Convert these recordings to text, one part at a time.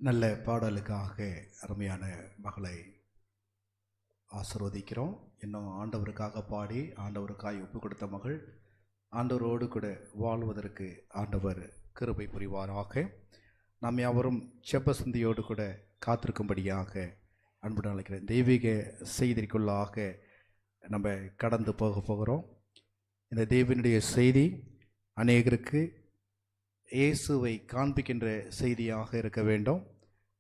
நல்ல பாடலுக்காக அருமையான மகளை ஆசீர்வதிக்கிறோம். இன்னும் ஆண்டவருக்காக பாடி ஆண்டவருக்காய் ஒப்பு கொடுத்த மகள் ஆண்டவரோடு கூட வாழ்வதற்கு ஆண்டவர் கிருபை புரிவாராக. நாம் யாவரும் செப்பசந்தியோடு கூட காத்திருக்கும்படியாக அன்புடன் அழைக்கிறேன். தெய்வீக செய்திக்குள்ளாக நம்ம கடந்து போகிறோம். இந்த தெய்வனுடைய செய்தி அநேகருக்கு இயேசுவை காண்பிக்கின்ற செய்தியாக இருக்க வேண்டும்.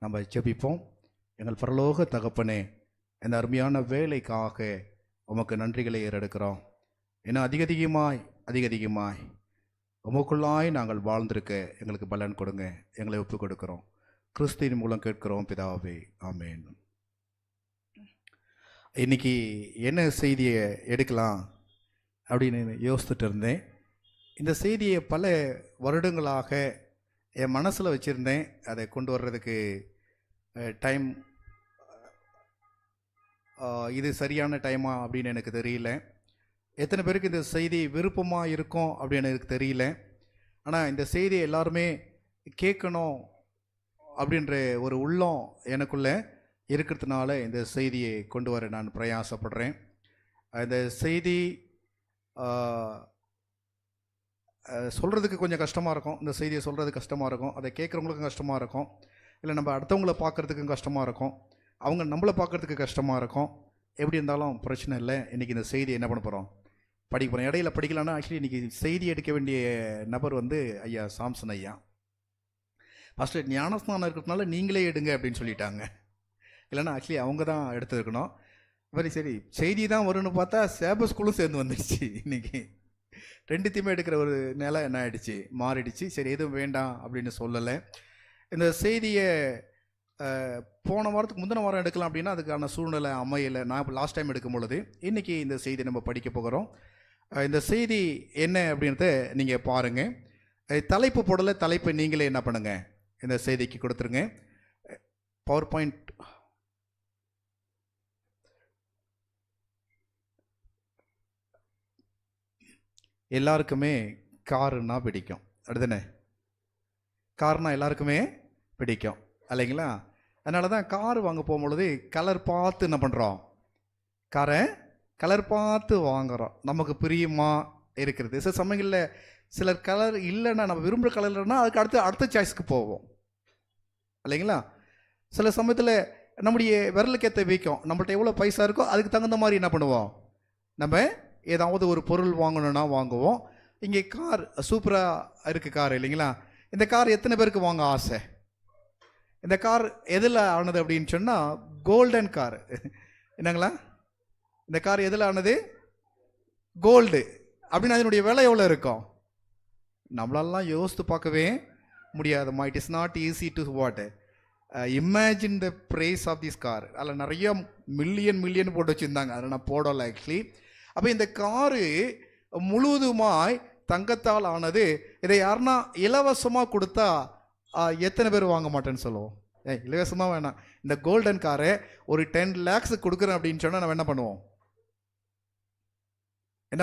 நம்ம ஜெபிப்போம். எங்கள் பரலோக தகப்பனே, இந்த அருமையான வேலைக்காக உமக்கு நன்றிகளை ஏறெடுக்கிறோம். இன்னும் அதிகமாய் உமக்குள்ளாய் நாங்கள் வாழ்ந்திருக்க எங்களுக்கு பலன் கொடுங்க. எங்களை ஒப்பு கொடுக்கிறோம். கிறிஸ்துவின் மூலம் கேட்கிறோம் பிதாவே, ஆமேன். இன்னைக்கு என்ன செய்தியை எடுக்கலாம் அப்படின்னு யோசிச்சுட்டு இருந்தேன். இந்த செய்தியை பல வருடங்களாக என் மனசில் வச்சுருந்தேன். அதை கொண்டு வர்றதுக்கு டைம் இது சரியான டைமா அப்படின்னு எனக்கு தெரியல. எத்தனை பேருக்கு இந்த செய்தி விருப்பமாக இருக்கும் அப்படின்னு எனக்கு தெரியல. ஆனால் இந்த செய்தியை எல்லாருமே கேட்கணும் அப்படின்ற ஒரு உள்ளம் எனக்குள்ளே இருக்கிறதுனால இந்த செய்தியை கொண்டு வர நான் பிரயாசப்படுறேன். இந்த செய்தி சொல்கிறதுக்கு கொஞ்சம் கஷ்டமாக இருக்கும். இந்த செய்தியை சொல்கிறது கஷ்டமாக இருக்கும். அதை கேட்குறவங்களுக்கும் கஷ்டமாக இருக்கும். இல்லை நம்ம அடுத்தவங்கள பார்க்குறதுக்கும் கஷ்டமாக இருக்கும். அவங்க நம்மளை பார்க்குறதுக்கு கஷ்டமாக இருக்கும். எப்படி இருந்தாலும் பிரச்சனை இல்லை. இன்றைக்கி இந்த செய்தியை என்ன பண்ண போகிறோம், படிக்க போகிறோம். இடையில படிக்கலான்னா ஆக்சுவலி இன்றைக்கி செய்தி எடுக்க வேண்டிய நபர் ஐயா சாம்சன் ஐயா. ஃபஸ்ட்டு ஞானஸ்நானம் இருக்கிறதுனால நீங்களே எடுங்க அப்படின்னு சொல்லிட்டாங்க. இல்லைன்னா ஆக்சுவலி அவங்க தான் எடுத்துருக்கணும். சரி செய்தி தான் வரும்னு பார்த்தா சேப ஸ்கூலும் சேர்ந்து வந்துடுச்சு. இன்றைக்கி ரெண்டுத்தையுமே எடுக்கிற ஒரு நிலை என்ன ஆகிடுச்சு, மாறிடுச்சு. சரி எதுவும் வேண்டாம் அப்படின்னு சொல்லலை. இந்த செய்தியை போன வாரத்துக்கு முந்தின வாரம் எடுக்கலாம் அப்படின்னா அதுக்கான சூழ்நிலை அமையலை. நான் லாஸ்ட் டைம் எடுக்கும் பொழுது இன்றைக்கி இந்த செய்தி நம்ம படிக்க போகிறோம். இந்த செய்தி என்ன அப்படின்றத நீங்கள் பாருங்கள். தலைப்பு போடலை, தலைப்பை நீங்களே என்ன பண்ணுங்கள், இந்த செய்திக்கு கொடுத்துருங்க. பவர் பாயிண்ட் எல்லாருக்குமே காருன்னா பிடிக்கும், அப்படிதானே? கார்னா எல்லாருக்குமே பிடிக்கும் இல்லைங்களா? அதனால தான் கார் வாங்க போகும்பொழுது கலர் பார்த்து என்ன பண்ணுறோம், காரை கலர் பார்த்து வாங்குகிறோம். நமக்கு பிரியமா இருக்கிறது. சில சமயங்களில் சிலர் கலர் இல்லைன்னா, நம்ம விரும்புகிற கலர் இல்லைன்னா அதுக்கு அடுத்த சாய்ஸ்க்கு போவோம் இல்லைங்களா? சில சமயத்தில் நம்முடைய விரலுக்கு ஏற்ற வைக்கும். நம்மள்ட்ட எவ்வளோ பைசா இருக்கோ அதுக்கு தகுந்த மாதிரி என்ன பண்ணுவோம், நம்ம ஏதாவது ஒரு பொருள் வாங்கணுன்னா வாங்குவோம். இங்கே கார் சூப்பராக இருக்குது கார் இல்லைங்களா? இந்த கார் எத்தனை பேருக்கு வாங்க ஆசை? இந்த கார் எதில் ஆனது அப்படின்னு சொன்னால் கோல்டன் கார் என்னங்களா? இந்த கார் எதில் ஆனது? கோல்டு. அப்படின்னு அதனுடைய விலை எவ்வளோ இருக்கும் நம்மளாலாம் யோசித்து பார்க்கவே முடியாதுமா. It is not easy to what imagine the price of this car. அதில் நிறைய மில்லியன் போட்டு வச்சுருந்தாங்க. அதில் நான் போடலை ஆக்சுவலி. அப்போ இந்த காரு முழுவதுமாய் தங்கத்தால் ஆனது. இதை யாருன்னா இலவசமாக கொடுத்தா எத்தனை பேர் வாங்க மாட்டேன்னு சொல்லுவோம்? இலவசமாக வேணாம். இந்த கோல்டன் காரை ஒரு 10 lakhs கொடுக்குறேன் அப்படின்னு சொன்னால் நம்ம என்ன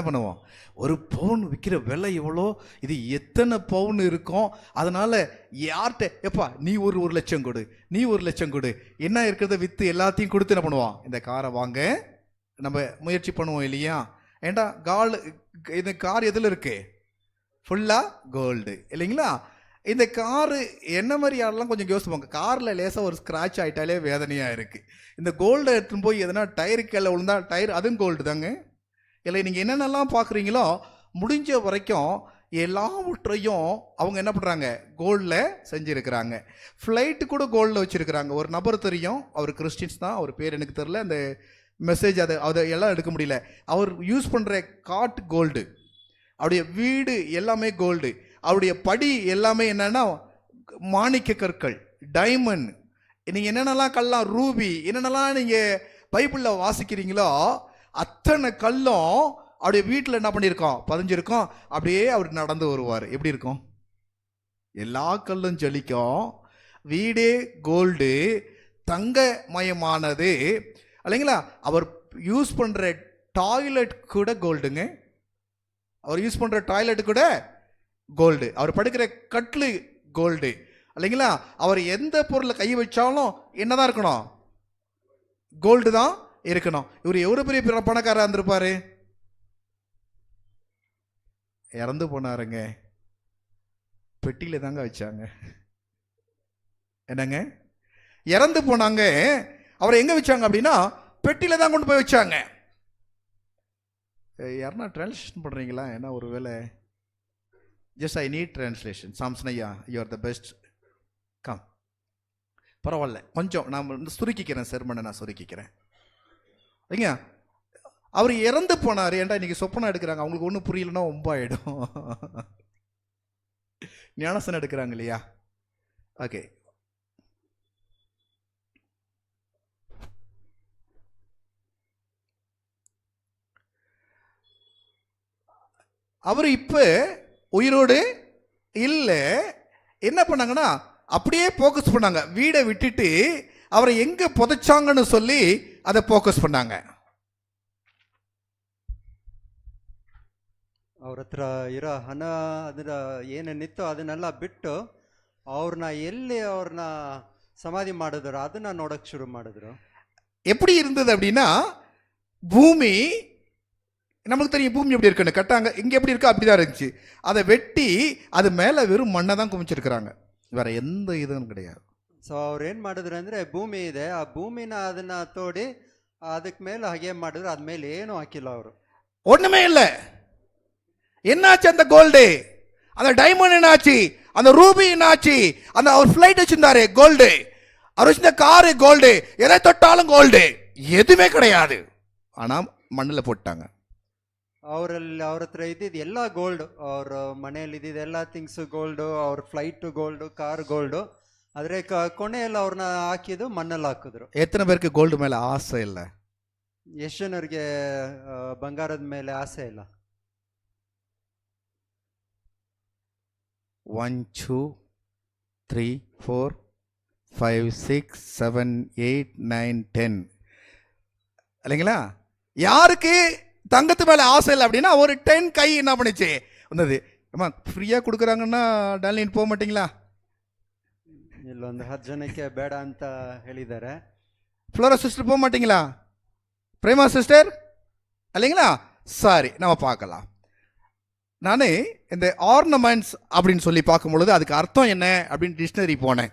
பண்ணுவோம்? ஒரு பவுன் விற்கிற விலை எவ்வளோ, இது எத்தனை பவுன் இருக்கும். அதனால் யார்கிட்ட எப்பா நீ ஒரு 1 லட்சம் கொடு, நீ 1 லட்சம் கொடு, என்ன இருக்கிறத விற்று எல்லாத்தையும் கொடுத்து என்ன பண்ணுவோம், இந்த காரை வாங்க நம்ம முயற்சி பண்ணுவோம் இல்லையா? ஏண்டா இந்த கார் எதில் இருக்கு? ஃபுல்லாக கோல்டு இல்லைங்களா? இந்த காரு என்ன மாதிரி யாரெல்லாம் கொஞ்சம் யோசிப்பாங்க. காரில் லேசாக ஒரு ஸ்க்ராட்ச் ஆகிட்டாலே வேதனையாக இருக்குது. இந்த கோல்டை எடுத்துன்னு போய் எதனா டயருக்கு கீழே விழுந்தா டயர் அதுவும் கோல்டு தாங்க. இல்லை நீங்கள் என்னென்னலாம் பார்க்குறீங்களோ முடிஞ்ச வரைக்கும் எல்லாவற்றையும் அவங்க என்ன பண்ணுறாங்க, கோல்டில் செஞ்சுருக்கிறாங்க. ஃப்ளைட்டு கூட கோல்டில் வச்சுருக்கிறாங்க. ஒரு நபர் தெரியும், அவர் கிறிஸ்டின்ஸ் தான், அவர் பேர் எனக்கு தெரியல. அந்த மெசேஜ் அதை எல்லாம் எடுக்க முடியல. அவர் யூஸ் பண்ணுற காட் கோல்டு, அவருடைய வீடு எல்லாமே கோல்டு, அவருடைய படி எல்லாமே என்னென்னா மாணிக்க கற்கள், டைமண்ட். நீங்கள் என்னென்னலாம் கல்லாம், ரூபி, என்னென்னலாம் நீங்கள் பைபிளில் வாசிக்கிறீங்களோ அத்தனை கல்லும் அவருடைய வீட்டில் என்ன பண்ணியிருக்கோம், பதிஞ்சிருக்கோம். அப்படியே அவர் நடந்து வருவார். எப்படி இருக்கும்? எல்லா கல்லும் ஜலிக்கும், வீடே கோல்டு, தங்கமயமானது இல்லைங்களா? அவர் யூஸ் பண்ணுற டாய்லெட் கூட கோல்டுங்க. அவர் யூஸ் பண்ணுற டாய்லெட் கூட கோல்டு. அவர் படுக்கிற கட்லு கோல்டு. இல்லைங்களா? அவர் எந்த பொருளை கை வச்சாலும் என்னதான் இருக்கணும்? கோல்டு தான் இருக்கணும். இவர் எவ்வளவு பெரிய பணக்காரா இருந்திருப்பாரு? இறந்து போனாருங்க, பெட்டியில தாங்க வச்சாங்க. என்னங்க? இறந்து போனாங்க, அவரை எங்க வச்சாங்க அப்படின்னா பெட்டியில தான் கொண்டு போய் வச்சாங்க. யாருன்னா டிரான்ஸ்லேஷன் பண்றீங்களா? என்ன ஒரு வேலை? Just I need translation. சாம்சனையா, you are the best. Come. பரவாயில்ல, கொஞ்சம் நான் சுருக்கிக்கிறேன், செர்மனை நான் சுருக்கிக்கிறேன். இல்லைங்க, அவர் இறந்து போனார். ஏன்டா இன்னைக்கு சொப்பனம் எடுக்கிறாங்க, அவங்களுக்கு ஒன்றும் புரியலன்னா ஒம்பாயிடும். ஞானசனம் எடுக்கிறாங்க இல்லையா? ஓகே. அவர் இப்ப உயிரோடு இல்லை. என்ன பண்ணாங்கன்னா அப்படியே போக்கஸ் பண்ணாங்க. வீடை விட்டுட்டு அவரை எங்க புதைச்சாங்கன்னு சொல்லி அதை போக்கஸ் பண்ணாங்க. ಅವ್ರ ಹತ್ರ ಇರೋ ಹಣ ಅದರ ಏನೇನಿತ್ತೋ ಅದನ್ನೆಲ್ಲ ಬಿಟ್ಟು ಅವ್ರನ್ನ ಎಲ್ಲಿ ಅವ್ರನ್ನ ಸಮಾಧಿ ಮಾಡಿದ್ರು ಅದನ್ನ ನೋಡಕ್ ಶುರು ಮಾಡಿದ್ರು. எப்படி இருந்தது அப்படின்னா, பூமி நமக்கு தெரியும் பூமி எப்படி இருக்குன்னு. கட்டாங்க இங்க எப்படி இருக்கோ அப்படிதான் இருந்துச்சு. அதை வெட்டி அது மேல வெறும் மண்ணை தான் குமிச்சிருக்கிறாங்க, வேற எந்த இதுவும் கிடையாது. ಸೊ ಅವ್ರು ಏನ್ ಮಾಡಿದ್ರು ಅಂದ್ರೆ ಭೂಮಿ ಇದೆ, ಆ ಭೂಮಿನ ಅದನ್ನ ತೋಡಿ ಅದಕ್ಕೆ ಮೇಲೆ ಹಾಗೆ ಮಾಡಿದ್ರು, ಅದ್ಮೇಲೆ ಏನು ಹಾಕಿಲ್ಲ ಅವರು. ஒண்ணுமே இல்லை. என்னாச்சு அந்த கோல்டு, அந்த டைமண்ட் என்னாச்சு, அந்த ரூபி என்னாச்சு, அந்த அவர் ஃபிளைட் வச்சிருந்தாரு கோல்டு, அவர் வச்சிருந்த காரு கோல்டு, எதை தொட்டாலும் கோல்டு, எதுவுமே கிடையாது. ஆனா மண்ணில் போட்டாங்க. ಅವರಲ್ಲಿ ಅವ್ರ ಹತ್ರ ಇದ್ದಿದ್ದು ಎಲ್ಲ ಗೋಲ್ಡ್, ಅವ್ರ ಮನೆಯಲ್ಲಿ ಇದ್ದಿದ್ದು ಎಲ್ಲ ಥಿಂಗ್ಸ್ ಗೋಲ್ಡು, ಅವ್ರ ಫ್ಲೈಟ್ ಗೋಲ್ಡು, ಕಾರ್ ಗೋಲ್ಡು. ಆದ್ರೆ ಕೊನೆಯಲ್ಲಿ ಅವ್ರನ್ನ ಹಾಕಿದ್ದು ಮಣ್ಣಲ್ಲಿ ಹಾಕಿದ್ರು. எத்தனை பேருக்கு கோல்டு மேல ஆசை இல்லை? ಎಷ್ಟು ಜನರಿಗೆ ಬಂಗಾರದ ಮೇಲೆ ಆಸೆ ಇಲ್ಲ? 1 2 3 4 5 6 7 8 9 10 இல்லைங்களா? யாருக்கு தங்கத்து மேல ஆசை இல்லை அப்படின்னா ஒரு 10 கை என்ன பண்ணுச்சு வந்தது. அம்மா ஃப்ரீயா கொடுக்குறாங்கன்னா டாலின் போக மாட்டீங்களா? ಇಲ್ಲೊಂದು 10 ಜನಕ್ಕೆ ಬೇಡ ಅಂತ ಹೇಳಿದ್ದಾರೆ. ஃப்ளோரா சிஸ்டர் போக மாட்டீங்களா? பிரேமா சிஸ்டர் இல்லைங்களா? சரி, நம்ம பார்க்கலாம். நான் இந்த ஆர்னமெண்ட்ஸ் அப்படின்னு சொல்லி பார்க்கும்பொழுது அதுக்கு அர்த்தம் என்ன அப்படின்னு டிக்ஷனரி போனேன்.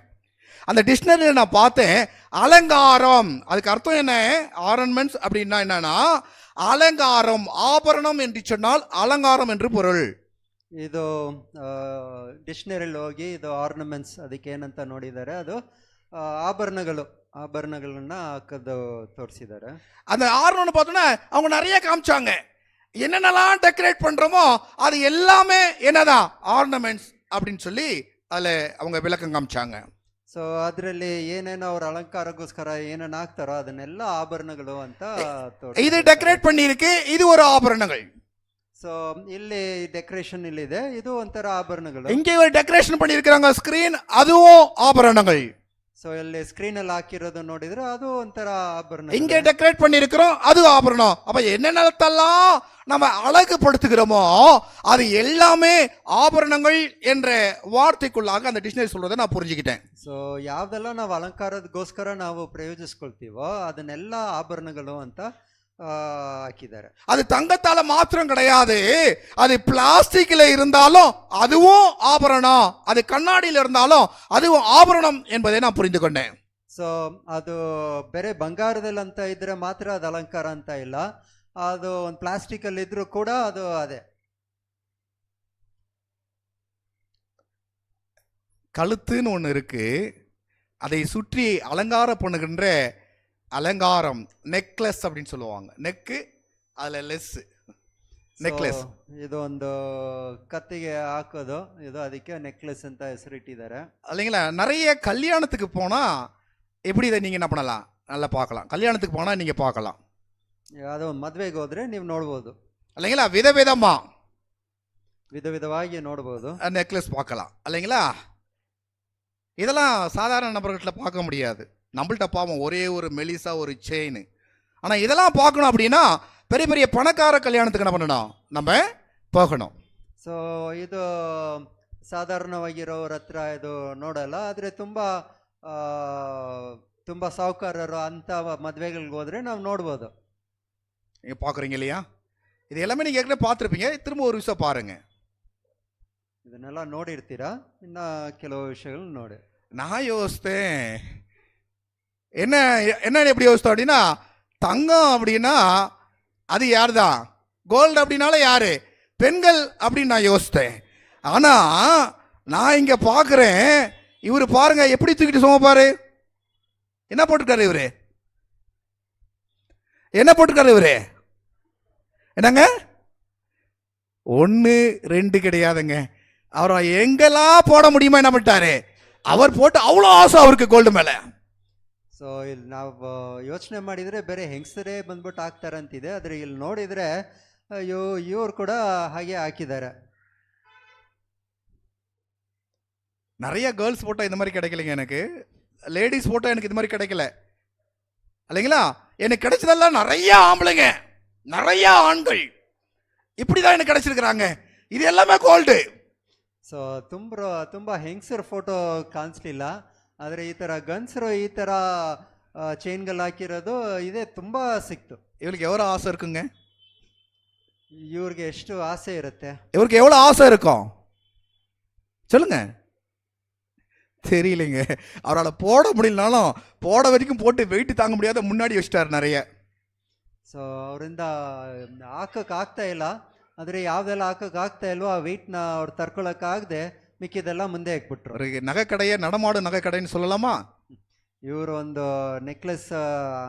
அந்த டிக்ஷனரியில் நான் பார்த்தேன் அலங்காரம். அதுக்கு அர்த்தம் என்ன? ஆர்னமெண்ட்ஸ் அப்படின்னா என்னன்னா அலங்காரம், ஆபரணம் என்று சொன்னால் அலங்காரம் என்று பொருள். ಇದು ಡಿಕ್ಷನರಿಯಲ್ಲಿ ಹೋಗಿ ಇದು ಆರ್ನಮೆಂಟ್ಸ್ ಅದಕ್ಕೆ ಏನಂತ ನೋಡಿದ್ದಾರೆ, ಅದು ಆಭರಣಗಳನ್ನ ಹಾಕದು ತೋರಿಸಿದ್ದಾರೆ. அந்த ஆர்னமெண்ட் பார்த்தோன்னா அவங்க நிறைய காமிச்சாங்க. என்னென்னலாம் டெக்கரேட் பண்றோமோ அது எல்லாமே என்னதான் ஆர்னமெண்ட்ஸ் அப்படின்னு சொல்லி அதில் அவங்க விளக்கம் காமிச்சாங்க. ಸೊ ಅದರಲ್ಲಿ ಏನೇನೋ ಅವ್ರ ಅಲಂಕಾರಕ್ಕೋಸ್ಕರ ಏನೇನು ಹಾಕ್ತಾರೋ ಅದನ್ನೆಲ್ಲ ಆಭರಣಗಳು ಅಂತ இது டெக்கரேட் பண்ணியிருக்கு, இது ஒரு ஆபரணங்கள். ಸೊ ಇಲ್ಲಿ ಡೆಕೋರೇಷನ್ ಇಲ್ಲಿದೆ, ಇದು ಒಂಥರ ಆಭರಣಗಳು. இங்கே ஒரு டெக்கரேஷன் பண்ணியிருக்கிறாங்க ஸ்கிரீன், அதுவும் ஆபரணங்கள். ಸೊ ಇಲ್ಲಿ ಸ್ಕ್ರೀನ್ ಅಲ್ಲಿ ಹಾಕಿರೋದು ನೋಡಿದ್ರೆ ಅದು ಒಂಥರ ಆಭರಣ. இங்கே டெக்கரேட் பண்ணியிருக்கிறோம், அது ஆபரணம். அப்ப என்னென்னத்தெல்லாம் நம்ம அழகுபடுத்துகிறோமோ அது எல்லாமே ஆபரணங்கள் என்ற வார்த்தைக்குள்ளாக அந்த டிக்ஷனரி சொல்றதை நான் புரிஞ்சுக்கிட்டேன். ಸೊ ಯಾವ್ದೆಲ್ಲ ನಾವು ಅಲಂಕಾರದಗೋಸ್ಕರ ನಾವು ಪ್ರಯೋಜಿಸ್ಕೊಳ್ತೀವೋ ಅದನ್ನೆಲ್ಲ ಆಭರಣಗಳು ಅಂತ ಹಾಕಿದ್ದಾರೆ. அது தங்கத்தால மாத்திரம் கிடையாது, அது பிளாஸ்டிக்ல இருந்தாலும் அதுவும் ஆபரணம், அது கண்ணாடியில் இருந்தாலும் அதுவும் ஆபரணம் என்பதை நான் புரிந்து கொண்டேன். ಸೊ ಅದು ಬೇರೆ ಬಂಗಾರದಲ್ಲಿ ಅಂತ ಇದ್ರೆ ಮಾತ್ರ ಅದು ಅಲಂಕಾರ ಅಂತ ಇಲ್ಲ, ಅದು ಒಂದು ಪ್ಲಾಸ್ಟಿಕ್ ಅಲ್ಲಿ ಇದ್ರೂ ಕೂಡ ಅದು ಅದೇ. கழுத்துன்னு ஒன்று இருக்கு, அதை சுற்றி அலங்காரம் பண்ணுகின்ற அலங்காரம் நெக்லஸ் அப்படின்னு சொல்லுவாங்க. நெக்கு அதில் லெஸ் ನೆಕ್ಲೆಸ್. ಇದು ಒಂದು ಕತ್ತಿಗೆ ಹಾಕೋದು, ಇದು ಅದಕ್ಕೆ ನೆಕ್ಲೆಸ್ ಅಂತ ಹೆಸರಿಟ್ಟಿದ್ದಾರೆ. இல்லைங்களா? நிறைய கல்யாணத்துக்கு போனால் எப்படி இதை நீங்கள் என்ன பண்ணலாம், நல்லா பார்க்கலாம். கல்யாணத்துக்கு போனால் நீங்கள் பார்க்கலாம். ಯಾವುದೋ ಒಂದು ಮದುವೆಗೆ ಹೋದ್ರೆ ನೀವು ನೋಡ್ಬೋದು, இல்லைங்களா? விதவிதமா ವಿಧ ವಿಧವಾಗಿ ನೋಡ್ಬೋದು, நெக்லஸ் பார்க்கலாம். இல்லைங்களா? இதெல்லாம் சாதாரண நபர்கிட்ட பார்க்க முடியாது. நம்மள்கிட்ட பாவம் ஒரே ஒரு மெலிசா ஒரு செயின். ஆனால் இதெல்லாம் பார்க்கணும் அப்படின்னா பெரிய பெரிய பணக்கார கல்யாணத்துக்கு என்ன பண்ணணும், நம்ம போகணும். ಸೊ ಇದು ಸಾಧಾರಣವಾಗಿರೋರ ಹತ್ರ ಇದು ನೋಡಲ್ಲ. ಆದರೆ ತುಂಬಾ ಆ, ತುಂಬಾ ಸಾಹುಕಾರರು ಅಂತ ಮದ್ವೆಗಳಿಗೆ ಹೋದ್ರೆ ನಾವು ನೋಡ್ಬೋದು. நீங்க பார்க்குறீங்க இல்லையா? இது எல்லாமே நீங்கள் ஏற்கனவே பார்த்துருப்பீங்க. திரும்ப ஒரு விஷயம் பாருங்க. ಇದನ್ನೆಲ್ಲ ನೋಡಿರ್ತೀರಾ, ಇನ್ನ ಕೆಲವು ವಿಷಯಗಳು ನೋಡಿ. நான் யோசித்தேன், என்ன என்ன எப்படி யோசித்தோம் அப்படின்னா, தங்கம் அப்படின்னா அது யார் தான்? கோல்டு அப்படின்னால யாரு? பெண்கள் அப்படின்னு நான் யோசித்தேன். ஆனா நான் இங்க பார்க்குறேன், இவர் பாருங்க எப்படி தூக்கிட்டு சுமப்பாரு. என்ன போட்டிருக்காரு இவரு? என்ன போட்டிருக்காரு இவரு? என்னங்க? 1 2 கிடையாதுங்க. அவரை எங்கெல்லாம் போட முடியுமா என்ன பண்ணிட்டாரு? அவர் போட்டு அவ்வளோ ஆசை அவருக்கு கோல்டு மேல. ಸೊ ಇಲ್ಲಿ ನಾವು ಯೋಚನೆ ಮಾಡಿದ್ರೆ ಬೇರೆ ಹೆಂಗಸರೇ ಬಂದ್ಬಿಟ್ಟು ಹಾಕ್ತಾರಂತಿದೆ, ಆದ್ರೆ ಇಲ್ಲಿ ನೋಡಿದ್ರೆ ಅಯ್ಯೋ ಇವ್ರು ಕೂಡ ಹಾಗೆ ಹಾಕಿದ್ದಾರೆ. நிறைய கேர்ள்ஸ் போட்டோ இந்த மாதிரி கிடைக்கலைங்க எனக்கு. லேடிஸ் போட்டோ எனக்கு இது மாதிரி கிடைக்கல இல்லைங்களா? எனக்கு கிடைச்சதெல்லாம் நிறைய ஆம்பளைங்க, நிறைய ஆண்கள், இப்படிதான் எனக்கு கிடைச்சிருக்கிறாங்க. இது எல்லாமே கோல்டு. ಸೊ ತುಂಬಾ ಹೆಂಗಸರ ಫೋಟೋ ಕಾಣಿಸ್ಲಿಲ್ಲ, ಆದ್ರೆ ಈ ತರ ಗಂಡಸರು ಈ ತರ ಚೈನ್ಗಳು ಹಾಕಿರೋದು ಇದೇ ತುಂಬಾ ಸಿಕ್ತು. இவருக்கு எவ்வளோ ஆசை இருக்குங்க? ಇವ್ರಿಗೆ ಎಷ್ಟು ಆಸೆ ಇರುತ್ತೆ? இவருக்கு எவ்வளோ ஆசை இருக்கும் சொல்லுங்க. தெரியலைங்க. அவரால் போட முடியலனாலும் போட வரைக்கும் போட்டு வெயிட் தாங்க முடியாத முன்னாடி வச்சிட்டாரு நிறைய. ಸೊ ಅವರಿಂದ ಹಾಕಕ್ ಆಗ್ತಾ ಇಲ್ಲ, ಆದ್ರೆ ಯಾವ್ದೆಲ್ಲ ಹಾಕಕ್ ಆಗ್ತಾ ಇಲ್ವೋ ಆ ವೆಯ್ಟ್ನ ಅವ್ರು ತರ್ಕೊಳಕ್ ಆಗದೆ ಮಿಕ್ಕಿದೆಲ್ಲ ಮುಂದೆ ಹಾಕ್ಬಿಟ್ರು. ஒரு நகைக்கடையை நடமாடும் நகைக்கடைன்னு சொல்லலாமா? ಇವರು ಒಂದು ನೆಕ್ಲೆಸ್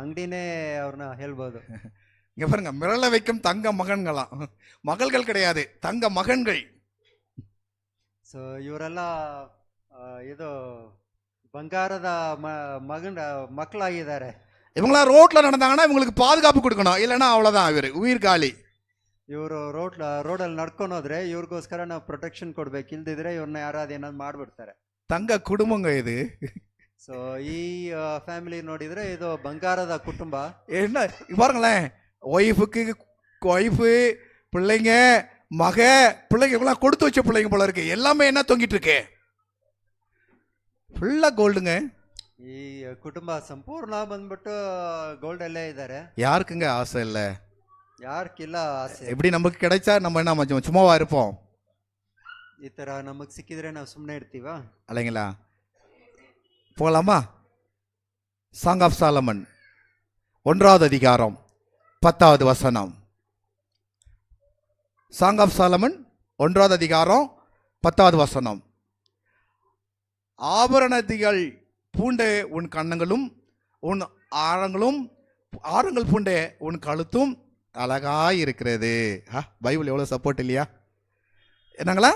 ಅಂಗಡಿನೇ ಅವ್ರನ್ನ ಹೇಳ್ಬೋದು. இங்க பாருங்க, மிரள வைக்கும் தங்க மகன்களாம். மகள்கள் கிடையாது, தங்க மகன்கள். ಸೊ ಇವರೆಲ್ಲ ಇದು ಬಂಗಾರದ ಮಕ್ಕಳಾಗಿದ್ದಾರೆ. இவங்களாம் ரோட்ல நடந்தாங்கன்னா இவங்களுக்கு பாதுகாப்பு கொடுக்கணும், இல்லைன்னா அவ்வளோதான், இவர் உயிர் காலி. ಇವರು ರೋಡಲ್ಲಿ ನಡ್ಕೊಂಡು ಹೋದ್ರೆ ಇವ್ರಿಗೋಸ್ಕರ ನಾವು ಪ್ರೊಟೆಕ್ಷನ್ ಕೊಡ್ಬೇಕು, ಇಲ್ದಿದ್ರೆ ಇವ್ರನ್ನ ಯಾರಾದ್ರು ಏನಾದ್ರು ಮಾಡ್ಬಿಡ್ತಾರೆ. தங்க குடும்பங்க இது. ಸೊ ಈ ಫ್ಯಾಮಿಲಿ ನೋಡಿದ್ರೆ ಇದು ಬಂಗಾರದ ಕುಟುಂಬ. என்ன பாருங்களேன், ஒய்ஃபு பிள்ளைங்க பிள்ளைங்க இவங்களாம் கொடுத்து வச்ச பிள்ளைங்க போல இருக்கு. எல்லாமே என்ன தொங்கிட்டு இருக்கு? ஃபுல்லா கோல்டுங்க. ಈ ಕುಟುಂಬ ಸಂಪೂರ್ಣ ಬಂದ್ಬಿಟ್ಟು ಗೋಲ್ಡ್ ಅಲ್ಲೇ ಇದ್ದಾರೆ. யாருக்குங்க ஆசை இல்லை? ಯಾರ್ಕಿಲ್ಲ ಆಸೆ? எப்படி நமக்கு கிடைச்சா நம்ம என்ன சும்மாவா இருப்போம்? ಈ ತರ ನಮಗ್ ಸಿಕ್ಕಿದ್ರೆ ನಾವು ಸುಮ್ಮನೆ ಇರ್ತೀವಾ? இல்லைங்களா? போகலாமா? சாங் ஆஃப் சாலமன் 1வது அதிகாரம் 10வது வசனம். சாங் ஆஃப் சாலமன் 1வது அதிகாரம் 10வது வசனம். ஆபரணத்திகள் பூண்டே உன் கண்ணங்களும் உன் ஆரங்கள் பூண்டே உன் கழுத்தும் அழகாய் இருக்கிறது. பைபிள் எவ்வளோ சப்போர்ட் இல்லையா? என்னங்களா?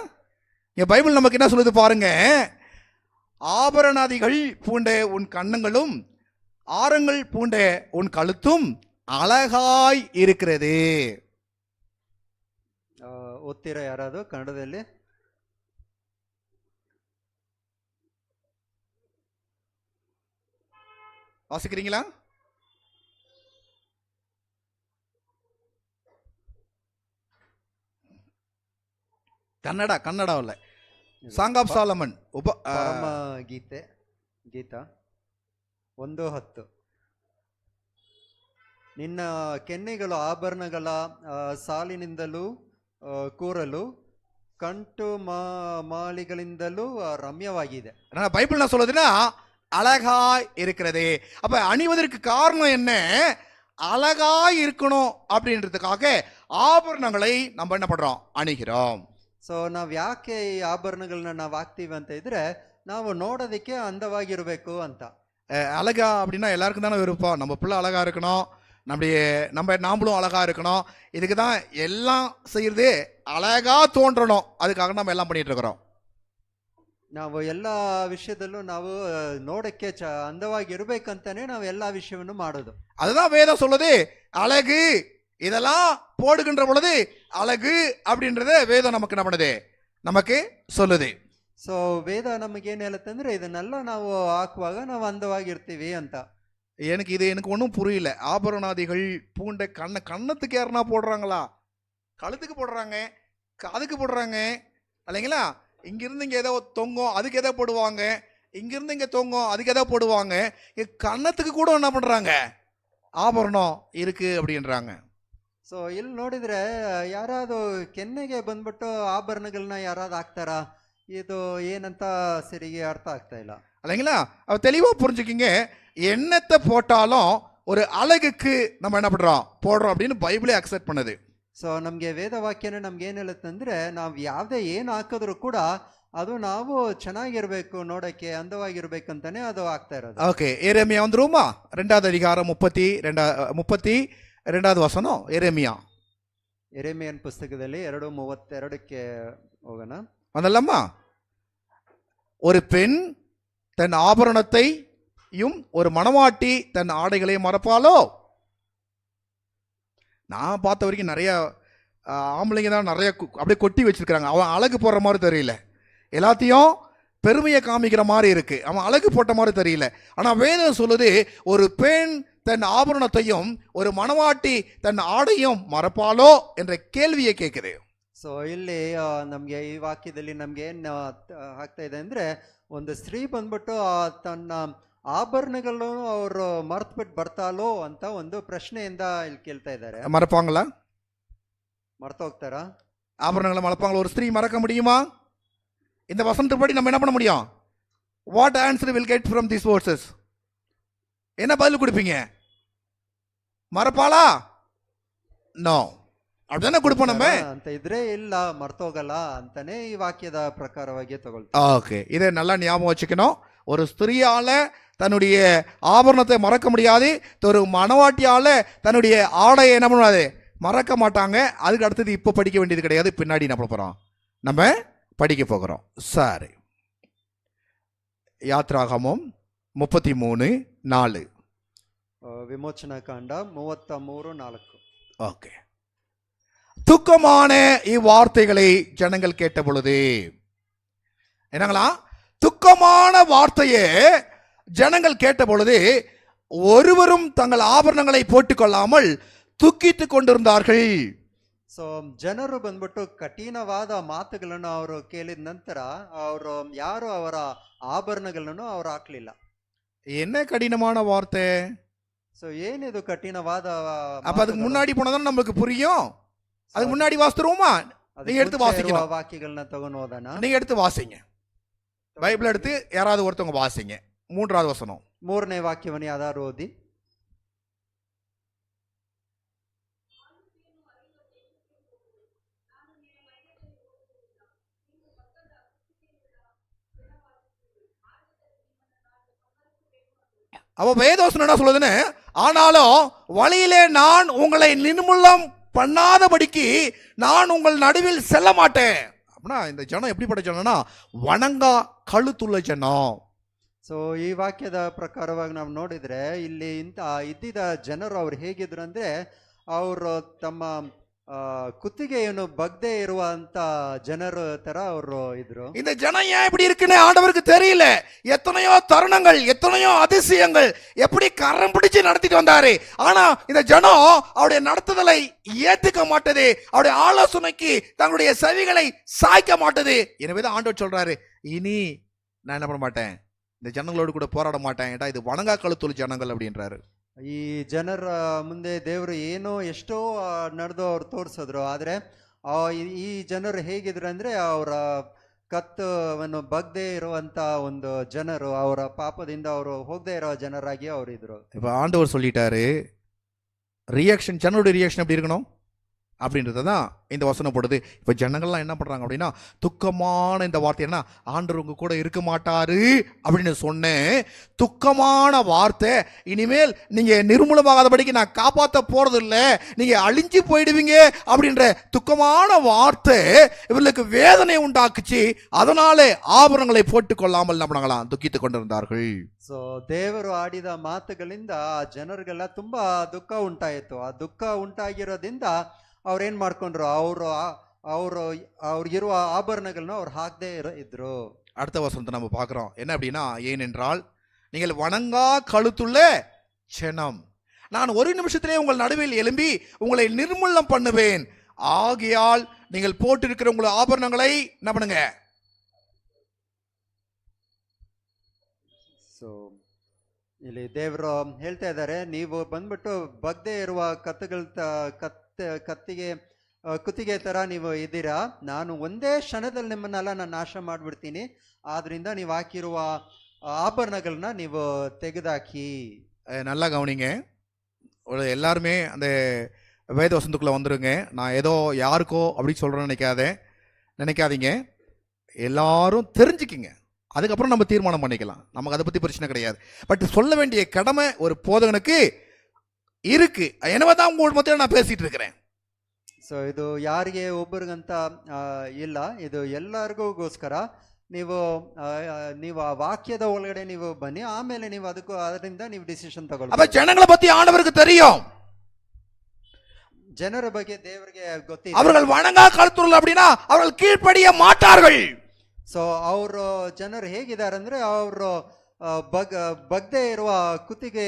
என் பைபிள் நமக்கு என்ன சொல்லுது பாருங்க. ஆபரணாதிகள் பூண்டே உன் கண்ணங்களும் ஆரங்கள் பூண்டே உன் கழுத்தும் அழகாய் இருக்கிறது. ಓದ್ತೀರಾ ಯಾರಾದ್ರು ಕನ್ನಡದಲ್ಲಿ? வாசிக்கிறீங்களா? ಕನ್ನಡವಲ್ಲ. ಸಾಂಗ್ ಆಫ್ ಸಾಲಮನ್ ಪರಮ ಗೀತಾ 1:10. ನಿನ್ನ ಕೆನ್ನೆಗಳು ಆಭರಣಗಳ ಸಾಲಿನಿಂದಲೂ ಕೂರಲು ಕಂಟು ಮಾಲಿಗಳಿಂದಲೂ ರಮ್ಯವಾಗಿದೆ. பைபிள் என்ன சொல்லுதுன்னா அழகாய் இருக்கிறது. அப்ப அணிவதற்கு காரணம் என்ன? அழகாய் இருக்கணும் அப்படின்றதுக்காக ஆபரணங்களை நம்ம என்ன பண்றோம்? அணிகிறோம். ಸೊ ನಾವ್ ಯಾಕೆ ಈ ಆಭರಣಗಳನ್ನ ನಾವು ಹಾಕ್ತೀವಿ ಅಂತ ಇದ್ರೆ ನಾವು ನೋಡೋದಕ್ಕೆ ಅಂದವಾಗಿರ್ಬೇಕು ಅಂತ. அழகா அப்படின்னா எல்லாருக்கும் தானே விருப்பம். நம்ம பிள்ளை அழகா இருக்கணும், நாமளும் அழகா இருக்கணும். இதுக்கு தான் எல்லாம் செய்யறது, அழகா தோன்றணும். அதுக்காக நம்ம எல்லாம் பண்ணிட்டு இருக்கிறோம். ನಾವು ಎಲ್ಲ ವಿಷಯದಲ್ಲೂ ನಾವು ನೋಡಕ್ಕೆ ಅಂದವಾಗಿರ್ಬೇಕಂತಾನೆ ನಾವು ಎಲ್ಲಾ ವಿಷಯವನ್ನು ಮಾಡೋದು. அதுதான் வேதம் சொல்லுது. அழகு இதெல்லாம் போடுகின்ற பொழுது அழகு அப்படின்றத வேதம் நமக்கு என்ன பண்ணுது? நமக்கு சொல்லுது. ಸೊ ವೇದ ನಮಗೇನು ಹೇಳುತ್ತಂದ್ರೆ ಇದನ್ನೆಲ್ಲ ನಾವು ಹಾಕುವಾಗ ನಾವು ಅಂದವಾಗಿರ್ತೀವಿ ಅಂತ. எனக்கு ஒன்றும் புரியல. ஆபரணாதிகள் பூண்ட கண்ணத்துக்கு யாருன்னா போடுறாங்களா? கழுத்துக்கு போடுறாங்க, காதுக்கு போடுறாங்க இல்லைங்களா? இங்கிருந்து இங்கே ஏதோ தொங்கும், அதுக்கு எதோ போடுவாங்க, இங்கிருந்து இங்கே தொங்கும், அதுக்கு எதோ போடுவாங்க. கன்னத்துக்கு கூட என்ன பண்ணுறாங்க, ஆபரணம் இருக்கு அப்படின்றாங்க. ಸೊ ಇಲ್ಲಿ ನೋಡಿದ್ರೆ ಯಾರಾದ್ರು ಕೆನ್ನೆಗೆ ಬಂದ್ಬಿಟ್ಟು ಆಭರಣಗಳನ್ನ ಯಾರಾದ್ರು ಹಾಕ್ತಾರಾ? ಇದು ಏನಂತ ಸರಿಗೆ ಅರ್ಥ ಆಗ್ತಾ ಇಲ್ಲ. இல்லைங்களா? அவ தெளிவாக புரிஞ்சுக்கிங்க. எண்ணத்தை போட்டாலும் ஒரு அழகுக்கு நம்ம என்ன பண்ணுறோம், போடுறோம் அப்படின்னு பைபிளே அக்செப்ட் பண்ணுது. ಸೊ ನಮಗೆ ವೇದವಾಕ್ಯನ ನಮ್ಗೆ ಏನ್ ಹೇಳುತ್ತಂದ್ರೆ, ನಾವು ಯಾವುದೇ ಏನು ಹಾಕಿದ್ರು ಕೂಡ ಅದು ನಾವು ಚೆನ್ನಾಗಿರ್ಬೇಕು, ನೋಡಕ್ಕೆ ಅಂದವಾಗಿರ್ಬೇಕಂತಾನೆ ಅದು ಆಗ್ತಾ ಇರೋದು. ஓகே, எரேமியா வந்துருமா? 2வது அதிகாரம் 32வது வசனம். எரேமியா ಎರೆಮಿಯನ್ ಪುಸ್ತಕದಲ್ಲಿ 2:32ಕ್ಕೆ ಹೋಗೋಣ. வந்தல்லம்மா. ஒரு பெண் தன் ஆபரணத்தையும் ஒரு மணவாட்டி தன் ஆடைகளையும் மறப்பாளோ? நான் பார்த்த வரைக்கும் நிறைய ஆம்பளைங்க தான் நிறைய அப்படியே கொட்டி வச்சிருக்கிறாங்க. அவன் அழகு போடுற மாதிரி தெரியல, எல்லாத்தையும் பெருமையை காமிக்கிற மாதிரி இருக்கு. அவன் அழகு போட்ட மாதிரி தெரியல. ஆனால் வேதம் சொல்லுது, ஒரு பெண் தன் ஆபரணத்தையும் ஒரு மணவாட்டி தன் ஆடையும் மறப்பாளோ என்ற கேள்வியை கேட்குது. ಸೊ ಇಲ್ಲಿ ನಮ್ಗೆ ಈ ವಾಕ್ಯದಲ್ಲಿ ನಮ್ಗೆ ಏನ್ ಆಗ್ತಾ ಇದೆ ಅಂದ್ರೆ, ಒಂದು ಸ್ತ್ರೀ ಬಂದ್ಬಿಟ್ಟು ತನ್ನ ಆಭರಣಗಳನ್ನು ಅವರು ಮರ್ತ್ಬಿಟ್ಟು ಬರ್ತಾಲೋ ಅಂತ ಒಂದು ಪ್ರಶ್ನೆಯಿಂದ ಇಲ್ಲಿ ಕೇಳ್ತಾ ಇದ್ದಾರೆ. மறப்பாங்களா? ಮರ್ತೋಗ್ತಾರಾ? ஆபரணங்களை மறப்பாங்களா? ஒரு ஸ்திரீ மறக்க முடியுமா? இந்த வசனத்துப்படி நம்ம என்ன பண்ண முடியும்? What answer will get from these versus? என்ன பதில் கொடுப்பீங்க? மறப்பாளா? நோ, அப்படிதானே கொடுப்போம் நம்ம. ಅಂತ ಇದ್ರೆ ಇಲ್ಲ, ಮರ್ತೋಗಲ್ಲ ಅಂತಾನೆ ಈ ವಾಕ್ಯದ ಪ್ರಕಾರವಾಗಿ ತಗೊಳ್ತೀವಿ. ஓகே, இதை நல்லா ஞாபகம் வச்சுக்கணும். ஒரு ஸ்திரீயால தன்னுடைய ஆபரணத்தை மறக்க முடியாது, ஒரு மணவாட்டியால தன்னுடைய ஆடையை என்ன பண்ணாது, மறக்க மாட்டாங்க. அதுக்கு அடுத்தது இப்போ படிக்க வேண்டியது கிடையாது, பின்னாடி என்ன பண்ண போகிறோம், நம்ம படிக்க போகிறோம். சரி, யாத்ராகமம் 33:4. விமோச்சன காண்ட 33:4. ஓகே, துக்கமான இவ்வார்த்தைகளை ஜனங்கள் கேட்ட பொழுது, என்னங்களா, துக்கமான வார்த்தையை ஜனங்கள் கேட்ட பொழுது ஒருவரும் தங்கள் ஆபரணங்களை போட்டுக்கொள்ளாமல் துக்கித்து கொண்டிருந்தார்கள். ಸೊ ಜನರು ಬಂದ್ಬಿಟ್ಟು ಕಠಿಣವಾದ ಮಾತುಗಳನ್ನು ಅವರು ಕೇಳಿದ ನಂತರ ಅವರು ಯಾರು ಅವರ ಆಭರಣಗಳನ್ನು ಅವ್ರು ಹಾಕ್ಲಿಲ್ಲ. என்ன கடினமான வார்த்தை? ಸೊ ಏನಿದು ಕಠಿಣವಾದ? அப்ப அதுக்கு முன்னாடி போனதான் நமக்கு புரியும். அதுக்கு முன்னாடி வாசித்துருவோமா? நீங்க எடுத்து வாசிக்கலாம். ವಾಕ್ಯಗಳನ್ನ ತಗೊಂಡು ಹೋದನ. நீங்க எடுத்து வாசிங்க, பைபிள் எடுத்து யாராவது ஒருத்தவங்க வாசிங்க. 3வது வசனம். 3ನೇ ವಾಕ್ಯವನ್ನು ಯಾರು ಓದಿ? அவ வேதவசனம் என்ன சொல்லுதுன்னு, ஆனாலும் வழியிலே நான் உங்களை நிர்மூலம் பண்ணாதபடிக்கு நான் உங்கள் நடுவில் செல்ல மாட்டேன். அப்படின்னா இந்த ஜனம் எப்படிப்பட்ட ஜனம்னா, வணங்கா கழுத்துள்ள ஜனம். ಸೊ ಈ ವಾಕ್ಯದ ಪ್ರಕಾರವಾಗಿ ನಾವು ನೋಡಿದ್ರೆ ಇಲ್ಲಿ ಇದ್ದಿದ್ದ ಜನರು ಅವ್ರು ಹೇಗಿದ್ರು ಅಂದ್ರೆ, ಅವರು ತಮ್ಮ ಕುತ್ತಿಗೆಯನ್ನು ಬಗ್ದೇ ಇರುವಂತ ಜನರು ತರ ಅವರು ಇದ್ರು. இந்த ஜனம் ஏன் இப்படி இருக்குன்னு ஆண்டவருக்கு தெரியல. எத்தனையோ தருணங்கள், எத்தனையோ அதிசயங்கள் எப்படி கரம் பிடிச்சு நடத்திட்டு வந்தாரு. ஆனா இந்த ஜனம் அவருடைய நடத்துதலை ஏத்துக்க மாட்டது, அவருடைய ஆலோசனைக்கு தங்களுடைய செவிகளை சாய்க்க மாட்டது. எனவேதான் ஆண்டவர் சொல்றாரு, இனி நான் என்ன பண்ண மாட்டேன், இந்த ஜனங்களோடு கூட போராட மாட்டேன், ஏட்டா இது வணங்கா கழுத்துள்ள ஜனங்கள் அப்படின்றாரு. ಈ ಜನರ ಮುಂದೆ ದೇವರು ಏನೋ ಎಷ್ಟೋ ನಡೆದು ಅವ್ರು ತೋರಿಸಿದ್ರು. ಆದ್ರೆ ಈ ಜನರು ಹೇಗಿದ್ರು ಅಂದ್ರೆ, ಅವರ ಕತ್ತವನ್ನು ಬಗ್ದೇ ಇರುವಂತ ಒಂದು ಜನರು, ಅವರ ಪಾಪದಿಂದ ಅವರು ಹೋಗದೆ ಇರೋ ಜನರಾಗಿ ಅವರು ಇದ್ರು. இப்ப ஆண்டவர் சொல்லிட்டாரு, ரியாக்ஷன், ஜனனுடைய ரியாக்ஷன் எப்படி இருக்கணும் அப்படின்றதான் இந்த வசனம் போடுது. இப்போ ஜனங்கள்லாம் என்ன பண்ணுறாங்க அப்படின்னா, துக்கமான இந்த வார்த்தை என்ன, ஆண்டவர் உங்க கூட இருக்க மாட்டாரு அப்படின்னு சொன்னேன். துக்கமான வார்த்தை, இனிமேல் நீங்கள் நிர்மூலமாகாதபடிக்கு நான் காப்பாற்ற போகிறது இல்லை, நீங்கள் அழிஞ்சு போயிடுவீங்க அப்படின்ற துக்கமான வார்த்தை இவர்களுக்கு வேதனை உண்டாக்குச்சு. அதனாலே ஆபரணங்களை போட்டுக்கொள்ளாமல் என்ன பண்ணாங்களாம், துக்கித்து கொண்டிருந்தார்கள். ಸೊ ದೇವರು ಆಡಿದ ಮಾತುಗಳಿಂದ ಆ ಜನರಿಗೆಲ್ಲ ತುಂಬಾ ದುಃಖ ಉಂಟಾಯಿತು. ಆ ದುಃಖ ಉಂಟಾಗಿರೋದ್ರಿಂದ ಅವ್ರೇನ್ ಮಾಡ್ಕೊಂಡ್ರು, ಅವ್ರಿಗಿರುವ ஆபரணಗಳನ್ನ ಅವ್ರು ಹಾಕದೇ ಇದ್ರು. அடுத்த வசனத்தை நம்ம பார்க்குறோம். என்ன அப்படின்னா, ஏனென்றால் நீங்கள் வணங்கா கழுத்துள்ள ஜனம், நான் ஒரு நிமிஷத்திலே உங்கள் நடுவில் எழும்பி உங்களை நிர்மூலம் பண்ணுவேன். ஆகையால் நீங்கள் போட்டிருக்கிற உங்கள் ஆபரணங்களை என்ன பண்ணுங்க, ಸೊ ಇಲ್ಲಿ ದೇವರು ಹೇಳ್ತಾ ಇದ್ದಾರೆ, ನೀವು ಬಂದ್ಬಿಟ್ಟು ಬಗ್ದೇ ಇರುವ ಕತ್ತಿಗೆ ಕುತ್ತಿಗೆ ತರ ನೀವು ಇದ್ದೀರಾ. ನಾನು ಒಂದೇ ಕ್ಷಣದಲ್ಲಿ ನಿಮ್ಮನ್ನೆಲ್ಲ ನಾನು ನಾಶ ಮಾಡ್ಬಿಡ್ತೀನಿ. ಆದ್ರಿಂದ ನೀವು ಹಾಕಿರುವ ஆபரணங்கள்னா ನೀವು ತೆಗೆದಾಕி. நல்லா கவனிங்க. எல்லாருமே அந்த வேத வசனத்துக்குள்ள வந்துருங்க. நான் ஏதோ யாருக்கோ அப்படி சொல்றேன்னு நினைக்காதீங்க. எல்லாரும் தெரிஞ்சுக்கிங்க. அதுக்கப்புறம் நம்ம தீர்மானம் பண்ணிக்கலாம். நமக்கு அதை பற்றி பிரச்சனை கிடையாது. பட் சொல்ல வேண்டிய கடமை ஒரு போதகனுக்கு இருக்கு. எனவே தான் உங்கள் மத்தியில் நான் பேசிட்டு இருக்கிறேன். ಸೊ ಇದು ಯಾರಿಗೆ ಒಬ್ಬರಿಗಂತ ಇಲ್ಲ, ಇದು ಎಲ್ಲರಿಗೋಸ್ಕರ. ನೀವು ಆ ವಾಕ್ಯದ ಒಳಗಡೆ ನೀವು ಬನ್ನಿ, ಆಮೇಲೆ ನೀವು ಅದರಿಂದ ನೀವು ಡಿಸಿಷನ್ ತಗೊಳ್ಳಿ. அப்ப ஜனங்களை பத்தி ஆண்டவருக்கு தெரியும். ಜನರ ಬಗ್ಗೆ ದೇವರಿಗೆ ಗೊತ್ತಿದೆ. அவர்கள் வணங்கா கழுத்துள்ள அப்படின்னா அவர்கள் கீழ்ப்படிய மாட்டார்கள். ಸೊ ಅವರು ಜನರು ಹೇಗಿದ್ದಾರೆ ಅಂದ್ರೆ ಅವರು ಬಗ್ದೇ ಇರುವ ಕುತ್ತಿಗೆ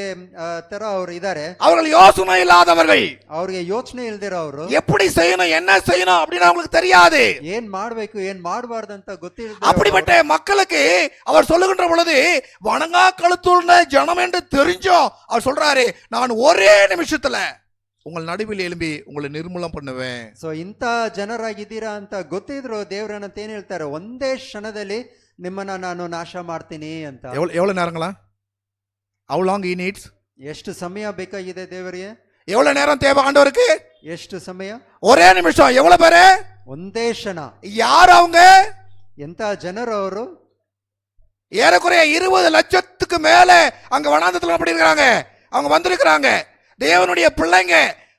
ತರ ಅವರು ಇದ್ದಾರೆ. அவர்கள் யோசனை இல்லாதவர்கள். ಅವ್ರಿಗೆ ಯೋಚನೆ ಇಲ್ದಿರೋ ಅವರು எப்படி செய்யணும் என்ன செய்யணும் அப்படின்னு அவங்களுக்கு தெரியாது. ಏನ್ ಮಾಡ್ಬೇಕು ಏನ್ ಮಾಡಬಾರ್ದು ಅಂತ ಗೊತ್ತಿಲ್ಲ. அப்படிப்பட்ட மக்களுக்கு அவர் சொல்லுகின்ற பொழுது வணங்கா கழுத்துள்ள ஜனம் என்று தெரிஞ்சோ அவர் சொல்றாரு, நான் ஒரே நிமிஷத்துல உங்கள் நடுவில் எழும்பி உங்களை நிர்மூலம் பண்ணுவேன். ಸೊ ಇಂಥ ಜನರಾಗಿದ್ದೀರಾ ಅಂತ ಗೊತ್ತಿದ್ರು ದೇವ್ರನ್ನಂತ ಏನ್ ಹೇಳ್ತಾರೆ, ಒಂದೇ ಕ್ಷಣದಲ್ಲಿ ನಿಮ್ಮನ್ನ ನಾನು ನಾಶ ಮಾಡ್ತೀನಿ ಅಂತ. எவ்வளவு நேரங்களா? how long he needs? ಎಷ್ಟು ಸಮಯ ಬೇಕಾಗಿದೆ ದೇವರಿಗೆ? எவ்வளவு நேரம் தேவை ஆண்டவருக்கு? ಎಷ್ಟು ಸಮಯ? ஒரே நிமிஷம். எவ்வளவு பேரு? ಒಂದೇ ಕ್ಷಣ. யார் அவங்க? ಎಂತ ಜನರು ಅವರು? ஏறக்குறைய 20 லட்சத்துக்கு மேல அங்க வனாந்தரத்துல அப்படி இருக்காங்க. அவங்க வந்திருக்கிறாங்க. தேவனுடைய பிள்ளைங்க.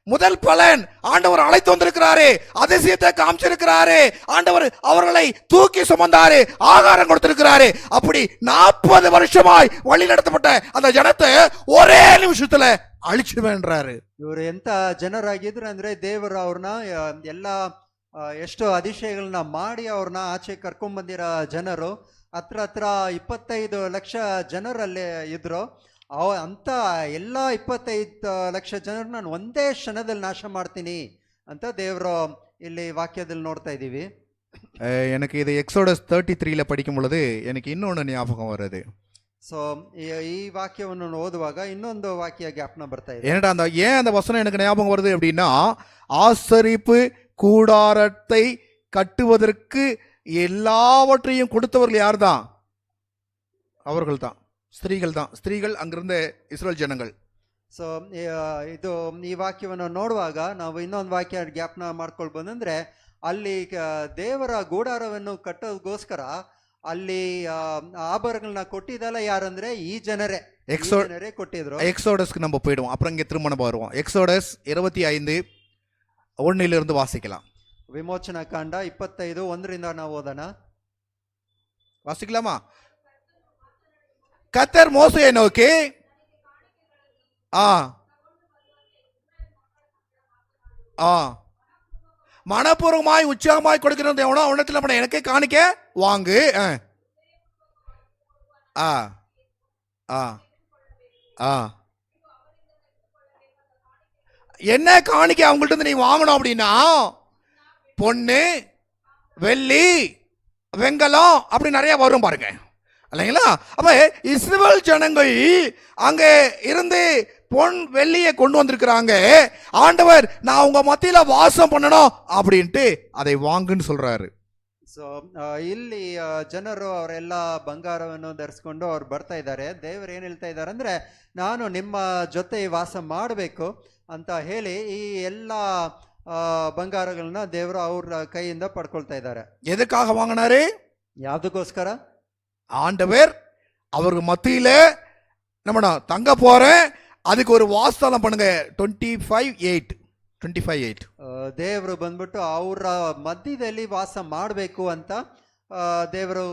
முதல் பலன் ஆண்டவர் அழைத்து வந்திருக்கிறாரு, அதிசயத்தை காமிச்சிருக்கிறாரு. ஆண்டவர் அவர்களை தூக்கி சுமந்தாரு, ஆகாரம் கொடுத்திருக்கிறாரு. அப்படி 40 வருஷமாய் வழி நடத்தப்பட்ட அந்த ஜனத்தை ஒரே நிமிஷத்துல அழிச்சுவேன்றாரு. ಇವರು ಎಂತ ಜನರಾಗಿದ್ರು ಅಂದ್ರೆ ದೇವರು ಅವ್ರನ್ನ ಎಲ್ಲಾ ಎಷ್ಟೋ ಅತಿಶಯಗಳನ್ನ ಮಾಡಿ ಅವ್ರನ್ನ ಆಚೆ ಕರ್ಕೊಂಡ್ ಬಂದಿರೋ ಜನರು ಹತ್ರ 25 ಲಕ್ಷ ಜನರಲ್ಲಿ ಇದ್ರು. ಅಂತ ಎಲ್ಲ 25 ಲಕ್ಷ ಜನರು ನಾನು ಒಂದೇ ಕ್ಷಣದಲ್ಲಿ ನಾಶ ಮಾಡ್ತೀನಿ ಅಂತ ದೇವರು ಇಲ್ಲಿ ವಾಕ್ಯದಲ್ಲಿ ನೋಡ್ತಾ ಇದ್ದೀವಿ. எனக்கு இது எக்ஸோடஸ் 33ல படிக்கும் பொழுது எனக்கு இன்னொன்று ஞாபகம் வருது. ಸೊ ಈ ವಾಕ್ಯವನ್ನು ಓದುವಾಗ ಇನ್ನೊಂದು ವಾಕ್ಯ ಜ್ಞಾಪನ ಬರ್ತಾ ಇದೆ. ஏன்டா அந்த வசனம் எனக்கு ஞாபகம் வருது அப்படின்னா, ஆசரிப்பு கூடாரத்தை கட்டுவதற்கு எல்லாவற்றையும் கொடுத்தவர்கள் யார் தான்? அவர்கள் தான், ஸ்திரீகள் தான். ஸ்திரீகள் அங்கிருந்த இஸ்ரேல் ஜனங்கள். ಸೊ ಇದು ಈ ವಾಕ್ಯವನ್ನು ನೋಡುವಾಗ ನಾವು ಇನ್ನೊಂದು ವಾಕ್ಯ ಜ್ಞಾಪನ ಮಾಡ್ಕೊಳ್ಬೋದಂದ್ರೆ, ಅಲ್ಲಿ ದೇವರ ಗೂಡಾರವನ್ನು ಕಟ್ಟೋದಕ್ಕೋಸ್ಕರ ಅಲ್ಲಿ ಆಭರಣಗಳನ್ನ ಕೊಟ್ಟಿದ್ದಲ್ಲ ಯಾರಂದ್ರೆ ಈ ಜನರೇ ಕೊಟ್ಟಿದ್ರು. எக்ஸோடஸ்க்கு நம்ம போயிடுவோம், அப்புறம் இங்க திரும்ப வருவோம். எக்ஸோடஸ் 25:1 வாசிக்கலாம். விமோச்சன காண்ட 25:1 ನಾವು ಓದೋಣ. வாசிக்கலாமா? கர்த்தர் மோசேயை நோக்கி மனப்பூர்வமாய் உற்சாகமாய் கொடுக்கிறது எவனோ அவனத்தில் பண்ண எனக்கே காணிக்க வாங்கு. என்ன காணிக்க அவங்கள்ட்ட இருந்து நீ வாங்கணும் அப்படின்னா, பொண்ணு வெள்ளி வெங்கலம் அப்படி நிறைய வரும் பாருங்க, இல்லைங்களா? அப்ப இஸ்ரவேல் ஜனங்கள் அங்க இருந்து பொன் வெள்ளியை கொண்டு வந்திருக்கிறாங்க. ஆண்டவர் நான் உங்க மத்தியில வாசம் பண்ணணும் அப்படின்ட்டு அதை வாங்குன்னு சொல்றாரு. ಸೊ ಇಲ್ಲಿ ಜನರು ಅವರೆಲ್ಲ ಬಂಗಾರವನ್ನು ಧರಿಸ್ಕೊಂಡು ಅವ್ರು ಬರ್ತಾ ಇದ್ದಾರೆ. ದೇವರು ಏನ್ ಹೇಳ್ತಾ ಇದ್ದಾರೆ ಅಂದ್ರೆ, ನಾನು ನಿಮ್ಮ ಜೊತೆ ವಾಸ ಮಾಡಬೇಕು ಅಂತ ಹೇಳಿ ಈ ಎಲ್ಲ ಬಂಗಾರಗಳನ್ನ ದೇವರು ಅವ್ರ ಕೈಯಿಂದ ಪಡ್ಕೊಳ್ತಾ ಇದ್ದಾರೆ. எதுக்காக வாங்கினாரு? ಯಾವ್ದಕ್ಕೋಸ್ಕರ? ஆண்டவர் அவருக்கு மத்தியில நம்ம தங்க போறேன், அதுக்கு ஒரு வாஸ்தலம் பண்ணுங்க. 25:8 ದೇವರು ಬಂದ್ಬಿಟ್ಟು ಅವರ ಮಧ್ಯದಲ್ಲಿ ವಾಸ ಮಾಡಬೇಕು ಅಂತ ದೇವರು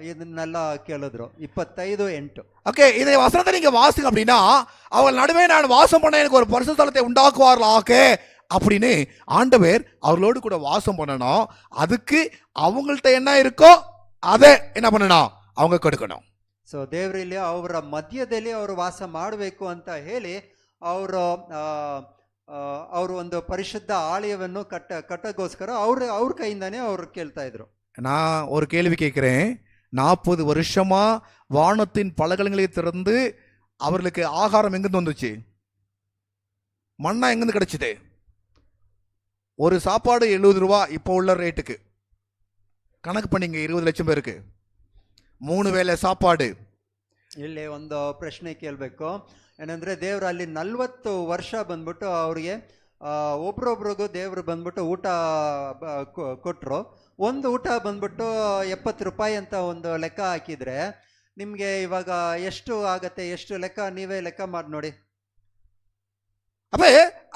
ಇದನ್ನೆಲ್ಲ ಕೇಳಿದ್ರು. 25:8. ஓகே, இதை வசனத்தை நீங்க வாசிங்க அப்படின்னா, அவங்க நடுவே நான் வாசம் பண்ண எனக்கு ஒரு பரிசுத்த ஸ்தலத்தை உண்டாக்குவார்களாக அப்படின்னு ஆண்டவர் அவர்களோடு கூட வாசம் பண்ணணும். அதுக்கு அவங்கள்ட்ட என்ன இருக்கோ அதை என்ன பண்ணணும், அவங்க கொடுக்கணும். ಸೊ ದೇವರಲ್ಲಿ ಅವರ ಮಧ್ಯದಲ್ಲಿ ಅವರು ವಾಸ ಮಾಡಬೇಕು ಅಂತ ಹೇಳಿ ಅವರು ಒಂದು ಪರಿಶುದ್ಧ ಆಲಯವನ್ನು ಕಟ್ಟಗೋಸ್ಕರ ಅವ್ರ ಕೈಯಿಂದಾನೇ ಅವ್ರು ಕೇಳ್ತಾ ಇದ್ರು. நான் ஒரு கேள்வி கேட்கிறேன், 40 வருஷமா வானத்தின் பலகலங்களை திறந்து அவர்களுக்கு ஆகாரம் எங்கிருந்து வந்துச்சு? மண்ணா எங்கிருந்து கிடைச்சது? ஒரு சாப்பாடு 70 ரூபா இப்போ உள்ள ரேட்டுக்கு. கணக்கு பண்ணிங்க, 20 லட்சம் பேருக்கு 3 வேளை ಸಾಪಾಡು. ಇಲ್ಲಿ ಒಂದು ಪ್ರಶ್ನೆ ಕೇಳಬೇಕು. ಏನಂದ್ರೆ ದೇವರು ಅಲ್ಲಿ 40 ವರ್ಷ ಬಂದ್ಬಿಟ್ಟು ಅವ್ರಿಗೆ ಒಬ್ರೊಬ್ರಿಗೂ ದೇವರು ಬಂದ್ಬಿಟ್ಟು ಊಟ ಕೊಟ್ಟರು. ಒಂದು ಊಟ ಬಂದ್ಬಿಟ್ಟು 70 ರೂಪಾಯಿ ಅಂತ ಒಂದು ಲೆಕ್ಕ ಹಾಕಿದ್ರೆ ನಿಮ್ಗೆ ಇವಾಗ ಎಷ್ಟು ಆಗತ್ತೆ? ಎಷ್ಟು ಲೆಕ್ಕ ನೀವೇ ಲೆಕ್ಕ ಮಾಡಿ ನೋಡಿ. அப்ப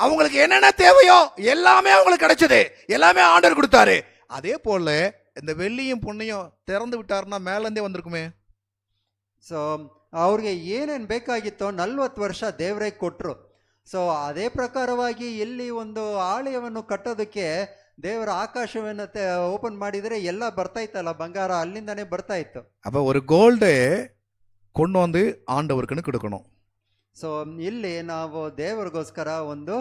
அவங்களுக்கு என்னென்ன தேவையோ எல்லாமே அவங்களுக்கு கிடைச்சது, எல்லாமே ஆண்டவர் கொடுத்தாரு. அதே போல இந்த வெள்ளியும் பொன்னையும் திறந்து விட்டாருன்னா மேலேருந்தே வந்திருக்குமே. ಸೊ ಅವ್ರಿಗೆ ಏನೇನು ಬೇಕಾಗಿತ್ತೋ 40 ವರ್ಷ ದೇವರೇ ಕೊಟ್ಟರು. ಸೊ ಅದೇ ಪ್ರಕಾರವಾಗಿ ಇಲ್ಲಿ ಒಂದು ಆಲಯವನ್ನು ಕಟ್ಟೋದಕ್ಕೆ ದೇವರ ಆಕಾಶವನ್ನು ಓಪನ್ ಮಾಡಿದರೆ ಎಲ್ಲ ಬರ್ತಾ ಇತ್ತಲ್ಲ, ಬಂಗಾರ ಅಲ್ಲಿಂದಾನೇ ಬರ್ತಾ ಇತ್ತು. அப்ப ஒரு கோல்டு கொண்டு வந்து ஆண்டவருக்குன்னு கொடுக்கணும். ಸೊ ಇಲ್ಲಿ ನಾವು ದೇವರಿಗೋಸ್ಕರ ಒಂದು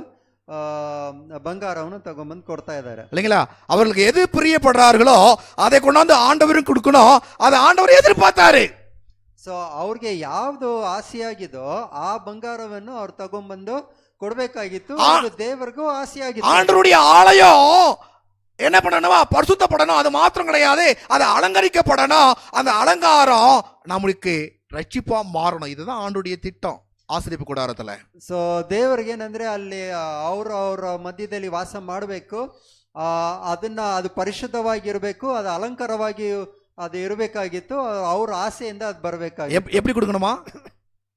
ಬಂಗಾರವನ್ನು ತಗೊಂಬಂದು ಕೊಡ್ತಾ ಇದ್ದಾರೆ இல்லைங்களா? அவர்களுக்கு எது பிரியப்படுறார்களோ அதை கொண்டாந்து ஆண்டவரும் கொடுக்கணும். அதை ஆண்டவர் எதிர்பார்த்தாரு. ಸೊ ಅವ್ರಿಗೆ ಯಾವ್ದು ಆಸೆಯಾಗಿದೋ ಆ ಬಂಗಾರವನ್ನು ಅವ್ರು ತಗೊಂಡ್ಬಂದು ಕೊಡ್ಬೇಕಾಗಿತ್ತು. ಅದು ದೇವರಿಗೂ ಆಸೆಯಾಗಿತ್ತು. ஆண்டவருடைய ஆலயம் என்ன பண்ணணுமா? பரிசுத்தப்படணும். அது மாத்திரம் கிடையாது, அது அலங்கரிக்கப்படணும். அந்த அலங்காரம் நம்மளுக்கு ரட்சிப்பா மாறணும். இதுதான் ஆண்டவருடைய திட்டம் ಆಸರಿப்பு ಕೂಡಾರತಲ್ಲ. ಸೊ ದೇವರಿಗೆ ಏನಂದ್ರೆ ಅಲ್ಲಿ ಅವ್ರ ಮಧ್ಯದಲ್ಲಿ ವಾಸ ಮಾಡಬೇಕು. ಅದು ಪರಿಶುದ್ಧವಾಗಿರ್ಬೇಕು, ಅದು ಅಲಂಕಾರವಾಗಿ ಅದು ಇರಬೇಕಾಗಿತ್ತು. ಅವ್ರ ಆಸೆಯಿಂದ ಅದು ಬರಬೇಕಾಗಿತ್ತು. எப்படி கொடுக்கணுமா?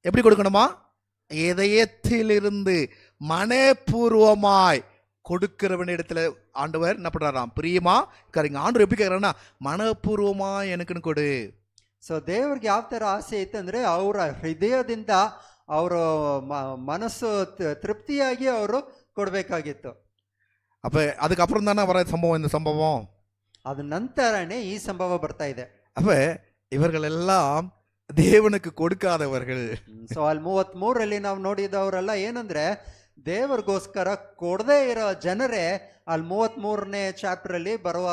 எப்படி கொடுக்கணுமா? இதயத்திலிருந்து மனப்பூர்வமாய் கொடுக்கிறவனிடத்துல ஆண்டவர் என்ன பண்றாராம்? பிரியமா கரிங்க. ஆண்டவர் எப்படி கேட்கறாருன்னா மனப்பூர்வமா எனக்குன்னு கொடு. ಸೊ ದೇವ್ರಿಗೆ ಯಾವ ತರ ಆಸೆ ಇತ್ತಂದ್ರೆ ಅವರ ಹೃದಯದಿಂದ ಅವರು ಮನಸ್ಸು ತೃಪ್ತಿಯಾಗಿ ಅವರು ಕೊಡ್ಬೇಕಾಗಿತ್ತು. அப்ப அதுக்கப்புறம் தானே வர சம்பவம் இந்த சம்பவம். அது ನಂತರನೇ ಈ ಸಂಭವ ಬರ್ತಾ ಇದೆ. அப்ப இவர்கள் எல்லாம் தேவனுக்கு கொடுக்காதவர்கள். ಸೊ ಅಲ್ಲಿ 33ರಲ್ಲಿ ನಾವು ನೋಡಿದವರೆಲ್ಲ ಏನಂದ್ರೆ ದೇವರಿಗೋಸ್ಕರ ಕೊಡದೇ ಇರೋ ಜನರೇ ಅಲ್ಲಿ 33ನೇ ಚಾಪ್ಟರ್ ಅಲ್ಲಿ ಬರುವ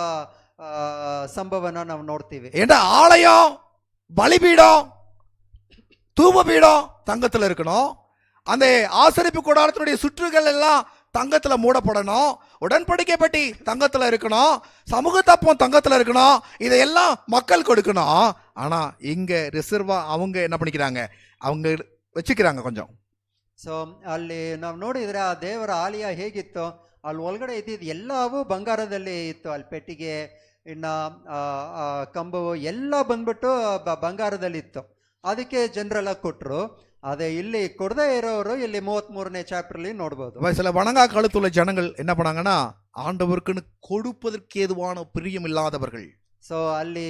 ಸಂಭವನ ನಾವು ನೋಡ್ತೀವಿ. ஏண்டா ஆலயம், பலிபீடம், தூபபீடம் தங்கத்துல இருக்கணும். அந்த ஆசரிப்பு கூடாரத்தினுடைய சுற்றுகள் எல்லாம் தங்கத்துல மூடப்படணும். உடன்படிக்கை பெட்டி தங்கத்துல இருக்கணும். சமூக தப்பம் தங்கத்துல இருக்கணும். இதையெல்லாம் மக்கள் கொடுக்கணும். ஆனா இங்க ரிசர்வா அவங்க என்ன பண்ணிக்கிறாங்க? அவங்க வச்சுக்கிறாங்க கொஞ்சம். ಸೊ ಅಲ್ಲಿ ನಾವು ನೋಡಿದ್ರೆ ಆ ದೇವರ ಆಲಯ ಹೇಗಿತ್ತು, ಅಲ್ಲಿ ಒಳಗಡೆ ಇದ್ದಿದ್ದು ಎಲ್ಲವೂ ಬಂಗಾರದಲ್ಲಿ ಇತ್ತು. ಅಲ್ಲಿ ಪೆಟ್ಟಿಗೆ, ಇನ್ನ ಕಂಬವು ಎಲ್ಲ ಬಂದ್ಬಿಟ್ಟು ಬಂಗಾರದಲ್ಲಿ ಇತ್ತು. ಅದಕ್ಕೆ ಜನರೆಲ್ಲ ಕೊಟ್ಟರು. ಅದೇ ಇಲ್ಲಿ ಕೊಡದೇ ಇರೋರು ಇಲ್ಲಿ 33ನೇ ಚಾಪ್ಟರ್ಲಿ ನೋಡ್ಬೋದು. சில வணங்கா கழுத்துள்ள ஜனங்கள் என்ன பண்ணாங்கன்னா ஆண்டவருக்குன்னு கொடுப்பதற்கு ஏதுவான பிரியம் இல்லாதவர்கள். ಸೊ ಅಲ್ಲಿ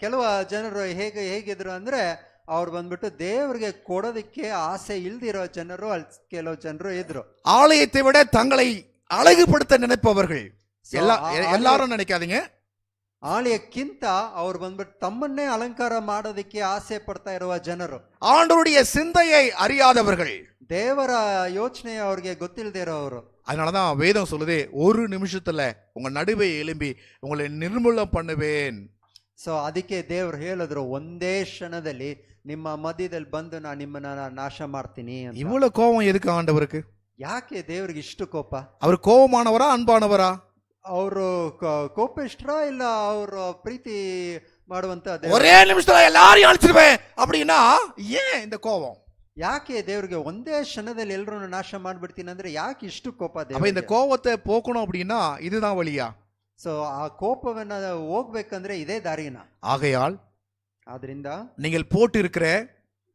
ಕೆಲವು ಜನರು ಹೇಗಿದ್ರು ಅಂದ್ರೆ ಅವ್ರು ಬಂದ್ಬಿಟ್ಟು ದೇವರಿಗೆ ಕೊಡೋದಕ್ಕೆ ಆಸೆ ಇಲ್ದಿರೋ ಜನರು ಅಲ್ಲಿ ಕೆಲವು ಜನರು ಇದ್ರು. ஆலயத்தை விட தங்களை அழகுபடுத்த நினைப்பவர்கள். எல்லாரும் நினைக்காதீங்க. ಆಲಯಕ್ಕಿಂತ ಅವ್ರು ಬಂದ್ಬಿಟ್ಟು ತಮ್ಮನ್ನೇ ಅಲಂಕಾರ ಮಾಡೋದಕ್ಕೆ ಆಸೆ ಪಡ್ತಾ ಇರುವ ಜನರು. ஆண்டவருடைய சிந்தையை அறியாதவர்கள். ದೇವರ ಯೋಚನೆ ಅವ್ರಿಗೆ ಗೊತ್ತಿಲ್ಲದೆ ಇರೋರು. அதனாலதான் வேதம் சொல்லுதே, ஒரு நிமிஷத்துல உங்க நடுவே எழும்பி உங்களை நிர்மூலம் பண்ணுவேன். ಸೊ ಅದಕ್ಕೆ ದೇವ್ರು ಹೇಳಿದ್ರು, ಒಂದೇ ಕ್ಷಣದಲ್ಲಿ ನಿಮ್ಮ ಮಧ್ಯದಲ್ಲಿ ಬಂದು ನಾನು ನಿಮ್ಮನ್ನ ನಾಶ ಮಾಡ್ತೀನಿ ಅಂತ. இவ்வளவு கோபம் எதுக்கு ஆண்டவருக்கு? ಯಾಕೆ ದೇವ್ರಿಗೆ ಇಷ್ಟು ಕೋಪ? அவர் கோபமானவரா அன்பானவரா? ಅವರು ಕೋಪಿಷ್ಟ್ರ ಇಲ್ಲ ಅವರು ಪ್ರೀತಿ ಮಾಡುವಂತ? ஒரே நிமிஷத்துல எல்லாரையும் அழிச்சிருவேன் அப்படின்னா ஏன் இந்த கோபம்? ಯಾಕೆ ದೇವ್ರಿಗೆ ಒಂದೇ ಕ್ಷಣದಲ್ಲಿ ಎಲ್ಲರನ್ನು ನಾಶ ಮಾಡ್ಬಿಡ್ತೀನಿ ಅಂದ್ರೆ ಯಾಕೆ ಇಷ್ಟು ಕೋಪ? அப்ப இந்த கோபத்தை போக்கணும் அப்படின்னா இதுதான் வழியா? ಸೊ ಆ ಕೋಪವನ್ನ ಹೋಗ್ಬೇಕಂದ್ರೆ ಇದೇ ದಾರಿನ. ஆகையால் ಆದ್ರಿಂದ நீங்கள் போட்டு இருக்கிற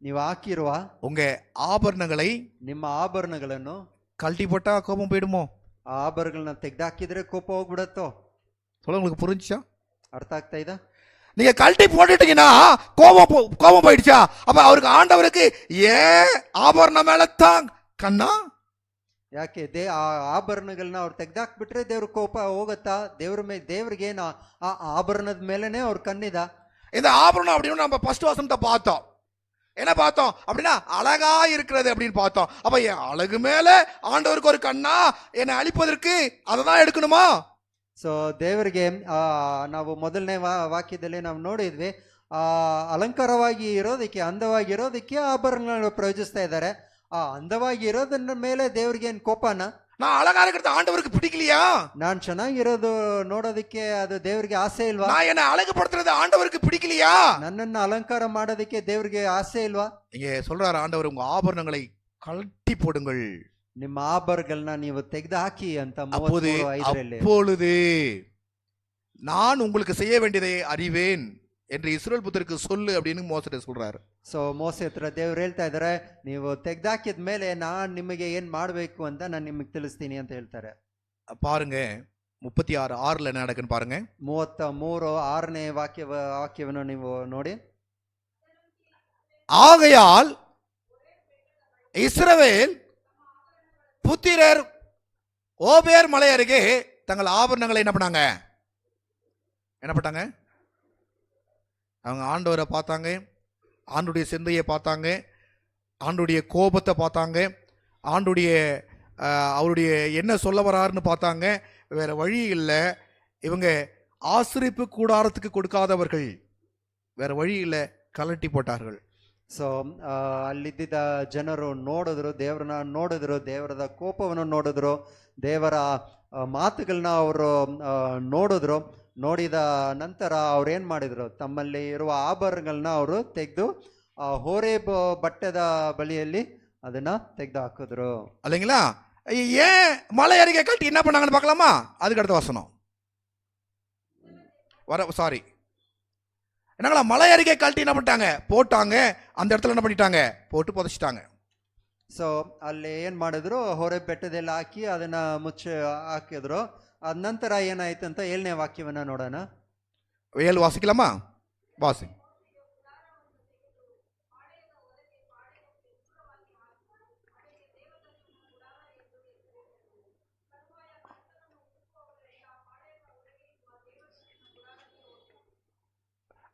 ನೀವು ಹಾಕಿರುವ உங்க ஆபரணங்களை, ನಿಮ್ಮ ಆಭರಣಗಳನ್ನು கழட்டி போட்டா கோபம் போயிடுமோ? ಆ ಆಭರಣಗಳನ್ನ ತೆಗ್ದಾಕಿದ್ರೆ ಕೋಪ ಹೋಗ್ಬಿಡತ್ತೋ? சொல்ல உங்களுக்கு புரிஞ்சுச்சா? ಅರ್ಥ ಆಗ್ತಾ ಇದೆ? நீங்க கழட்டி போட்டுட்டீங்கன்னா கோபம் போயிடுச்சா? அப்ப அவருக்கு ஆண்டவருக்கு ஏன் ஆபரணம் மேல தான் கண்ணா? ಯಾಕೆ ಆ ಆಭರಣಗಳನ್ನ ಅವ್ರು ತೆಗ್ದಾಕ್ಬಿಟ್ರೆ ದೇವ್ರ ಕೋಪ ಹೋಗತ್ತಾ? ದೇವ್ರಿಗೆ ಏನು ಆ ಆಭರಣದ ಮೇಲೆನೆ ಅವ್ರ ಕಣ್ಣಿದ? இந்த ஆபரணம் அப்படின்னு நம்ம ஃபர்ஸ்ட் வசனத்தை பார்த்தோம். என்ன பார்த்தோம் அப்படின்னா அழகா இருக்கிறது அப்படின்னு பார்த்தோம். அப்ப என் அழகு மேல ஆண்டவருக்கு ஒரு கண்ணா என்னை அழிப்பதற்கு அதை தான் எடுக்கணுமா? ಸೊ ದೇವರಿಗೆ ನಾವು ಮೊದಲನೇ ವಾಕ್ಯದಲ್ಲಿ ನಾವು ನೋಡಿದ್ವಿ, ಅಲಂಕಾರವಾಗಿ ಇರೋದಕ್ಕೆ, ಅಂದವಾಗಿ ಇರೋದಕ್ಕೆ ಆಭರಣಗಳನ್ನು ಪ್ರಯೋಜಿಸ್ತಾ ಇದ್ದಾರೆ. ಆ ಅಂದವಾಗಿ ಇರೋದನ್ನ ಮೇಲೆ ದೇವ್ರಿಗೆ ಏನ್ ಕೋಪನ? நான் அழகா இருக்கிறது ஆண்டவருக்கு பிடிக்கலையா? ನಾನ್ ಚೆನ್ನಾಗಿರೋದು ನೋಡೋದಕ್ಕೆ ಅದು ದೇವ್ರಿಗೆ ಆಸೆ ಇಲ್ವಾ? நான் என்ன அழகுபடுத்துறது ஆண்டவருக்கு பிடிக்கலையா? ನನ್ನನ್ನ ಅಲಂಕಾರ ಮಾಡೋದಕ್ಕೆ ದೇವ್ರಿಗೆ ಆಸೆ ಇಲ್ವಾ? இங்க சொல்றாரு ஆண்டவர், உங்க ஆபரணங்களை கழட்டி போடுங்கள். ನಿಮ್ಮ ಆಭರಣಗಳನ್ನ ನೀವು ತೆಗೆದು ಹಾಕಿ ಅಂತ அப்போது 33:5 அப்பொழுது நான் உங்களுக்கு செய்ய வேண்டியதை அறிவேன் என்று இஸ்ரவேல் புத்திரருக்கு சொல்லு அப்படின்னு மோசே சொல்றாரு. ಸೊ ಮೋಸೆ ಹತ್ರ ದೇವ್ರು ಹೇಳ್ತಾ ಇದಾರೆ, ನೀವು ತೆಗ್ದಾಕಿದ ಮೇಲೆ ನಾನ್ ನಿಮಗೆ ಏನ್ ಮಾಡ್ಬೇಕು ಅಂತ ನಾನು ನಿಮಗೆ ತಿಳಿಸ್ತೀನಿ ಅಂತ ಹೇಳ್ತಾರೆ. பாருங்க 36:6 என்ன நடக்குன்னு பாருங்க. 33:6 ವಾಕ್ಯವನ್ನು ನೀವು ನೋಡಿ. ஆகையால் இஸ்ரவேல் புத்திரர் ஓபேர் மலை அருகே தங்கள் ஆபரணங்களை என்ன பண்ணாங்க? அவங்க ஆண்டவரை பார்த்தாங்க, ஆண்டுடைய சிந்தையை பார்த்தாங்க, ஆண்டுடைய கோபத்தை பார்த்தாங்க, ஆண்டுடைய அவருடைய என்ன சொல்ல வராருன்னு பார்த்தாங்க. வேற வழி இல்லை, இவங்க ஆசிரிப்பு கூடாரத்துக்கு கொடுக்காதவர்கள், வேற வழி இல்லை, கலட்டி போட்டார்கள். ಸೊ ಅಲ್ಲಿದ್ದ ಜನರು ನೋಡಿದ್ರು, ದೇವರನ್ನ ನೋಡಿದ್ರು, ದೇವರದ ಕೋಪವನ್ನು ನೋಡಿದ್ರು, ದೇವರ ಮಾತುಗಳನ್ನ ಅವರು ನೋಡಿದ್ರು. ನೋಡಿದ ನಂತರ ಅವ್ರು ಏನ್ ಮಾಡಿದ್ರು? ತಮ್ಮಲ್ಲಿ ಇರುವ ಆಭರಣಗಳನ್ನ ಅವರು ತೆಗೆದು ಹೋರೇಬ್ ಬಟ್ಟೆದ ಬಳಿಯಲ್ಲಿ ಅದನ್ನ ತೆಗೆದು ಹಾಕಿದ್ರು. இல்லைங்களா? ஏன் மலை அருகே கட்டி என்ன பண்ணாங்கன்னு பார்க்கலாமா? அதுக்கு அடுத்த வசனம் சாரி என்னங்களா, மலை அருகே கழட்டி என்ன பண்ணிட்டாங்க? போட்டாங்க. அந்த இடத்துல என்ன பண்ணிட்டாங்க? போட்டு புதைச்சிட்டாங்க. ಸೊ ಅಲ್ಲಿ ಏನ್ ಮಾಡಿದ್ರು? ಹೊರೆ ಬೆಟ್ಟದಲ್ಲಿ ಹಾಕಿ ಅದನ್ನ ಮುಚ್ಚಿ ಹಾಕಿದ್ರು. ಅದ ನಂತರ ಏನಾಯ್ತು ಅಂತ 7ನೇ ವಾಕ್ಯವನ್ನ ನೋಡೋಣ. 7 வாசிக்கலாமா? வாசி.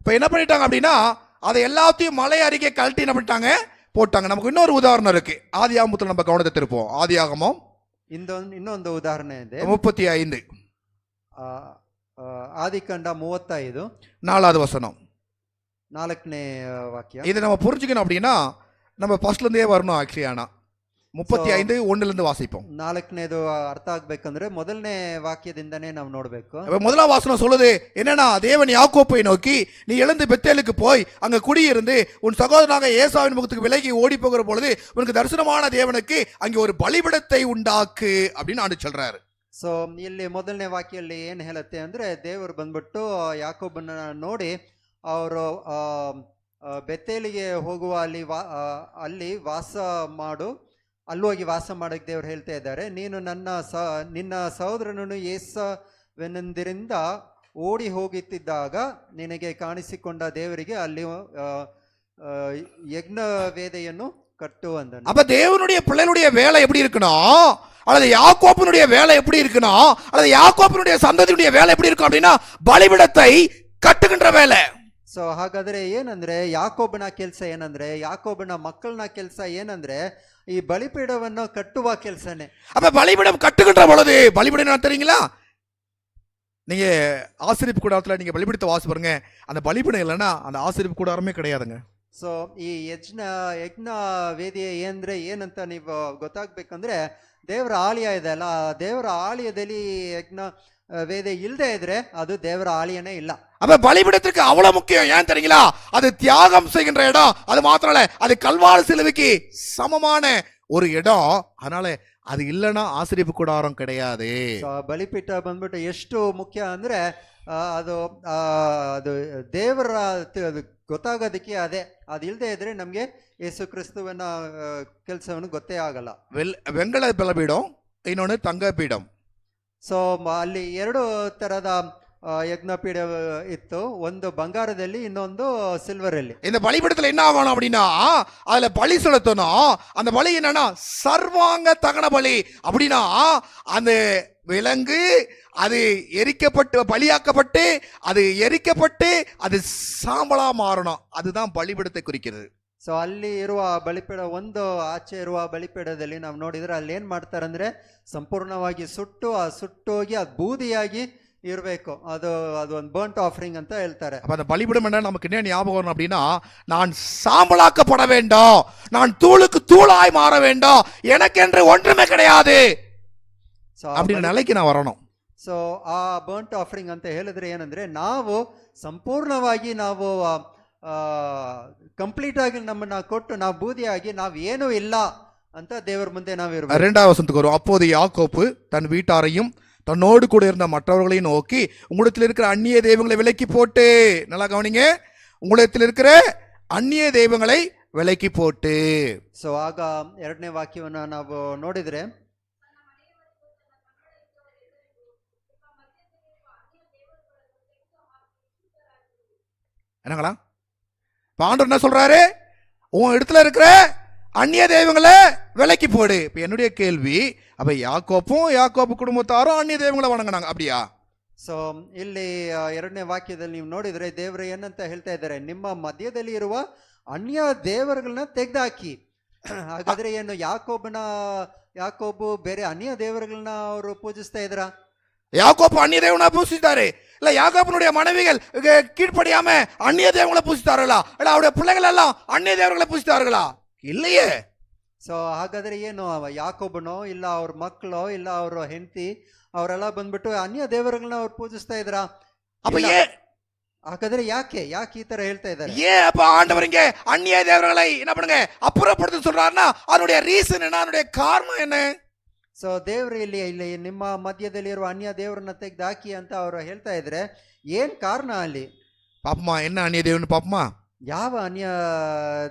இப்ப என்ன பண்ணிட்டாங்க அப்படின்னா, அதை எல்லாத்தையும் மலை அருகே கழட்டி என்ன பண்ணிட்டாங்க? போட்டாங்க. நமக்கு இன்னொரு உதாரணம் இருக்கு. ஆதியாகமத்துல நம்ம கவனத்தை திருப்போம். ஆதியாகமம் ಇನ್ನೊಂದು ಉದಾಹರಣೆ ಇದೆ. 35 ಆದಿಕಾಂಡ 35 4வது வசனம். 4ನೇ ವಾಕ್ಯ. இதை நம்ம புரிஞ்சுக்கணும் அப்படின்னா நம்ம ஃபர்ஸ்ட்ல இருந்தே வரணும். ஆக்சுவலி ஆனா 35 1ல இருந்து வாசிப்போம். 4ನೇದು ಅರ್ಥ ಆಗ್ಬೇಕಂದ್ರೆ ಮೊದಲನೇ ವಾಕ್ಯದಿಂದನೇ ನಾವು ನೋಡ್ಬೇಕು. முதலாம் வாசனம் சொல்லுது என்னன்னா, தேவன் யாக்கோப்பை நோக்கி, நீ எழுந்து பெத்தேலுக்கு போய் அங்க குடியிருந்து உன் சகோதரனாக ஏசாவின் முகத்துக்கு விலகி ஓடி போகிற பொழுது உனக்கு தரிசனமான தேவனுக்கு அங்கே ஒரு பலிபீடத்தை உண்டாக்கு அப்படின்னு ஆண்டு சொல்றாரு. ಸೊ ಇಲ್ಲಿ ಮೊದಲನೇ ವಾಕ್ಯಲ್ಲಿ ಏನ್ ಹೇಳುತ್ತೆ ಅಂದ್ರೆ, ದೇವರು ಬಂದ್ಬಿಟ್ಟು ಯಾಕೋಬನ್ನ ನೋಡಿ ಅವರು ಬೆತ್ತೇಲಿಗೆ ಹೋಗುವ ಅಲ್ಲಿ ವಾಸ ಮಾಡು, ಅಲ್ಲೋಗಿ ವಾಸ ಮಾಡಕ್ಕೆ ದೇವ್ರು ಹೇಳ್ತಾ ಇದ್ದಾರೆ. ನೀನು ನಿನ್ನ ಸಹೋದರನನ್ನು ಏಸವೆನೆಂದರಿಂದ ಓಡಿ ಹೋಗುತ್ತಿದ್ದಾಗ ನಿನಗೆ ಕಾಣಿಸಿಕೊಂಡ ದೇವರಿಗೆ ಅಲ್ಲಿ ಯಜ್ಞ ವೇದೆಯನ್ನು கட்டு வந்தன. அப்ப தேவனுடைய பிள்ளைகளுடைய வேலை எப்படி இருக்கணும், அல்லது யாக்கோபினுடைய வேலை எப்படி இருக்கணும், அல்லது யாக்கோபினுடைய சந்ததியுடைய வேலை எப்படி இருக்கும் அப்படின்னா, பலிபீடத்தை கட்டுகின்ற வேலை. ಸೊ ಹಾಗಾದ್ರೆ ಏನಂದ್ರೆ, ಯಾಕೋಬನ ಕೆಲಸ ಏನಂದ್ರೆ, ಯಾಕೋಬನ ಮಕ್ಕಳನ ಕೆಲಸ ಏನಂದ್ರೆ, ಈ ಬಲಿಪೀಡವನ್ನು ಕಟ್ಟುವ ಕೆಲಸನೇ. அப்ப பலிபீடம் கட்டுகின்ற பொழுது, பலிபீடம் என்ன தெரியுங்களா? நீங்க ஆசரிப்பு கூடாரத்துல நீங்க பலிபீடத்தை வாசி பாருங்க, அந்த பலிபீடம் இல்லைன்னா அந்த ஆசரிப்பு கூடாரமே கிடையாதுங்க. ಸೊ ಈ ಯಜ್ಞ ವೇದಿಯ ಅಂದ್ರೆ ಏನಂತ ನೀವು ಗೊತ್ತಾಗ್ಬೇಕಂದ್ರೆ, ದೇವರ ಆಲಯ ಇದೆ ಅಲ್ಲ, ದೇವರ ಆಲಯದಲ್ಲಿ ಯಜ್ಞ ವೇದ ಇಲ್ಲದೆ ಇದ್ರೆ அது தேவர ஆலயனே இல்ல. அப்ப பலிபீடத்துக்கு அவ்வளவு முக்கியம். ஏன் தெரியுங்களா? அது தியாகம் செய்கின்ற இடம். அது மாத்திரம் இல்ல, அது கல்வாரி சிலுவைக்கு சமமான ஒரு இடம். அதனால அது இல்லைன்னா ஆசரிப்பு கூடாரம் கிடையாது. ಬಲಿಪೀಠ ಬಂದ್ಬಿಟ್ಟು ಎಷ್ಟು ಮುಖ್ಯ ಅಂದ್ರೆ, ಅದು ದೇವರ ಗೊತ್ತಾಗೋದಕ್ಕೆ ಅದೇ. ಅದಿಲ್ಲದೆ ಇದ್ರೆ ನಮ್ಗೆ ಯೇಸು ಕ್ರಿಸ್ತುವಿನ ಕೆಲಸವನ್ನು ಗೊತ್ತೇ ಆಗಲ್ಲ. வெங்கல பலிபீடம், இன்னொன்னு தங்க பீடம். ಸೊ ಅಲ್ಲಿ 2 ತರದ ಯಜ್ಞಪೀಠ ಇತ್ತು, ಒಂದು ಬಂಗಾರದಲ್ಲಿ, ಇನ್ನೊಂದು ಸಿಲ್ವರ್ ಅಲ್ಲಿ. இந்த பலிபீடத்துல என்ன ஆகணும் அப்படின்னா, அதுல பலி செலுத்தணும். அந்த பலி என்னன்னா சர்வாங்க தகன பலி. அப்படின்னா அந்த விலங்கு அது எரிக்கப்பட்டு பலியாக்கப்பட்டு அது எரிக்கப்பட்டு அது சாம்பலா மாறணும். அதுதான் பலிபீடத்தை குறிக்கிறது. ಸೊ ಅಲ್ಲಿ ಇರುವ ಬಲಿಪೀಡ, ಒಂದು ಆಚೆ ಇರುವ ಬಲಿಪೀಡದಲ್ಲಿ ನಾವು ನೋಡಿದ್ರೆ ಅಲ್ಲಿ ಏನ್ ಮಾಡ್ತಾರೆ ಅಂದ್ರೆ, ಸಂಪೂರ್ಣವಾಗಿ ಸುಟ್ಟು ಆ ಸುಟ್ಟೋಗಿ ಅದು ಬೂದಿಯಾಗಿ ಇರಬೇಕು. ಅದು ಒಂದು ಬರ್ಂಟ್ ಆಫರಿಂಗ್ ಅಂತ ಹೇಳ್ತಾರೆ. அப்ப அந்த பலிபீடம் என்ன நமக்கு என்ன ஞாபகம் வரும் அப்படின்னா, நான் சாம்பலாக்கப்பட வேண்டும், நான் தூளுக்கு தூளாய் மாற வேண்டும், எனக்கென்று ஒன்றுமே கிடையாது ಸೊ அப்படின்ற நிலைக்கு நான் வரணும். ಸೊ ಆ ಬರ್ಂಟ್ ಆಫರಿಂಗ್ ಅಂತ ಹೇಳಿದ್ರೆ ಏನಂದ್ರೆ, ನಾವು ಸಂಪೂರ್ಣವಾಗಿ ನಾವು ಕಂಪ್ಲೀಟ್ ಆಗಿ ನಮ್ಮನ್ನ ಕೊಟ್ಟು ನಾವು ಬೂದಿಯಾಗಿ ನಾವು ಏನೂ ಇಲ್ಲ ಅಂತ ದೇವರ ಮುಂದೆ ನಾವು ಇರಬೇಕು. 2வது வசனத்துக்கு வரும். அப்போது யாக்கோப்பு தன் வீட்டாரையும் தன்னோடு கூட இருந்த மற்றவர்களையும் நோக்கி, உங்களிடத்தில் இருக்கிற அந்நிய தெய்வங்களை விலக்கி போட்டு, நல்லா கவனிங்க, உங்களிடத்தில் இருக்கிற அந்நிய தெய்வங்களை விலக்கி போட்டு. ಸೊ ಆಗ 2ನೇ ವಾಕ್ಯವನ್ನ ನಾವು ನೋಡಿದ್ರೆ, என்னங்களா ஆண்டவர் என்ன சொல்றாரு? உன் இடத்துல இருக்கிற அந்நிய தெய்வங்களை விலக்கி போடு. இப்ப என்னுடைய கேள்வி, அப்ப யாக்கோப்பு குடும்பத்தாரும் அந்நிய தெய்வங்களை வணங்கினாங்க, அப்படியா? ಸೊ ಇಲ್ಲಿ 2ನೇ ವಾಕ್ಯದಲ್ಲಿ ನೀವು ನೋಡಿದ್ರೆ ದೇವರು ಏನಂತ ಹೇಳ್ತಾ ಇದ್ದಾರೆ, ನಿಮ್ಮ ಮಧ್ಯದಲ್ಲಿ ಇರುವ ಅನ್ಯ ದೇವರುಗಳನ್ನ ತೆಗೆದಾಕಿ. ಹಾಗಾದ್ರೆ ಏನು ಯಾಕೋಬು ಬೇರೆ ಅನ್ಯ ದೇವರುಗಳನ್ನ ಅವರು ಪೂಜಿಸ್ತಾ ಇದ್ರ? யாக்கோப்பு அந்நிய தேவனை பூசித்தாரு இல்ல? யாக்கோப்பினுடைய மனைவிகள் கீழ்ப்படியாம அந்நிய தேவங்களை பூசித்தார்களா? இல்ல அவருடைய பிள்ளைகள் எல்லாம் அந்நிய தேவர்களை பூசித்தார்களா? இல்லையே. ಸೊ ಹಾಗಾದ್ರೆ ಏನು, ಯಾಕೋಬನೋ ಇಲ್ಲ ಅವ್ರ ಮಕ್ಕಳೋ ಇಲ್ಲ ಅವ್ರ ಹೆಂಡತಿ ಅವರೆಲ್ಲ ಬಂದ್ಬಿಟ್ಟು ಅನ್ಯ ದೇವರುಗಳನ್ನ ಅವ್ರು ಪೂಜಿಸ್ತಾ ಇದ್ರ? அப்ப ಹಾಗಾದ್ರೆ ಯಾಕೆ ಈ ತರ ಹೇಳ್ತಾ ಇದ್ದಾರೆ? அப்ப ஆண்டவர் இங்க அந்நிய தேவர்களை என்ன பண்ணுங்க அப்புறப்படுத்த சொல்றாருன்னா, அதனுடைய ரீசன் என்ன, அதனுடைய காரணம் என்ன? ಸೊ ದೇವ್ರು ಇಲ್ಲಿ ನಿಮ್ಮ ಮಧ್ಯದಲ್ಲಿರುವ ಅನ್ಯ ದೇವರನ್ನ ತೆಗೆದಾಕಿ ಅಂತ ಅವರು ಹೇಳ್ತಾ ಇದ್ರೆ ಏನ್ ಕಾರಣ ಅಲ್ಲಿ? பாப்பமா என்ன அந்நிய தேவன் பாப்பமா? ಯಾವ ಅನ್ಯ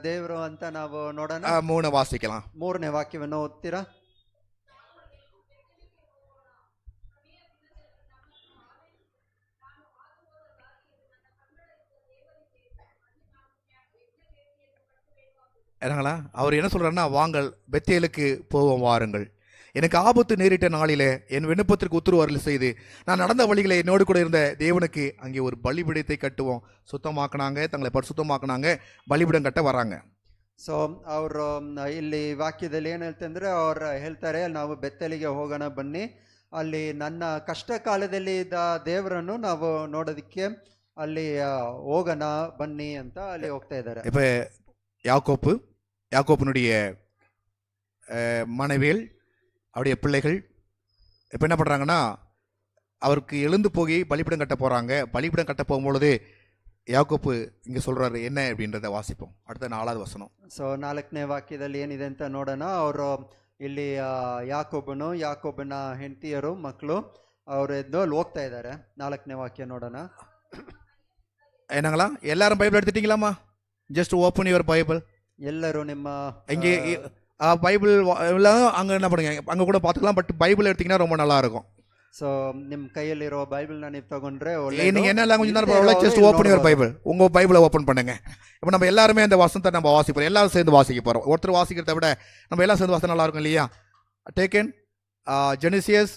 ದೇವರು ಅಂತ ನಾವು ನೋಡೋಣ. 3 வாசிக்கலாம். 3ನೇ ವಾಕ್ಯವನ್ನು ಓದ್ತೀರಾ? என்னங்களா அவர் என்ன சொல்றாருன்னா, வாங்கள் பெத்தேலுக்கு போவோம் வாருங்கள், எனக்கு ஆபத்து நேரிட்ட நாளிலே என் விண்ணப்பத்திற்கு உத்தரவு அருள் செய்து நான் நடந்த வழிகளை என்னோடு கூட இருந்த தேவனுக்கு அங்கே ஒரு பலிபீடத்தை கட்டுவோம். சுத்தமாக்குனாங்க, தங்களை பரிசுத்தமாக்குனாங்க, பலிபீடம் கட்ட வராங்க. ಸೊ ಅವರು ಇಲ್ಲಿ ವಾಕ್ಯದಲ್ಲಿ ಏನು ಹೇಳ್ತಂದ್ರೆ, ಅವ್ರು ಹೇಳ್ತಾರೆ, ನಾವು ಬೆತ್ತಲಿಗೆ ಹೋಗೋಣ ಬನ್ನಿ, ಅಲ್ಲಿ ನನ್ನ ಕಷ್ಟ ಕಾಲದಲ್ಲಿ ಇದ್ದ ದೇವರನ್ನು ನಾವು ನೋಡೋದಕ್ಕೆ ಅಲ್ಲಿ ಹೋಗೋಣ ಬನ್ನಿ ಅಂತ ಅಲ್ಲಿ ಹೋಗ್ತಾ ಇದ್ದಾರೆ. இப்ப யாக்கோப்பினுடைய மனைவிகள், அவருடைய பிள்ளைகள் இப்போ என்ன பண்ணுறாங்கன்னா, அவருக்கு எழுந்து போய் பலிபீடம் கட்ட போகிறாங்க. பலிபீடம் கட்ட போகும்பொழுது யாக்கோப்பு இங்கே சொல்கிறாரு என்ன அப்படின்றத வாசிப்போம். அடுத்த 4வது வசனம். ಸೊ 4ನೇ ವಾಕ್ಯದಲ್ಲಿ ಏನಿದೆ ಅಂತ ನೋಡೋಣ. ಅವರು ಇಲ್ಲಿ ಯಾಕೋಬನ ಹೆಂಡತಿಯರು ಮಕ್ಕಳು ಅವರು ಎದ್ದು ಅಲ್ಲಿ ಹೋಗ್ತಾ ಇದ್ದಾರೆ. 4ನೇ ವಾಕ್ಯ ನೋಡೋಣ. என்னங்களா எல்லாரும் பைபிள் எடுத்துட்டீங்களாமா? Just open your Bible. ಎಲ್ಲರೂ ನಿಮ್ಮ இங்கே பைபிள் அங்கே என்ன பண்ணுங்க, அங்கே கூட பார்த்துக்கலாம், பட் பைபிள் எடுத்தீங்கன்னா ரொம்ப நல்லா இருக்கும். ಸೊ ನಿಮ್ಮ ಕೈಯಲ್ಲಿರೋ ಬೈಬಲ್ನ ನೀವು ತಗೊಂಡ್ರೆ நீங்கள் என்ன லாங்குவேஜ் இருந்தாலும் ஜஸ்ட் ஓப்பன் யுவர் பைபிள். உங்கள் பைபிளை ஓப்பன் பண்ணுங்க. இப்போ நம்ம எல்லாருமே அந்த வசனத்தை நம்ம வாசிப்போம், எல்லாரும் சேர்ந்து வாசிக்க போகிறோம். ஒருத்தர் வாசிக்கிறத விட நம்ம எல்லாம் சேர்ந்து வாசித்தா நல்லா இருக்கும் இல்லையா? டேக்கன் ஜெனிசியஸ்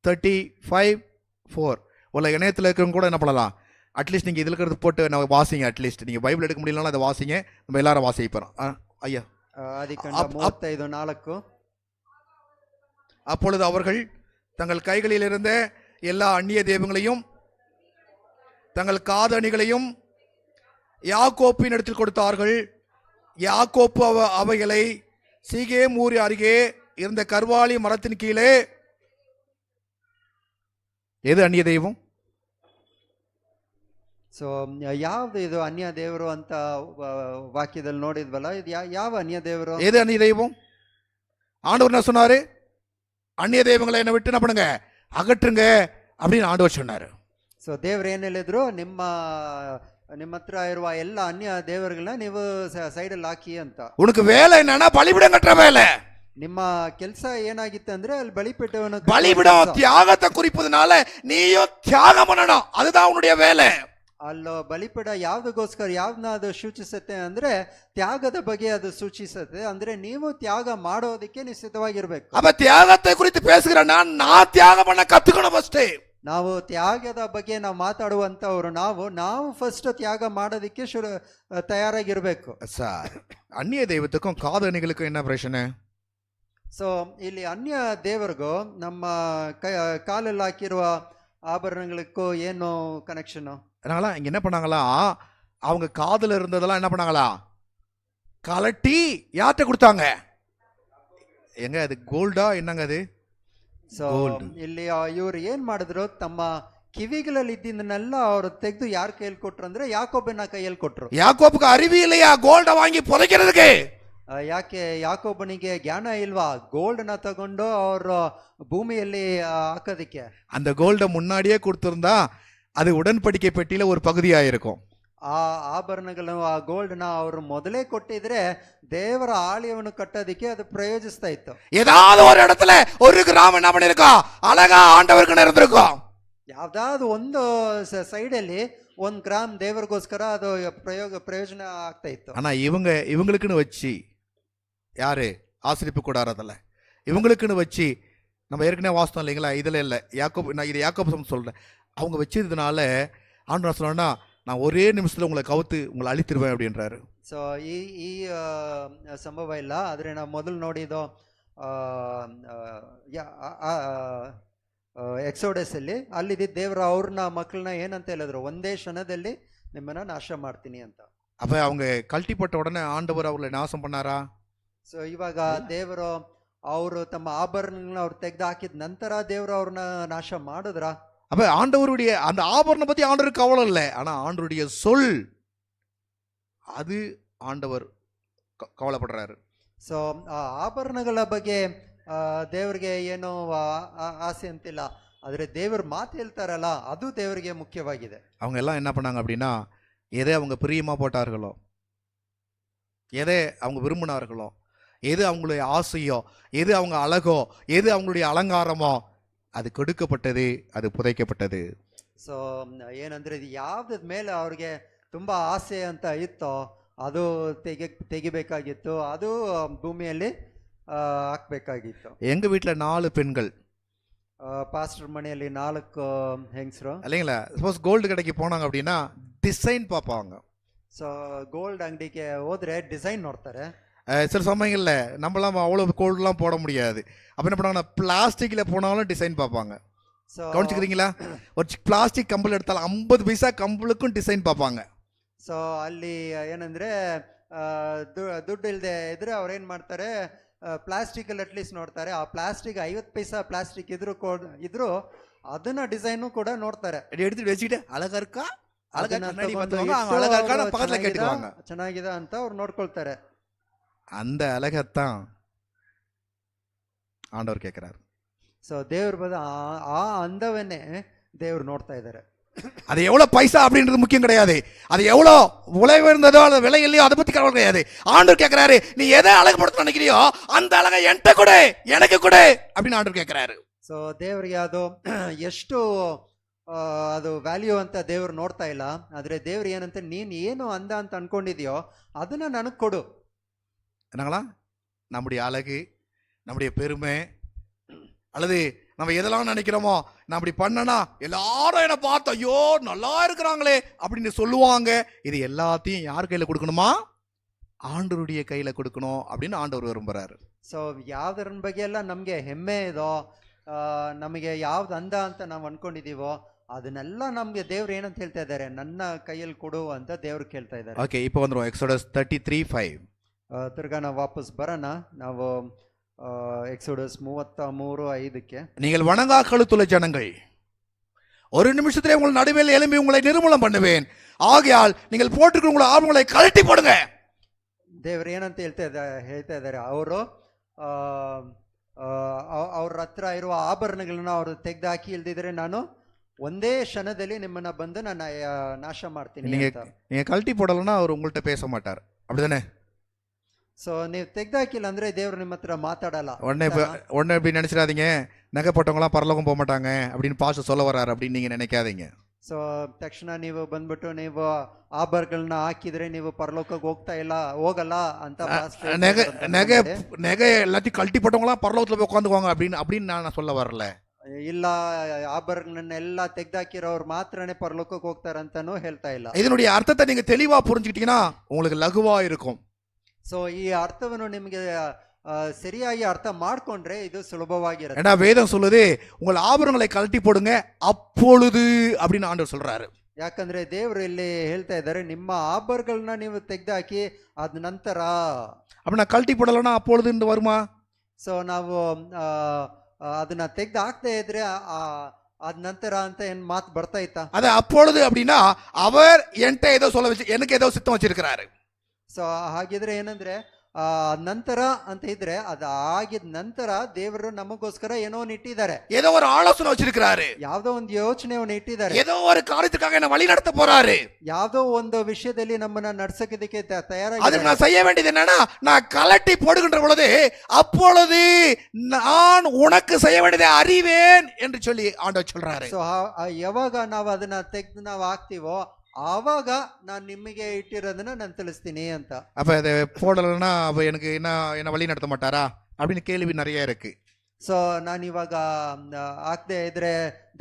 35:4. உள்ள இணையத்தில் இருக்கிறவங்க கூட என்ன பண்ணலாம், அட்லீஸ்ட் நீங்கள் இதில் இருக்கிறது போட்டு நம்ம வாசிங்க. அட்லீஸ்ட் நீங்கள் பைபிள் எடுக்க முடியலனாலும் அதை வாசிங்க, நம்ம எல்லாரும் வாசிக்க போகிறோம். ஐயா, ஆதிகாண்டம் 35:4. அப்பொழுது அவர்கள் தங்கள் கைகளில் இருந்த எல்லா அந்நிய தெய்வங்களையும் தங்கள் காதணிகளையும் யாக்கோப்பின் இடத்தில் கொடுத்தார்கள். யாக்கோப்பு அவைகளை சீகேம் ஊர் அருகே இருந்த கர்வாலி மரத்தின் கீழே. எது அந்நிய தெய்வம்? ಸೊ ಯಾವ್ದು ಇದು ಅನ್ಯ ದೇವರು ಅಂತ ವಾಕ್ಯದಲ್ಲಿ ನೋಡಿದ್ವಲ್ಲ, ಇದು ಯಾವ ಅನ್ಯ ದೇವರು? எது அந்நிய தெய்வம்? ஆண்டவர் என்ன சொன்னாரு? அந்நிய தெய்வங்களை என்ன விட்டு என்ன பண்ணுங்க, அகற்றுங்க அப்படின்னு ஆண்டவர் சொன்னாரு. ಸೊ ದೇವ್ರು ಏನ್ ಹೇಳಿದ್ರು, ನಿಮ್ಮ ಹತ್ರ ಇರುವ ಎಲ್ಲ ಅನ್ಯ ದೇವರುಗಳನ್ನ ನೀವು ಸೈಡಲ್ಲಿ ಹಾಕಿ ಅಂತ. உனக்கு வேலை என்னன்னா பலிபீடம் கட்டுற வேலை. ನಿಮ್ಮ ಕೆಲಸ ಏನಾಗಿತ್ತು ಅಂದ್ರೆ ಅಲ್ಲಿ ಬಲಿಪೀಠವನ್ನು பலிபீடம் தியாகத்தை குறிப்பதனால நீயும் தியாகம் பண்ணணும், அதுதான் உன்னுடைய வேலை. ಅಲ್ಲೋ ಬಲಿಪೀಠ ಯಾವ್ದಕ್ಕೋಸ್ಕರ ಯಾವ್ದನ್ನ ಅದು ಸೂಚಿಸುತ್ತೆ ಅಂದ್ರೆ ತ್ಯಾಗದ ಬಗ್ಗೆ ಅದು ಸೂಚಿಸುತ್ತೆ. ಅಂದ್ರೆ ನೀವು ತ್ಯಾಗ ಮಾಡೋದಕ್ಕೆ ನೀವು ಸಿದ್ಧವಾಗಿರ್ಬೇಕು. அப்ப தியாகத்தை குறித்து பேசுகிறேன்னா நான் தியாகம் பண்ண கத்துக்கணும் ஃபர்ஸ்ட். ನಾವು ತ್ಯಾಗದ ಬಗ್ಗೆ ನಾವು ಮಾತಾಡುವಂತವ್ರು, ನಾವು ಫಸ್ಟ್ ತ್ಯಾಗ ಮಾಡೋದಕ್ಕೆ ತಯಾರಾಗಿರ್ಬೇಕು. சார், அந்நிய தெய்வத்துக்கும் காதணிகளுக்கும் என்ன பிரச்சனை? ಸೊ ಇಲ್ಲಿ ಅನ್ಯ ದೇವರಿಗೂ ನಮ್ಮ ಕಾಲಲ್ಲಿ ಹಾಕಿರುವ ஆபரணங்களுக்கும் ಏನು கனெக்ஷன்? அதனால இங்க என்ன பண்ணாங்களா, அவங்க காதுல இருந்ததெல்லாம் என்ன பண்ணாங்களா, கலட்டி யார்கிட்ட கொடுத்தாங்க? எங்க அது கோல்டா என்னங்க அது? So Gold. ಇಲ್ಲಿ ಇವ್ರು ಏನ್ ಮಾಡಿದ್ರು, ತಮ್ಮ ಕಿವಿಗಳಲ್ಲಿ ಇದ್ದಿದ್ದನ್ನೆಲ್ಲ ಅವರು ತೆಗೆದು ಯಾರ ಕೈಯಲ್ಲಿ ಕೊಟ್ರು ಅಂದ್ರೆ ಯಾಕೋಬನ ಕೈಯಲ್ಲಿ ಕೊಟ್ರು. யாக்கோபுக்கு அறிவு இல்லையா கோல்ட வாங்கி புதைக்கிறதுக்கு? ಯಾಕೆ ಯಾಕೋಬನಿಗೆ ಜ್ಞಾನ ಇಲ್ವಾ ಗೋಲ್ಡ್ ನ ತಗೊಂಡು ಅವರು ಭೂಮಿಯಲ್ಲಿ ಹಾಕೋದಿಕ್ಕೆ? அந்த கோல்ட முன்னாடியே கொடுத்திருந்தா அது உடன்படிக்கை பெட்டியில ஒரு பகுதியா இருக்கும். ಆ ಆಭರಣಗಳು, ಆ ಗೋಲ್ಡ್ ನ ಅವರು ಮೊದಲೇ ಕೊಟ್ಟಿದ್ರೆ ದೇವರ ಆಲಯವನ್ನು ಕಟ್ಟೋದಿಕ್ಕೆ ಅದು ಪ್ರಯೋಜಿಸ್ತಾ ಇತ್ತು. ஏதாவது ஒரு இடத்துல ஒரு கிராம் என்ன பண்ணிருக்கோம், அழகா ஆண்டவருக்கு இருந்திருக்கும். ಯಾವ್ದಾದ್ರು ಒಂದು ಸೈಡ್ ಅಲ್ಲಿ 1 ಗ್ರಾಮ್ ದೇವರಿಗೋಸ್ಕರ ಅದು ಪ್ರಯೋಜನ ಆಗ್ತಾ ಇತ್ತು. ஆனா இவங்களுக்குன்னு வச்சு, யாரு ஆசிரிப்பு கூடாரத்துல இவங்களுக்குன்னு வச்சு, நம்ம ஏற்கனவே வாசித்தோம் இல்லைங்களா, இதுல இல்ல யாக்கோபு, நான் இது யாக்கோபு சொல்றேன், அவங்க வச்சதுனால ஆண்டவர் சொன்னா, நான் ஒரே நிமிஷத்துல உங்களை கவுத்து உங்களை அழித்திருவேன் அப்படின்றாரு. ಸೊ ಈ ಸಂಭವ ಇಲ್ಲ, ಆದ್ರೆ ನಾವು ಮೊದಲು ನೋಡಿದ್ದು ಎಕ್ಸೋಡಸ್ ಅಲ್ಲಿ ಅಲ್ಲಿದ್ದ ದೇವರ ಅವ್ರನ್ನ ಮಕ್ಕಳನ್ನ ಏನಂತ ಹೇಳಿದ್ರು, ಒಂದೇ ಕ್ಷಣದಲ್ಲಿ ನಿಮ್ಮನ್ನ ನಾಶ ಮಾಡ್ತೀನಿ ಅಂತ. அப்ப அவங்க கழட்டிப்பட்ட உடனே ஆண்டவர் அவர்களை நாசம் பண்ணாரா? ಸೊ ಇವಾಗ ದೇವರು ಅವರು ತಮ್ಮ ಆಭರಣಗಳನ್ನ ಅವ್ರು ತೆಗೆದು ಹಾಕಿದ ನಂತರ ದೇವರು ಅವ್ರನ್ನ ನಾಶ ಮಾಡಿದ್ರ? அப்ப ஆண்டவருடைய அந்த ஆபரணம் பத்தி ஆண்டவருக்கு கவலை இல்லை, ஆனா ஆண்டவருடைய சொல் அது ஆண்டவர் கவலைப்படுறாரு. ಸೊ ಆ ಆಭರಣಗಳ ಬಗ್ಗೆ ದೇವರಿಗೆ ಏನು ಆಸೆ ಅಂತಿಲ್ಲ, ಆದ್ರೆ ದೇವ್ರ ಮಾತು ಹೇಳ್ತಾರಲ್ಲ ಅದು ದೇವರಿಗೆ ಮುಖ್ಯವಾಗಿದೆ. அவங்க எல்லாம் என்ன பண்ணாங்க அப்படின்னா, எதை அவங்க பிரியமா போட்டார்களோ, எதை அவங்க விரும்பினார்களோ, எது அவங்களுடைய ஆசையோ, எது அவங்க அழகோ, எது அவங்களுடைய அலங்காரமோ, அது கொடுக்கப்பட்டது, அது புதைக்கப்பட்டது. ಸೊ ಏನಂದ್ರೆ ಇದು ಯಾವ್ದ ಮೇಲೆ ಅವ್ರಿಗೆ ತುಂಬಾ ಆಸೆ ಅಂತ ಇತ್ತೋ ಅದು ತೆಗಿಬೇಕಾಗಿತ್ತು, ಅದು ಭೂಮಿಯಲ್ಲಿ ಹಾಕ್ಬೇಕಾಗಿತ್ತು. எங்க வீட்டுல 4 பெண்கள், ಪಾಸ್ಟರ್ ಮನೆಯಲ್ಲಿ 4 ಹೆಂಗಸರು இல்லைங்களா, சப்போஸ் கோல்டு கடைக்கு போனாங்க அப்படின்னா டிசைன் பார்ப்பாங்க. ಸೊ ಗೋಲ್ಡ್ ಅಂಗಡಿಗೆ ಹೋದ್ರೆ ಡಿಸೈನ್ ನೋಡ್ತಾರೆ. சில சமயங்கள்ல நம்மளாம் அவ்வளவு கோல்டுலாம் போட முடியாது, அப்ப என்ன பண்ணுவாங்கன்னா பிளாஸ்டிக்ல போனாலும் டிசைன் பார்ப்பாங்க. ಸೊ கவனிச்சுக்கிறீங்களா, ஒரு பிளாஸ்டிக் கம்பல் எடுத்தாலும் 50 பைசா கம்பலுக்கும் டிசைன் பார்ப்பாங்க. ಸೊ ಅಲ್ಲಿ ಏನಂದ್ರೆ ದುಡ್ಡು ಇಲ್ಲದೆ ಇದ್ರೆ ಅವ್ರು ಏನ್ ಮಾಡ್ತಾರೆ, ಪ್ಲಾಸ್ಟಿಕ್ ಅಲ್ಲಿ ಅಟ್ಲೀಸ್ಟ್ ನೋಡ್ತಾರೆ. ಆ ಪ್ಲಾಸ್ಟಿಕ್ 50 ಪೈಸಾ ಪ್ಲಾಸ್ಟಿಕ್ ಇದ್ರು ಅದನ್ನ ಡಿಸೈನು ಕೂಡ ನೋಡ್ತಾರೆ. எடுத்துட்டு வச்சுக்கிட்டு அழகா இருக்கா, அழகா ಅದನ್ನ கண்ணாடி ತಗೊಂಡು பார்த்துவாங்க, ಇಟ್ಟು அழகா இருக்கான்னு ಅವ್ರು பக்கத்துல கேட்டுக்குவாங்க. ಚೆನ್ನಾಗಿದೆ ಅಂತ ಅವ್ರು ನೋಡ್ಕೊಳ್ತಾರೆ. அந்த அழகத்தான் ஆண்டவர் கேட்கிறார். ಸೊ ದೇವ್ರ ಬದ ಆ ಅಂದವನ್ನೇ ದೇವ್ರು ನೋಡ್ತಾ ಇದ್ದಾರೆ. அது எவ்வளவு பைசா அப்படின்றது முக்கியம் கிடையாது, அது எவ்வளவு விலை உயர்ந்ததோ அல்லது விலை இல்லையோ அதை பத்தி கவலை கிடையாது. ஆண்டவர் கேட்கிறாரு, நீ எதை அழகுபடுத்த நினைக்கிறியோ அந்த அழகை என்கிட்ட கொடு, எனக்கு கொடு அப்படின்னு ஆண்டவர் கேட்கிறாரு. ಸೊ ದೇವ್ರಿಗೆ ಅದು ಎಷ್ಟು ಅದು ವ್ಯಾಲ್ಯೂ ಅಂತ ದೇವ್ರು ನೋಡ್ತಾ ಇಲ್ಲ, ಆದ್ರೆ ದೇವ್ರು ಏನಂತ, ನೀನ್ ಏನು ಅಂದ ಅಂತ ಅನ್ಕೊಂಡಿದ್ಯೋ ಅದನ್ನ ನನಗ್ ಕೊಡು. என்னங்களா, நம்முடைய அழகு, நம்முடைய பெருமை, அல்லது நம்ம எதெல்லாம் நினைக்கிறோமோ, நான் அப்படி பண்ணனா எல்லாரும் என்ன பார்த்து ஐயோ நல்லா இருக்கிறாங்களே அப்படின்னு சொல்லுவாங்க, இது எல்லாத்தையும் யார் கையில கொடுக்கணுமா? ஆண்டவருடைய கையில கொடுக்கணும் அப்படின்னு ஆண்டவர் விரும்புறாரு. ಸೊ ಯಾವ್ದ್ರ ಬಗ್ಗೆ ಎಲ್ಲ ನಮ್ಗೆ ಹೆಮ್ಮೆ ಇದೋ, ನಮಗೆ ಯಾವ್ದು ಅಂದ ಅಂತ ನಾವು ಅನ್ಕೊಂಡಿದೀವೋ ಅದನ್ನೆಲ್ಲ ನಮ್ಗೆ ದೇವ್ರು ಏನಂತ ಹೇಳ್ತಾ ಇದ್ದಾರೆ, ನನ್ನ ಕೈಯಲ್ಲಿ ಕೊಡು ಅಂತ ದೇವ್ರು ಕೇಳ್ತಾ ಇದ್ದಾರೆ. ஓகே, இப்போ வந்துரும் எக்ஸோடஸ் 33:5. ತಿರ್ಗಾ ನಾವು ವಾಪಸ್ ಬರೋಣ. ನಾವು எக்ஸோடஸ் 33:5ಕ್ಕೆ, நீங்கள் வணங்கா கழுத்துள்ள ஜனங்கள், ஒரு நிமிஷத்திலே உங்கள் நடுவில் எழும்பி உங்களை நிர்மூலம் பண்ணுவேன், ஆகையால் நீங்கள் போட்டுக்கிற உங்களை ஆபங்களை கழட்டி போடுங்க. ದೇವ್ರು ಏನಂತ ಹೇಳ್ತಾ ಇದ್ದಾರೆ, ಅವರು ಅವ್ರ ಹತ್ರ ಇರುವ ಆಭರಣಗಳನ್ನ ಅವರು ತೆಗೆದಾಕಿ ಇಲ್ದಿದ್ರೆ ನಾನು ಒಂದೇ ಕ್ಷಣದಲ್ಲಿ ನಿಮ್ಮನ್ನ ಬಂದು ನಾನು ನಾಶ ಮಾಡ್ತೀನಿ ಅಂತ. நீங்க கழட்டி போடலன்னா அவர் உங்கள்கிட்ட பேச மாட்டார், அப்படிதானே? ಸೊ ನೀವು ತೆಗ್ದಾಕಿಲ್ಲ ಅಂದ್ರೆ ದೇವ್ರು ನಿಮ್ಮ ಹತ್ರ ಮಾತಾಡಲ್ಲ. உடனே இப்படி நினைச்சிடாதீங்க, நகை போட்டவங்களாம் பரலோகம் போக மாட்டாங்க அப்படின்னு பாஸ்டர் சொல்ல வர்றாரு அப்படின்னு நீங்க நினைக்காதீங்க. ಸೊ ತಕ್ಷಣ ನೀವು ಬಂದ್ಬಿಟ್ಟು ನೀವು ಆಭರಣಗಳನ್ನ ಹಾಕಿದ್ರೆ ನೀವು ಪರಲೋಕಕ್ಕೆ ಹೋಗಲ್ಲ ಅಂತ நகை எல்லாத்தையும் கழட்டி போட்டவங்களாம் பரலோகத்துல போய் உட்காந்துக்குவாங்க அப்படின்னு நான் சொல்ல வரல. ಇಲ್ಲ, ಆಭರಣಗಳನ್ನೆಲ್ಲ ತೆಗ್ದಾಕಿರೋರು ಮಾತ್ರನೇ ಪರಲೋಕಕ್ಕೆ ಹೋಗ್ತಾರಂತಾನು ಹೇಳ್ತಾ ಇಲ್ಲ. இதனுடைய அர்த்தத்தை நீங்க தெளிவா புரிஞ்சுக்கிட்டீங்கன்னா உங்களுக்கு லகுவா இருக்கும். ಸೊ ಈ ಅರ್ಥವನ್ನು ನಿಮಗೆ ಸರಿಯಾಗಿ ಅರ್ಥ ಮಾಡ್ಕೊಂಡ್ರೆ ಇದು ಸುಲಭವಾಗಿರುತ್ತೆ. ஏன்னா வேதம் சொல்லுது உங்கள் ஆபரணங்களை கழட்டி போடுங்க அப்பொழுது அப்படின்னு ஆண்டவர் சொல்றாரு. ಯಾಕಂದ್ರೆ ದೇವರು ಇಲ್ಲಿ ಹೇಳ್ತಾ ಇದ್ದಾರೆ, ನಿಮ್ಮ ಆಭರಣಗಳನ್ನ ನೀವು ತೆಗೆದಾಕಿ ಅದ ನಂತರ. அப்ப நான் கழட்டி போடலன்னா அப்பொழுது வருமா? ಸೊ ನಾವು ಅದನ್ನ ತೆಗ್ದು ಹಾಕ್ತಾ ಇದ್ರೆ ಅದ ನಂತರ ಅಂತ ಏನ್ ಮಾತು ಬರ್ತಾ ಇತ್ತಾ? அது அப்பொழுது அப்படின்னா அவர் என்கிட்ட ஏதோ சொல்ல வச்சு எனக்கு ஏதோ சித்தம் வச்சிருக்கிறாரு. ಸೊ ಹಾಗಿದ್ರೆ ಏನಂದ್ರೆ ನಂತರ ಅಂತ ಇದ್ರೆ ಅದು ಆಗಿದ ನಂತರ ದೇವರು ನಮಗೋಸ್ಕರ ಏನೋ ಇಟ್ಟಿದ್ದಾರೆ, ஏதோ ஒரு ஆலோசனை வச்சிருக்கிறாரு, ಯಾವ್ದೋ ಒಂದು ಯೋಚನೆಯನ್ನು ಇಟ್ಟಿದ್ದಾರೆ, ஏதோ ஒரு காரியத்துக்காக என்ன வழி நடத்த போறாரு, ಯಾವ್ದೋ ಒಂದು ವಿಷಯದಲ್ಲಿ ನಮ್ಮನ್ನ ನಡ್ಸೋದಕ್ಕೆ ತಯಾರಾಗಿ. அதுக்கு நான் செய்ய வேண்டியது என்னன்னா நான் கலட்டி போடுகின்ற பொழுது அப்பொழுது நான் உனக்கு செய்ய வேண்டியதை அறிவேன் என்று சொல்லி ஆண்டவர் சொல்றாரு. ಸೊ ಯಾವಾಗ ನಾವು ಅದನ್ನ ತೆಗೆದು ನಾವು ಹಾಕ್ತಿವೋ ಆವಾಗ ನಾನು ನಿಮಗೆ ಇಟ್ಟಿರೋದನ್ನ ನಾನು ತಿಳಿಸ್ತೀನಿ ಅಂತ. அப்ப அதை போடலைன்னா அப்ப எனக்கு என்ன வழி நடத்த மாட்டாரா அப்படின்னு கேள்வி நிறைய இருக்கு. ಸೊ ನಾನು ಇವಾಗ ಹಾಕ್ದೆ ಇದ್ರೆ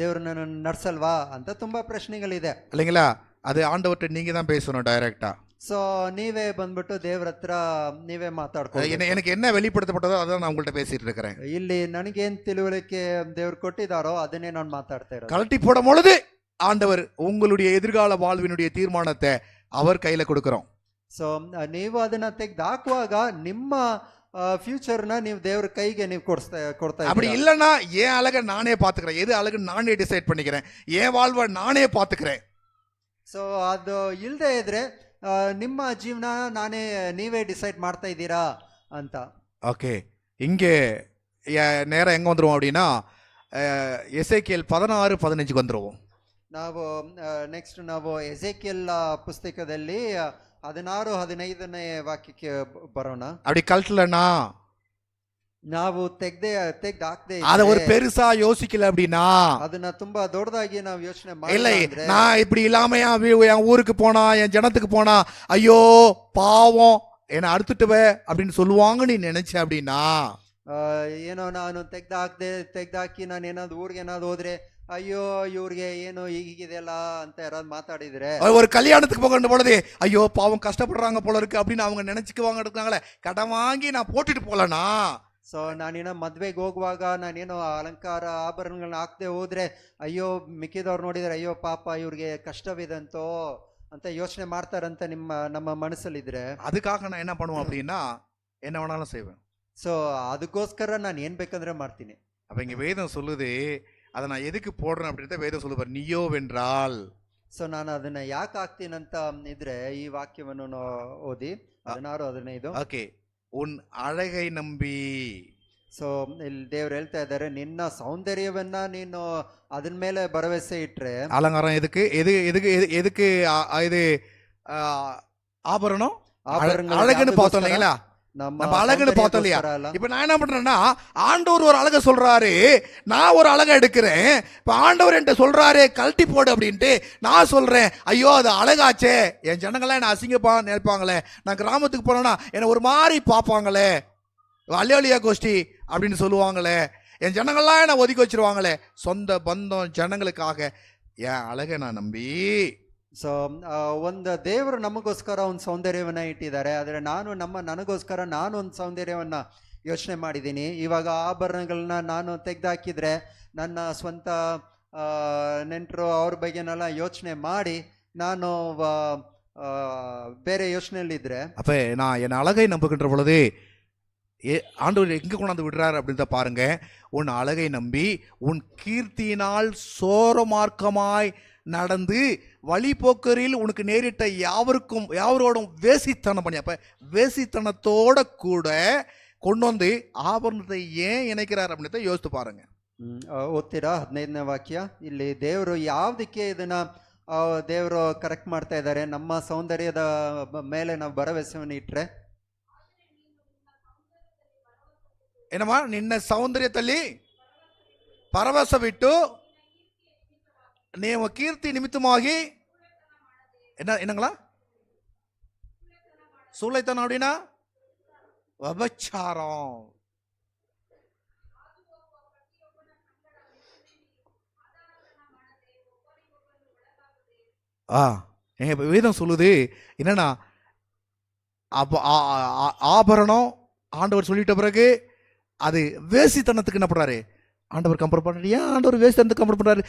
ದೇವ್ರು ನನ್ನ ನಡ್ಸಲ್ವಾ ಅಂತ ತುಂಬಾ ಪ್ರಶ್ನೆಗಳಿದೆ இல்லைங்களா? அது ஆண்டவர்கிட்ட நீங்க தான் பேசணும் டைரக்டா. ಸೊ ನೀವೇ ಬಂದ್ಬಿಟ್ಟು ದೇವ್ರ ಹತ್ರ ನೀವೇ ಮಾತಾಡ್ಕೊಳ್ಳಿ. எனக்கு என்ன வெளிப்படுத்தப்பட்டதோ அதான் நான் உங்கள்கிட்ட பேசிட்டு இருக்கிறேன். ಇಲ್ಲಿ ನನಗೇನ್ ತಿಳುವಳಿಕೆ ದೇವ್ರು ಕೊಟ್ಟಿದಾರೋ ಅದನ್ನೇ ನಾನು ಮಾತಾಡ್ತಾ ಇರೋದು. கழட்டி போடும் பொழுது ஆண்டவர் உங்களுடைய எதிர்கால வாழ்வினுடைய தீர்மானத்தை அவர் கையில கொடுக்கிறோம். ಸೊ ನೀವು ಅದನ್ನ ತೆಗೆದು ಹಾಕುವಾಗ ನಿಮ್ಮ ಫ್ಯೂಚರ್ನ ನೀವು ದೇವ್ರ ಕೈಗೆ ನೀವು ಕೊಡ್ತಾ அப்படி இல்லைன்னா என் அழகை நானே பாத்துக்கிறேன், எது அழகு நானே டிசைட் பண்ணிக்கிறேன், என் வாழ்வை நானே பாத்துக்கிறேன். ಸೊ ಅದು ಇಲ್ಲದೆ ಇದ್ರೆ ನಿಮ್ಮ ಜೀವನ ನೀವೇ ಡಿಸೈಡ್ ಮಾಡ್ತಾ ಇದ್ದೀರಾ ಅಂತ. ஓகே, இங்கே நேரம் எங்க வந்துருவோம் அப்படின்னா எசேக்கியேல் 16:15 வந்துருவோம். ನಾವು ನೆಕ್ಸ್ಟ್ ನಾವು ಎಸೇಕಿಯೇಲ್ ಪುಸ್ತಕದಲ್ಲಿ 16-15 ವಾಕ್ಯಕ್ಕೆ ಬರೋಣ. அப்படி கழட்டலனா ನಾವು ತೆಗ್ದು ಹಾಕ್ದೆ அத ஒரு பெருசா யோசிக்கல அப்படின்னா ಅದನ್ನ ತುಂಬಾ ದೊಡ್ಡದಾಗಿ ನಾವು ಯೋಚನೆ இல்லை, ಮಾಡಿದ್ರೆ, நான் இப்படி இல்லாம என் ஊருக்கு போனா என் ஜனத்துக்கு போனா ஐயோ பாவம் என்ன அறுத்துட்டுவே அப்படின்னு சொல்லுவாங்க நீ நினைச்ச அப்படின்னா, ಏನೋ ನಾನು ತೆಗ್ದಾಕಿ ನಾನು ಏನಾದ್ರು ಊರಿಗೆ ಏನಾದ್ರು ಹೋದ್ರೆ ಅಯ್ಯೋ ಇವ್ರಿಗೆ ಏನು ಹೀಗಿದೆಯಲ್ಲ ಅಂತ ಯಾರಾದ್ರು ಮಾತಾಡಿದ್ರೆ, ஒரு கல்யாணத்துக்கு போகின்ற பொழுது ஐயோ பாவம் கஷ்டப்படுறாங்க போல இருக்கு அப்படின்னு அவங்க நினைச்சுக்குவாங்க. எடுக்கிறாங்களே கடன் வாங்கி நான் போட்டுட்டு போலனா. ಸೊ ನಾನೇನೋ ಮದ್ವೆಗೆ ಹೋಗುವಾಗ ನಾನೇನೋ ಅಲಂಕಾರ ಆಭರಣಗಳನ್ನ ಹಾಕ್ದೆ ಹೋದ್ರೆ ಅಯ್ಯೋ ಮಿಕ್ಕಿದವ್ರು ನೋಡಿದ್ರೆ ಅಯ್ಯೋ ಪಾಪ ಇವ್ರಿಗೆ ಕಷ್ಟವಿದಂತೋ ಅಂತ ಯೋಚನೆ ಮಾಡ್ತಾರಂತ ನಮ್ಮ ಮನಸ್ಸಲ್ಲಿದ್ರೆ, அதுக்காக நான் என்ன பண்ணுவேன் அப்படின்னா என்ன வேணாலும் செய்வேன். ಸೊ ಅದಕ್ಕೋಸ್ಕರ ನಾನು ಏನ್ ಬೇಕಂದ್ರೆ ಮಾಡ್ತೀನಿ. அப்ப இங்க வேதம் சொல்லுது அதை நான் எதுக்கு போடுறேன் அப்படின்றத வேதம் சொல்லுவார், நீயோ வென்றால். ಸೊ ನಾನು ಅದನ್ನ ಯಾಕೆ ಹಾಕ್ತೀನಂತ ಇದ್ರೆ ಈ ವಾಕ್ಯವನ್ನು ಓದಿ 16-15. ஓகே, உன் அழகை நம்பி. ಸೊ ಇಲ್ಲಿ ದೇವ್ರು ಹೇಳ್ತಾ ಇದ್ದಾರೆ, ನಿನ್ನ ಸೌಂದರ್ಯವನ್ನ ನೀನು ಅದನ್ ಮೇಲೆ ಭರವಸೆ ಇಟ್ರೆ. அலங்காரம் எதுக்கு எதுக்கு இது ஆபரணம் அழகுன்னு பார்த்தோம் இல்லைங்களா? நம்ம அழகுன்னு பார்த்தோம் இல்லையா? இப்ப நான் என்ன பண்றேன்னா ஆண்டவர் ஒரு அழகை சொல்றாரு, நான் ஒரு அழகை எடுக்கிறேன். இப்ப ஆண்டவர் என்கிட்ட சொல்றாரு கழட்டி போடு அப்படின்ட்டு நான் சொல்றேன், ஐயோ அது அழகாச்சே, என் ஜனங்களாம் என்ன அசிங்கப்பா நினைப்பாங்களே, நான் கிராமத்துக்கு போனேன்னா என்னை ஒரு மாதிரி பார்ப்பாங்களே, அலியோலியா கோஷ்டி அப்படின்னு சொல்லுவாங்களே, என் ஜனங்கள்லாம் என்ன ஒதுக்கி வச்சிருவாங்களே, சொந்த பந்தம் ஜனங்களுக்காக என் அழகை நான் நம்பி. ಸೊ ಒಂದು ದೇವರು ನಮಗೋಸ್ಕರ ಒಂದು ಸೌಂದರ್ಯವನ್ನ ಇಟ್ಟಿದ್ದಾರೆ, ಆದರೆ ನನಗೋಸ್ಕರ ನಾನು ಒಂದು ಸೌಂದರ್ಯವನ್ನ ಯೋಚನೆ ಮಾಡಿದ್ದೀನಿ. ಇವಾಗ ಆಭರಣಗಳನ್ನ ನಾನು ತೆಗೆದಾಕಿದ್ರೆ ನನ್ನ ಸ್ವಂತ ನೆಂಟರು ಅವ್ರ ಬಗ್ಗೆನೆಲ್ಲ ಯೋಚನೆ ಮಾಡಿ ನಾನು ಬೇರೆ ಯೋಚನೆಯಲ್ಲಿದ್ರೆ, அப்ப நான் என் அழகை நம்புகின்ற பொழுது ஆண்டவர் எங்க கொண்டாந்து விடுறாரு அப்படின்னு பாருங்க. உன் அழகை நம்பி உன் கீர்த்தியினால் சோரமார்க்கமாய் நடந்து வழிபோக்கரில் உனக்கு நேரிட்ட யாவரோடும் வேசித்தனம் பண்ணி, அப்ப வேசித்தனத்தோட கூட கொண்டு வந்து ஆபரணத்தை ஏன் இணைக்கிறார் அப்படின்னு யோசித்து பாருங்க. ಓದ್ತೀರಾ 15ನೇ ವಾಕ್ಯ? ಇಲ್ಲಿ ದೇವರು ಯಾವ್ದಕ್ಕೆ ಇದನ್ನ ದೇವರು ಕರೆಕ್ಟ್ ಮಾಡ್ತಾ ಇದ್ದಾರೆ, ನಮ್ಮ ಸೌಂದರ್ಯದ ಮೇಲೆ ನಾವು ಭರವಸೆಯನ್ನು ಇಟ್ರೆ. ಏನಮ್ಮ ನಿನ್ನ ಸೌಂದರ್ಯದಲ್ಲಿ ಪರವಶವಿಟ್ಟು ನೀವು ಕೀರ್ತಿ ನಿಮಿತ್ತಮಾಗಿ என்னங்களா சூளைத்தனம் அப்படின்னா விபச்சாரம். எங்க வேதம் சொல்லுது என்னன்னா ஆபரணம் ஆண்டவர் சொல்லிட்ட பிறகு அது வேசித்தனத்துக்கு என்ன பண்றாரு? ஆண்டவர் கம்பேர் பண்றாரு. ஏன் ஆண்டவர் வேசித்தனத்துக்கு கம்பேர் பண்றாரு?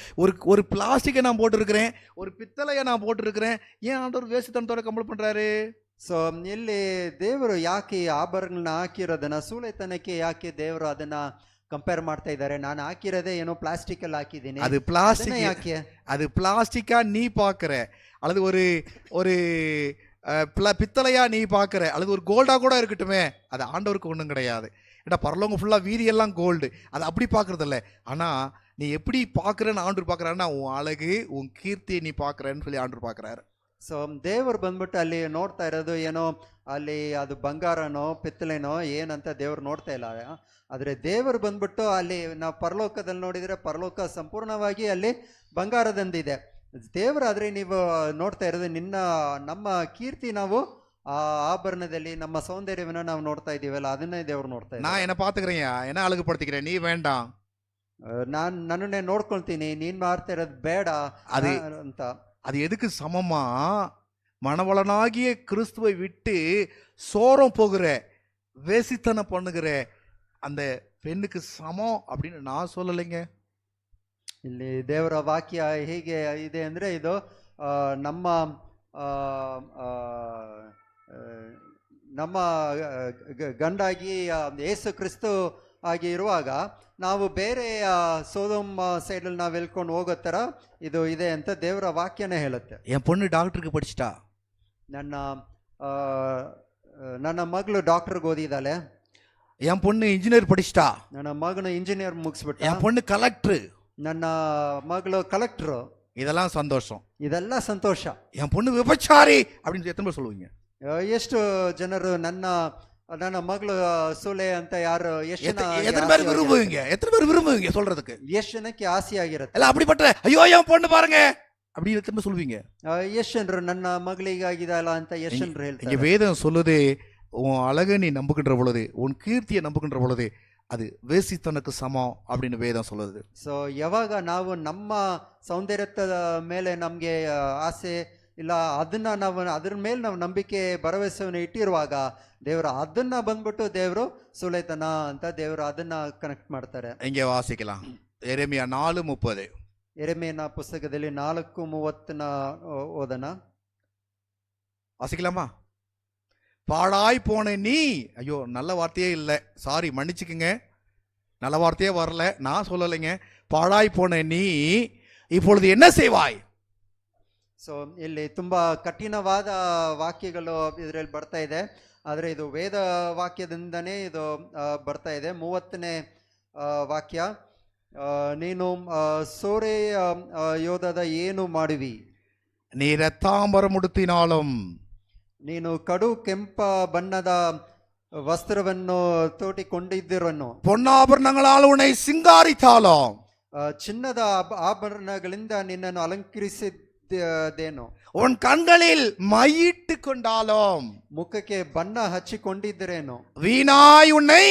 ஒரு பிளாஸ்டிக்கை நான் போட்டிருக்கிறேன், ஒரு பித்தளையை நான் போட்டிருக்கிறேன், ஏன் ஆண்டவர் வேசித்தனத்தோட கம்பேர் பண்றாரு? ಸೊ ಇಲ್ಲಿ ದೇವರು ಯಾಕೆ ಈ ಆಭರಣಗಳನ್ನ ಹಾಕಿರೋದನ್ನ ಸೂಳೆತನಕ್ಕೆ ಯಾಕೆ ದೇವರು ಅದನ್ನ ಕಂಪೇರ್ ಮಾಡ್ತಾ ಇದ್ದಾರೆ? ನಾನು ಹಾಕಿರೋದೇ ಏನೋ ಪ್ಲಾಸ್ಟಿಕ್ ಅಲ್ಲಿ ಹಾಕಿದ್ದೀನಿ, அது ಅದನ್ನ பிளாஸ்டிக், ಯಾಕೆ? அது பிளாஸ்டிக்கா நீ பார்க்குற, அல்லது ஒரு ஒரு பித்தளையா நீ பார்க்குற, அல்லது ஒரு கோல்டா கூட இருக்கட்டுமே, அது ஆண்டவருக்கு ஒன்றும் கிடையாது. ஏன்னா பரலோகம் ஃபுல்லாக வீதியெல்லாம் கோல்டு, அது அப்படி பார்க்கறது இல்லை. ஆனால் நீ எப்படி பார்க்குறன்னு ஆண்டவர் பார்க்குறாருன்னா, உன் அழகு உன் கீர்த்தியை நீ பார்க்குறன்னு சொல்லி ஆண்டவர் பார்க்குறாரு. ಸೊ ದೇವರು ಬಂದ್ಬಿಟ್ಟು ಅಲ್ಲಿ ನೋಡ್ತಾ ಇರೋದು ಏನೋ ಅಲ್ಲಿ ಅದು ಬಂಗಾರನೋ ಪಿತ್ತಳೆನೋ ಏನಂತ ದೇವ್ರು ನೋಡ್ತಾ ಇಲ್ಲ. ಆದ್ರೆ ದೇವರು ಬಂದ್ಬಿಟ್ಟು ಅಲ್ಲಿ ನಾವು ಪರಲೋಕದಲ್ಲಿ ನೋಡಿದ್ರೆ ಪರಲೋಕ ಸಂಪೂರ್ಣವಾಗಿ ಅಲ್ಲಿ ಬಂಗಾರದಂದಿದೆ. ದೇವರಾದ್ರೆ ನೀವು ನೋಡ್ತಾ ಇರೋದು ನಮ್ಮ ಕೀರ್ತಿ ನಾವು ಆ ಆಭರಣದಲ್ಲಿ ನಮ್ಮ ಸೌಂದರ್ಯವನ್ನು ನಾವು ನೋಡ್ತಾ ಇದೀವಲ್ಲ, ಅದನ್ನೇ ದೇವ್ರು ನೋಡ್ತಾ ಇದ್ದಾರೆ. நான் என்ன பார்த்துக்கிறேன், என்ன அழகுபடுத்திக்கிறேன், நீ வேண்டாம். ನನ್ನನ್ನೇ ನೋಡ್ಕೊಳ್ತೀನಿ, ನೀನ್ ಮಾಡ್ತಾ ಇರೋದು ಬೇಡ அது ಅಂತ. அது எதுக்கு சமமா? மணவளனாகிய கிறிஸ்துவை விட்டு சோரம் போகிற, வேசித்தனம் பண்ணுகிற அந்த பெண்ணுக்கு சமம் அப்படின்னு நான் சொல்லலைங்க. ಇಲ್ಲಿ ದೇವರ ವಾಕ್ಯ ಹೇಗೆ ಇದೆ ಅಂದ್ರೆ ಇದು ನಮ್ಮ ಆ, ಆ, ಆ, ನಮ್ಮ ಗಂಡಾಗಿ ಯೇಸು ಕ್ರಿಸ್ತು ಆಗಿ ಇರುವಾಗ ನಾವು ಬೇರೆ ಸೋದೋಮ್ ಸೈಡಲ್ಲಿ ನಾವು ಎಲ್ಕೊಂಡು ಹೋಗೋ ಥರ ಇದು ಇದೆ ಅಂತ ದೇವರ ವಾಕ್ಯನೇ ಹೇಳುತ್ತೆ. என் பொண்ணு டாக்டருக்கு படிச்சிட்டா, ನನ್ನ ಆ, ನನ್ನ ಮಗಳು ಡಾಕ್ಟರ್ಗೆ ಓದಿದ್ದಾಳೆ, என் பொண்ணு இன்ஜினியர் படிச்சிட்டா, ನನ್ನ ಮಗನು ಇಂಜಿನಿಯರ್ ಮುಗಿಸ್ಬಿಟ್ಟ, என் பொண்ணு கலெக்டர், ನನ್ನ ಮಗಳು ಕಲೆಕ್ಟ್ರು, இதெல்லாம் சந்தோஷம். ಇದೆಲ್ಲ ಸಂತೋಷ. என் பொண்ணு விபச்சாரி அப்படின்னு எத்தனை பேர் சொல்லுவீங்க? ಎಷ್ಟು ಜನರು ನನ್ನ ಮಗಳು ಸೂಲೆ ಅಂತ யாரு எத்தனை பேர் விரும்புவீங்க? எத்தனை பேர் விரும்புவீங்க சொல்றதுக்கு? ಎಷ್ಟು ಜನಕ್ಕೆ ಆಸೆ ಆಗಿರುತ್ತೆ? இல்ல அப்படிப்பட்ட ஐயோ என் பொண்ணு பாருங்க அப்படின்னு எத்தனை பேர் சொல்லுவீங்க? ಎಷ್ಟು ಜನರು ನನ್ನ ಮಗಳಿಗೆ ಆಗಿದಲ್ಲ ಅಂತ ಎಷ್ಟು ಜನರು இங்க ಹೇಳ್ತಾರೆ? வேதம் சொல்லுது, உன் அழகை நீ நம்புகின்ற பொழுது, உன் கீர்த்தியை நம்புகின்ற பொழுது அது வேசித்தனுக்கு சமம் அப்படின்னு வேதம் சொல்லுது. ಸೊ ಯಾವಾಗ ನಾವು ನಮ್ಮ ಸೌಂದರ್ಯದ ಮೇಲೆ ನಮ್ಗೆ ಆಸೆ ಇಲ್ಲ, ಅದನ್ನ ನಾವು ಅದ್ರ ಮೇಲೆ ನಾವು ನಂಬಿಕೆ ಭರವಸೆಯನ್ನು ಇಟ್ಟಿರುವಾಗ ದೇವರು ಅದನ್ನ ಬಂದ್ಬಿಟ್ಟು ದೇವರು ಸುಳೆತನ ಅಂತ ದೇವರು ಅದನ್ನ ಕನೆಕ್ಟ್ ಮಾಡ್ತಾರೆ. இங்கே வாசிக்கலாம், எரேமியா 4:30. ಎರೆಮೀಯನ ಪುಸ್ತಕದಲ್ಲಿ 4:30 ಓದನ வாசிக்கலாமா? பாழாய் போன நீ, ஐயோ நல்ல வார்த்தையே இல்லை, சாரி மன்னிச்சுக்குங்க, நல்ல வார்த்தையே வரல, நான் சொல்லலைங்க. பாழாய் போன நீ இப்பொழுது என்ன செய்வாய்? ಸೊ ಇಲ್ಲಿ ತುಂಬಾ ಕಠಿಣವಾದ ವಾಕ್ಯಗಳು ಇದರಲ್ಲಿ ಬರ್ತಾ ಇದೆ, ಆದರೆ ಇದು ವೇದ ವಾಕ್ಯದಿಂದನೇ ಇದು ಬರ್ತಾ ಇದೆ. 30ನೇ ವಾಕ್ಯ, ನೀನು ಸೋರೆ ಯೋಧದ ಏನು ಮಾಡುವಿ? நீ இரத்தாம்பரம் உடுத்தினாலும், ನೀನು ಕಡು ಕೆಂಪ ಬಣ್ಣದ ವಸ್ತ್ರವನ್ನು ತೋಟಿಕೊಂಡಿದ್ದಿರನ್ನು, பொன்னாபரணங்களால் உன்னை சிங்காரித்தாலும், ಚಿನ್ನದ ಆಭರಣಗಳಿಂದ ನಿನ್ನನ್ನು ಅಲಂಕರಿಸಿದ್ದೇನು, உன் கண்களில் மையிட்டு கொண்டாலும், ಮುಖಕ್ಕೆ ಬಣ್ಣ ಹಚ್ಚಿಕೊಂಡಿದ್ದರೇನು, வீணாய் உன்னை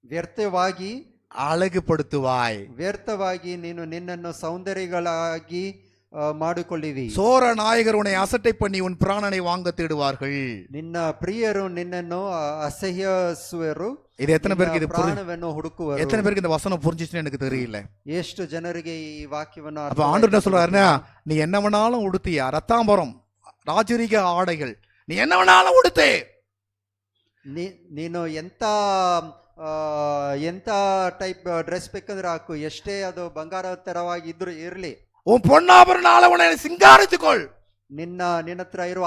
ವ್ಯರ್ಥವಾಗಿ அழகுபடுத்துவாய், ವ್ಯರ್ಥವಾಗಿ ನೀನು ನಿನ್ನನ್ನು ಸೌಂದರ್ಯಗಳಾಗಿ ಮಾಡಿಕೊಳ್ಳಿವಿ. சோர நாயகர் உன்னை அசட்டை பண்ணி உன் பிராணனை வாங்க தேடுவார்கள். ನಿನ್ನ ಪ್ರಿಯರು ನಿನ್ನನ್ನು ಅಸಹ್ಯಸುವರು, இது எத்தனை பேருக்கு இது ಪ್ರಾಣವನ್ನು ಹುಡುಕುವರು. எத்தனை பேருக்கு இந்த வசனம் புரிஞ்சிச்சுன்னு எனக்கு தெரியல. ಎಷ್ಟು ಜನರಿಗೆ ಈ ವಾಕ್ಯವನ್ನು அப்ப ஆண்டவர் என்ன சொல்றாருன்னா, நீ என்ன வேணாலும் உடுத்தியா, ரத்தாம்பரம் ராஜரீக ஆடைகள் நீ என்ன வேணாலும் உடுத்து, ನೀನು ಎಂತ ಟೈಪ್ ಡ್ರೆಸ್ ಬೇಕಂದ್ರೆ ಹಾಕು, ಎಷ್ಟೇ ಅದು ಬಂಗಾರ ತರವಾಗಿ ಇರ್ಲಿ, உன் பொன்னாபரணால உன்னை சிங்காரித்துக்கொள், ನಿನ್ನ ಹತ್ರ ಇರುವ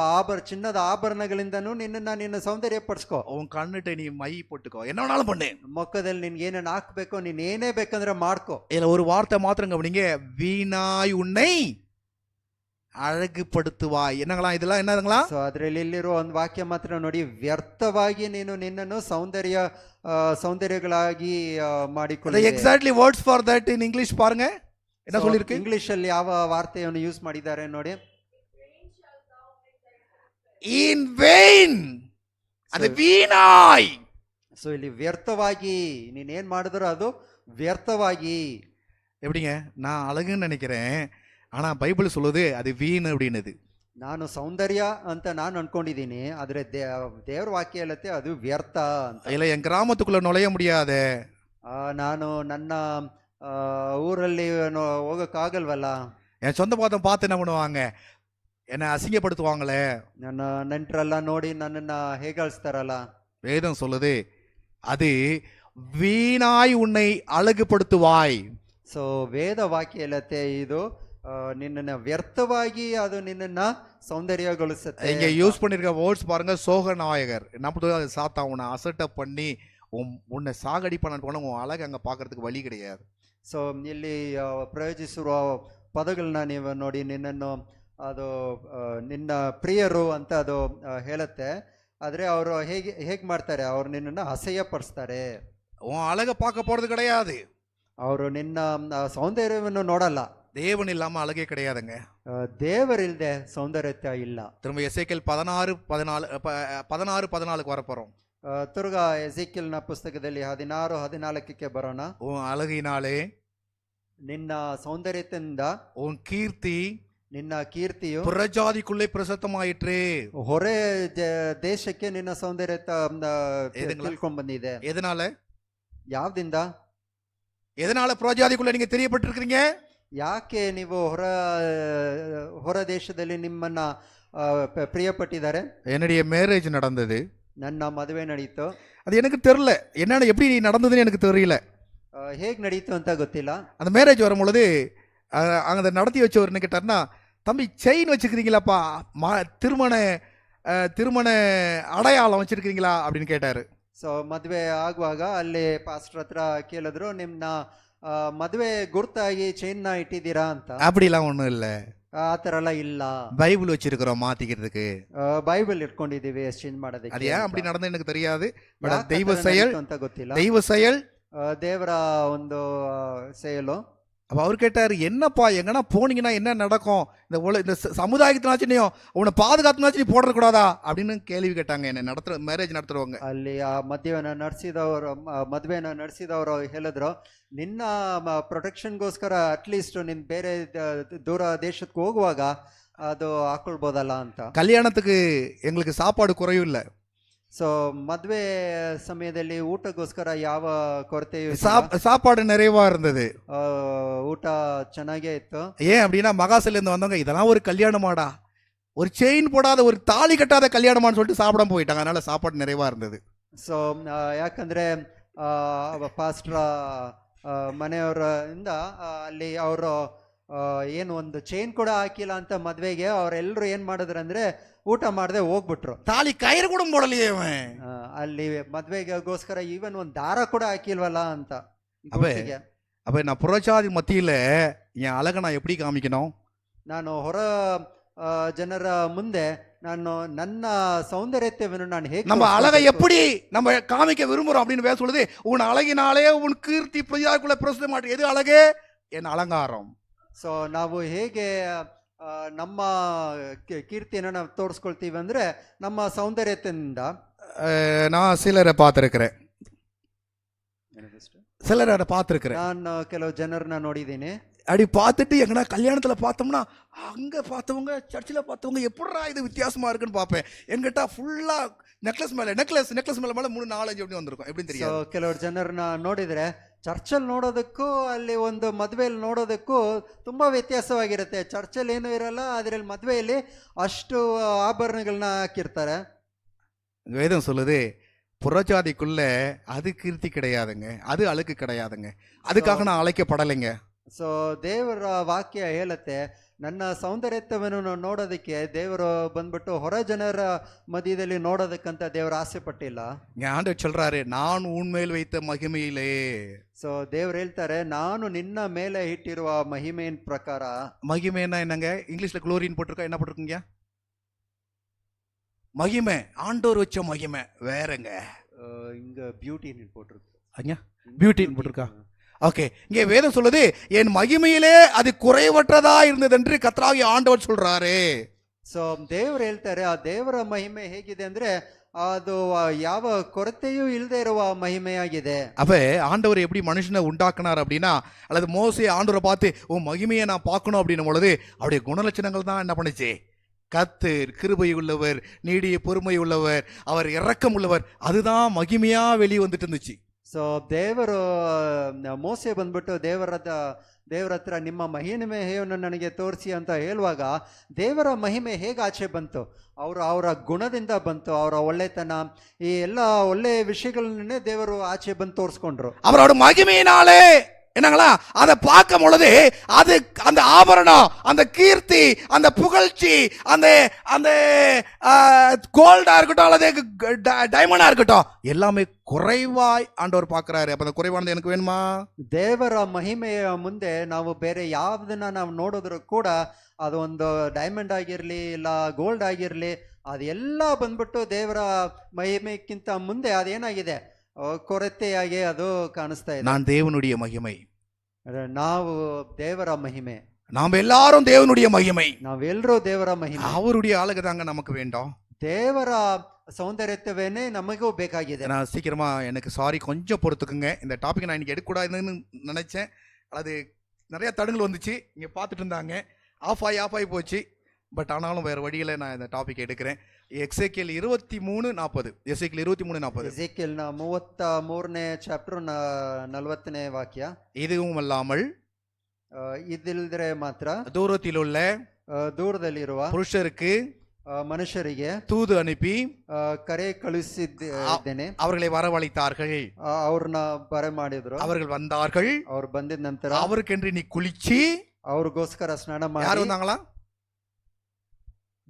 ಚಿನ್ನದ ಆಭರಣಗಳಿಂದನೂ ನಿನ್ನ ಸೌಂದರ್ಯ ಪಡಿಸ್ಕೋ, உன் கண்ணுட்ட நீ மை போட்டுக்கோ, என்ன வேணாலும் பண்ணு, ಮುಖದಲ್ಲಿ ನಿನ್ಗೆ ಏನೇನು ಹಾಕ್ಬೇಕೋ ನೀನ್ ಏನೇ ಬೇಕಂದ್ರೆ ಮಾಡ್ಕೋ. இதுல ஒரு வார்த்தை மாத்திரம் கவனிங்க, வீணாய் உன்னை அழகுபடுத்துவாய். என்னங்களா இதெல்லாம் என்னதுங்களா? ಸೊ ಅದ್ರಲ್ಲಿ ಇಲ್ಲಿರುವ ಒಂದು ವಾಕ್ಯ ಮಾತ್ರ ನೋಡಿ, ವ್ಯರ್ಥವಾಗಿ ನೀನು ನಿನ್ನನ್ನು ಸೌಂದರ್ಯಗಳಾಗಿ ಮಾಡಿಕೊಳ್ಳಿ. Exactly words for that in English பாருங்க என்ன சொல்லிருக்கு. ಇಂಗ್ಲಿಷ್ ಅಲ್ಲಿ ಯಾವ ವಾರ್ತೆಯನ್ನು ಯೂಸ್ ಮಾಡಿದ್ದಾರೆ ನೋಡಿ, in vain, அது வீணாய். ಸೊ ಇಲ್ಲಿ ವ್ಯರ್ಥವಾಗಿ ನೀನೇನ್ ಮಾಡಿದ್ರು ಅದು ವ್ಯರ್ಥವಾಗಿ. எப்படிங்க, நான் அழகுன்னு நினைக்கிறேன், ஆனா பைபிள் சொல்லுது அது வீண் அப்படின்னுது. ನಾನು ಸೌಂದರ್ಯ ಅಂತ ನಾನು ಅನ್ಕೊಂಡಿದ್ದೀನಿ, ಆದ್ರೆ ದೇವ್ರ ವಾಕ್ಯ ಹೇಳುತ್ತೆ ಅದು ವ್ಯರ್ಥ ಅಂತ. இல்ல என் கிராமத்துக்குள்ள நுழைய முடியாது, ನಾನು ನನ್ನ ಊರಲ್ಲಿ ಹೋಗಕ್ಕಾಗಲ್ವಲ್ಲ, என் சொந்த பாத்தம் பார்த்து என்ன பண்ணுவாங்க, என்னை அசிங்கப்படுத்துவாங்களே. ನನ್ನ ನೆಂಟ್ರೆಲ್ಲ ನೋಡಿ ನನ್ನನ್ನ ಹೇಗಾಳ್ಸ್ತಾರಲ್ಲ. வேதம் சொல்லுது அது வீணாய் உன்னை அழகுபடுத்துவாய். ಸೊ ವೇದ ವಾಕ್ಯ ಹೇಳುತ್ತೆ ಇದು ನಿನ್ನನ್ನ ವ್ಯರ್ಥವಾಗಿ ಅದು ನಿನ್ನನ್ನ ಸೌಂದರ್ಯಗೊಳಿಸುತ್ತೆ. இங்க யூஸ் பண்ணிருக்க வேர்ட்ஸ் பாருங்க, சோகநாயகர். நம்ம அது சாத்தா உன்னை அசட்டை பண்ணி உன்னை சாகடிப்பான்னு போனா உன் அழகு அங்க பாக்குறதுக்கு வழி கிடையாது. ಸೊ ಇಲ್ಲಿ ಪ್ರಯೋಜಿಸಿರುವ ಪದಗಳನ್ನ ನೀವು ನೋಡಿ, ನಿನ್ನನ್ನು ಅದು ನಿನ್ನ ಪ್ರಿಯರು ಅಂತ ಅದು ಹೇಳುತ್ತೆ. ಆದ್ರೆ ಅವರು ಹೇಗೆ ಮಾಡ್ತಾರೆ, ಅವ್ರು ನಿನ್ನನ್ನು ಅಸಹ್ಯ ಪಡಿಸ್ತಾರೆ. உன் அழகை பார்க்க போறது கிடையாது, ಅವರು ನಿನ್ನ ಸೌಂದರ್ಯವನ್ನು ನೋಡಲ್ಲ. தேவன் இல்லாம அழகே கிடையாதுங்க. ದೇವರಿಲ್ದೆ ಸೌಂದರ್ಯತೆ ಇಲ್ಲ. திரும்ப எசேக்கியேல் 16:14 வரப்போறோம். ತಿರ್ಗಾ ಎಸೇಕಿಯೇಲನ ಪುಸ್ತಕದಲ್ಲಿ 16:14 ಬರೋಣ. உன் அழகினாலே, ನಿನ್ನ ಸೌಂದರ್ಯತೆಯಿಂದ, உன் கீர்த்தி ನಿನ್ನ ಕೀರ್ತಿಯು புறஜாதிக்குள்ளே பிரசித்தமாயிற்று. ಹೊರೆ ದೇಶಕ್ಕೆ ನಿನ್ನ ಸೌಂದರ್ಯತೆ ತಿಳ್ಕೊಂಡ್ ಬಂದಿದೆ. எதனால? ಯಾವ್ದಿಂದ? எதனால புறஜாதிக்குள்ள நீங்க தெரியப்பட்டிருக்கீங்க? ಯಾಕೆ ನೀವು ಹೊರ ದೇಶದಲ್ಲಿ ನಿಮ್ಮನ್ನ ಪ್ರಿಯಪಟ್ಟಿದ್ದಾರೆ? என்னுடைய மேரேஜ் நடந்தது, ನನ್ನ ಮದುವೆ ನಡೀತು. அது எனக்கு தெரியல, என்னன்னு எப்படி நடந்ததுன்னு எனக்கு தெரியல. ಹೇಗ್ ನಡೀತು ಅಂತ ಗೊತ್ತಿಲ್ಲ. அந்த மேரேஜ் வரும் பொழுது அங்கே நடத்தி வச்சவர் என்ன கேட்டார்னா, தம்பி செயின் வச்சுக்கிறீங்களாப்பா, திருமண அடையாளம் வச்சிருக்கீங்களா அப்படின்னு கேட்டாரு. ಸೊ ಮದುವೆ ಆಗುವಾಗ ಅಲ್ಲಿ ಪಾಸ್ಟರ್ ಹತ್ರ ಕೇಳಿದ್ರು, ನಿಮ್ನ ಮದುವೆ ಗುರ್ತಾಗಿ ಚೈನ್ನ ಇಟ್ಟಿದ್ದೀರಾ ಅಂತ. அப்படிலாம் ஒன்றும் இல்லை, ಆ ತರ ಎಲ್ಲ ಇಲ್ಲ. பைபிள் வச்சிருக்கிறோம் மாத்திக்கிறதுக்கு. ಬೈಬಲ್ ಇಟ್ಕೊಂಡಿದೀವಿ ಚೇಂಜ್ ಮಾಡೋದಕ್ಕೆ. அது ஏன் அப்படி நடந்தது எனக்கு தெரியாது, பட் ಯಾಕ್ தெய்வ ಆ ಥರ செயல், ನಡೀತು ಅಂತ ಗೊತ್ತಿಲ್ಲ. தெய்வ செயல். ದೇವರ ಒಂದು செயಲು. அப்போ அவர் கேட்டார், என்னப்பா எங்கன்னா போனீங்கன்னா என்ன நடக்கும், இந்த சமுதாயத்தினாச்சும் உன்னை பாதுகாத்துனாச்சும் நீ போடக்கூடாதா அப்படின்னு கேள்வி கேட்டாங்க என்ன மேரேஜ் நடத்துறவங்க. ಅಲ್ಲಿ ಆ ಮದುವೆನ ನಡೆಸಿದವರು ಹೇಳಿದ್ರು, ನಿನ್ನ ಪ್ರೊಟೆಕ್ಷನ್ಗೋಸ್ಕರ ಅಟ್ಲೀಸ್ಟ್ ನಿನ್ ಬೇರೆ ದೂರ ದೇಶಕ್ಕೆ ಹೋಗುವಾಗ ಅದು ಹಾಕೊಳ್ಬೋದಲ್ಲ ಅಂತ. கல்யாணத்துக்கு எங்களுக்கு சாப்பாடு குறையும் இல்லை, ಸೊ ಮದುವೆ ಸಮಯದಲ್ಲಿ ಊಟಕ್ಕೋಸ್ಕರ ಯಾವ ಕೊರತೆಯೂ சாப்பாடு நிறைவா இருந்தது, ಊಟ ಚೆನ್ನಾಗೇ ಇತ್ತು. ஏன் அப்படின்னா மகாசில இருந்து வந்தவங்க இதெல்லாம் ஒரு கல்யாணமாடா, ஒரு செயின் போடாத ஒரு தாலி கட்டாத கல்யாணமான்னு சொல்லிட்டு சாப்பிடாம போயிட்டாங்க, அதனால சாப்பாடு நிறைவா இருந்தது. ಸೊ ಯಾಕಂದ್ರೆ ಪಾಸ್ಟ್ರ ಮನೆಯವರಿಂದ ಅಲ್ಲಿ ಅವರು ಏನು ಒಂದು ಚೈನ್ ಕೂಡ ಹಾಕಿಲ್ಲ ಅಂತ ಮದ್ವೆಗೆ ಅವರೆಲ್ಲರೂ ಏನ್ ಮಾಡಿದ್ರು ಅಂದ್ರೆ ಊಟ ಮಾಡದೆ ಹೋಗ್ಬಿಟ್ರು. தாலி கயிறு கூட போடலையே ಅಲ್ಲಿ ಮದ್ವೆಗೋಸ್ಕರ ಈವನ್ ಒಂದ್ ದಾರ ಕೂಡ ಹಾಕಿಲ್ವಲ್ಲ ಅಂತ. அப்ப நான் புறஜாதி மத்தியில என் அழகை நான் எப்படி காமிக்கணும்? ನಾನು ಹೊರ ಜನರ ಮುಂದೆ ನಾನು ನನ್ನ சௌந்தரியத்தைವನ್ನು ನಾನು ಹೇಗೆ, நம்ம அழகை எப்படி நம்ம காமிக்க விரும்புறோம் அப்படின்னு பேச சொல்லுது, உன் அழகினாலே உன் கீர்த்தி பிரஜாக்குள்ள பிரசித்த மாட்டேன். எது அழகு? என் அலங்காரம். ಸೊ ನಾವು ಹೇಗೆ ನಮ್ಮ ಕೀರ್ತಿಯನ್ನು ನಾವು ತೋರಿಸ್ಕೊಳ್ತೀವಿ ಅಂದ್ರೆ ನಮ್ಮ ಸೌಂದರ್ಯತೆಯಿಂದ. நான் சிலரை பார்த்துருக்கிறேன், ನಾನು ಕೆಲವು ಜನರನ್ನ ನೋಡಿದ್ದೀನಿ. அப்படி பார்த்துட்டு எங்கன்னா கல்யாணத்தில் பார்த்தோம்னா அங்கே பார்த்தவங்க சர்ச்சில் பார்த்தவங்க எப்படா இது வித்தியாசமா இருக்குன்னு பார்ப்பேன். என்கிட்ட ஃபுல்லா நெக்லஸ் மேலே 3-4 எப்படி வந்திருக்கும் எப்படின்னு தெரியும். ಕೆಲವರು ಜನರನ್ನ ನೋಡಿದ್ರೆ ಚರ್ಚಲ್ಲಿ ನೋಡೋದಕ್ಕೂ ಅಲ್ಲಿ ಒಂದು ಮದುವೆಯಲ್ಲಿ ನೋಡೋದಕ್ಕೂ ತುಂಬಾ ವ್ಯತ್ಯಾಸವಾಗಿರುತ್ತೆ. ಚರ್ಚಲ್ಲಿ ಏನೂ ಇರಲ್ಲ, ಅದರಲ್ಲಿ ಮದುವೆಯಲ್ಲಿ ಅಷ್ಟು ಆಭರಣಗಳನ್ನ ಹಾಕಿರ್ತಾರೆ. வேதம் சொல்லுது, புறஜாதிக்குள்ள அது கீர்த்தி கிடையாதுங்க, அது அழுக்கு கிடையாதுங்க, அதுக்காக நான் அழைக்கப்படலைங்க. ಸೊ ದೇವರ ವಾಕ್ಯ ಹೇಳುತ್ತೆ, ನನ್ನ ಸೌಂದರ್ಯತ್ವವನ್ನು ನೋಡೋದಕ್ಕೆ ದೇವರು ಬಂದ್ಬಿಟ್ಟು ಹೊರ ಜನರ ಮಧ್ಯದಲ್ಲಿ ನೋಡೋದಕ್ಕಂತ ದೇವರು ಆಸೆ ಪಟ್ಟಿಲ್ಲ. ஆண்டவர் சொல்றாரு, நான் உன்மேல் வைத்த மகிமையிலே. ಸೊ ದೇವ್ರು ಹೇಳ್ತಾರೆ, ನಾನು ನಿನ್ನ ಮೇಲೆ ಇಟ್ಟಿರುವ ಮಹಿಮೆயின் ಪ್ರಕಾರ. மகிமைன்னா என்னங்க? இங்கிலீஷ்ல குளோரின்னு போட்டிருக்கா, என்ன போட்டிருக்கீங்க? மகிமை, ஆண்டவர் வச்ச மகிமை வேறங்க. இங்க பியூட்டின்னு போட்டிருக்கு. ஐயா பியூட்டின்னு போட்டிருக்கா? ஓகே, இங்கே வேதம் சொல்லுது, என் மகிமையிலே அது குறைவற்றதா இருந்தது என்று கர்த்தராகிய ஆண்டவர் சொல்றாரு. ಸೊ ದೇವ್ರು ಹೇಳ್ತಾರೆ, ಆ ದೇವರ ಮಹಿಮೆ ಹೇಗಿದೆ ಅಂದ್ರೆ ಅದು ಯಾವ ಕೊರತೆಯೂ ಇಲ್ಲದೆ ಇರುವ ಮಹಿಮೆಯಾಗಿದೆ. அப்ப ஆண்டவர் எப்படி மனுஷனை உண்டாக்குனார் அப்படின்னா, அல்லது மோசே ஆண்டவரை பார்த்து உன் மகிமையை நான் பார்க்கணும் அப்படின்னும் பொழுது அவருடைய குணலட்சணங்கள் தான் என்ன பண்ணுச்சு? கர்த்தர் கிருபை உள்ளவர், நீடிய பொறுமை உள்ளவர், அவர் இரக்கம் உள்ளவர். அதுதான் மகிமையா வெளியே வந்துட்டு இருந்துச்சு. ಸೊ ದೇವರು ಮೋಸೆ ಬಂದ್ಬಿಟ್ಟು ದೇವರ ಹತ್ರ ನಿಮ್ಮ ಮಹಿಮೆಯನ್ನು ನನಗೆ ತೋರಿಸಿ ಅಂತ ಹೇಳುವಾಗ ದೇವರ ಮಹಿಮೆ ಹೇಗೆ ಆಚೆ ಬಂತು? ಅವರ ಗುಣದಿಂದ ಬಂತು, ಅವರ ಒಳ್ಳೆತನ, ಈ ಎಲ್ಲ ಒಳ್ಳೆ ವಿಷಯಗಳನ್ನೇ ದೇವರು ಆಚೆ ಬಂದು ತೋರಿಸ್ಕೊಂಡ್ರು. அவரோட மகிமையினாலே என்னங்களா அதை பார்க்கும் பொழுது அது அந்த ஆபரணம், அந்த கீர்த்தி, அந்த புகழ்ச்சி, அந்த அந்த கோல்டா இருக்கட்டும் அல்லது டைமண்டா இருக்கட்டும், எல்லாமே குறைவாய் ஆண்டவர் பார்க்கிறாரு. அப்ப அந்த குறைவானது எனக்கு வேணுமா? ದೇವರ ಮಹಿಮೆಯ ಮುಂದೆ ನಾವು ಬೇರೆ ಯಾವ್ದನ್ನ ನಾವು ನೋಡಿದ್ರು ಕೂಡ ಅದು ಒಂದು ಡೈಮಂಡ್ ಆಗಿರ್ಲಿ ಇಲ್ಲ ಗೋಲ್ಡ್ ಆಗಿರ್ಲಿ, ಅದೆಲ್ಲ ಬಂದ್ಬಿಟ್ಟು ದೇವರ ಮಹಿಮೆಕ್ಕಿಂತ ಮುಂದೆ ಅದೇನಾಗಿದೆ, ಕೊರತೆಯಾಗಿ ಅದು ಕಾಣಿಸ್ತಾ ಇದೆ. நான் தேவனுடைய மகிமை, ನಾವು ದೇವರ ಮಹಿಮೆ, நாம் எல்லாரும் தேவனுடைய மகிமை, ನಾವೆಲ್ಲರೂ ದೇವರ ಮಹಿಮೆ. அவருடைய அழகு தாங்க நமக்கு வேண்டும். ದೇವರ ಸೌಂದರ್ಯತ್ವವೇನೆ ನಮಗೂ ಬೇಕಾಗಿದೆ. நான் சீக்கிரமா, எனக்கு சாரி, கொஞ்சம் பொறுத்துக்குங்க. இந்த டாபிக் நான் இன்னைக்கு எடுக்கக்கூடாதுன்னு நினைச்சேன். அது நிறைய தடங்கள் வந்துச்சு, இங்க பார்த்துட்டு இருந்தாங்க, ஆஃப் ஆகி போச்சு. பட் ஆனாலும் வேற வழியில் நான் இந்த டாபிக் எடுக்கிறேன். எசேக்கியேல் 23:40. எசேக்கியேல் 23:40. ಎಸೇಕಿಯೇಲ್ 33ನೇ ಚಾಪ್ಟರ್ 40ನೇ ವಾಕ್ಯ. இதுவும் அல்லாமல் ಇದಿಲ್ಲದ್ರೆ ಮಾತ್ರ ದೂರದಲ್ಲಿರುವ புருஷருக்கு மனுஷರಿಗೆ தூது அனுப்பி ಕರೆ ಕಳುಹಿಸಿದ್ದೇನೆ, அவர்களை வரவழைத்தார்கள், ಅವ್ರನ್ನ ಬರೆ ಮಾಡಿದ್ರು, அவர்கள் வந்தார்கள், ಅವ್ರು ಬಂದಿದ ನಂತರ அவருக்கென்று நீ குளிச்சு, ಅವ್ರಿಗೋಸ್ಕರ ಸ್ನಾನ ಮಾಡಿ. யார் வந்தாங்களா?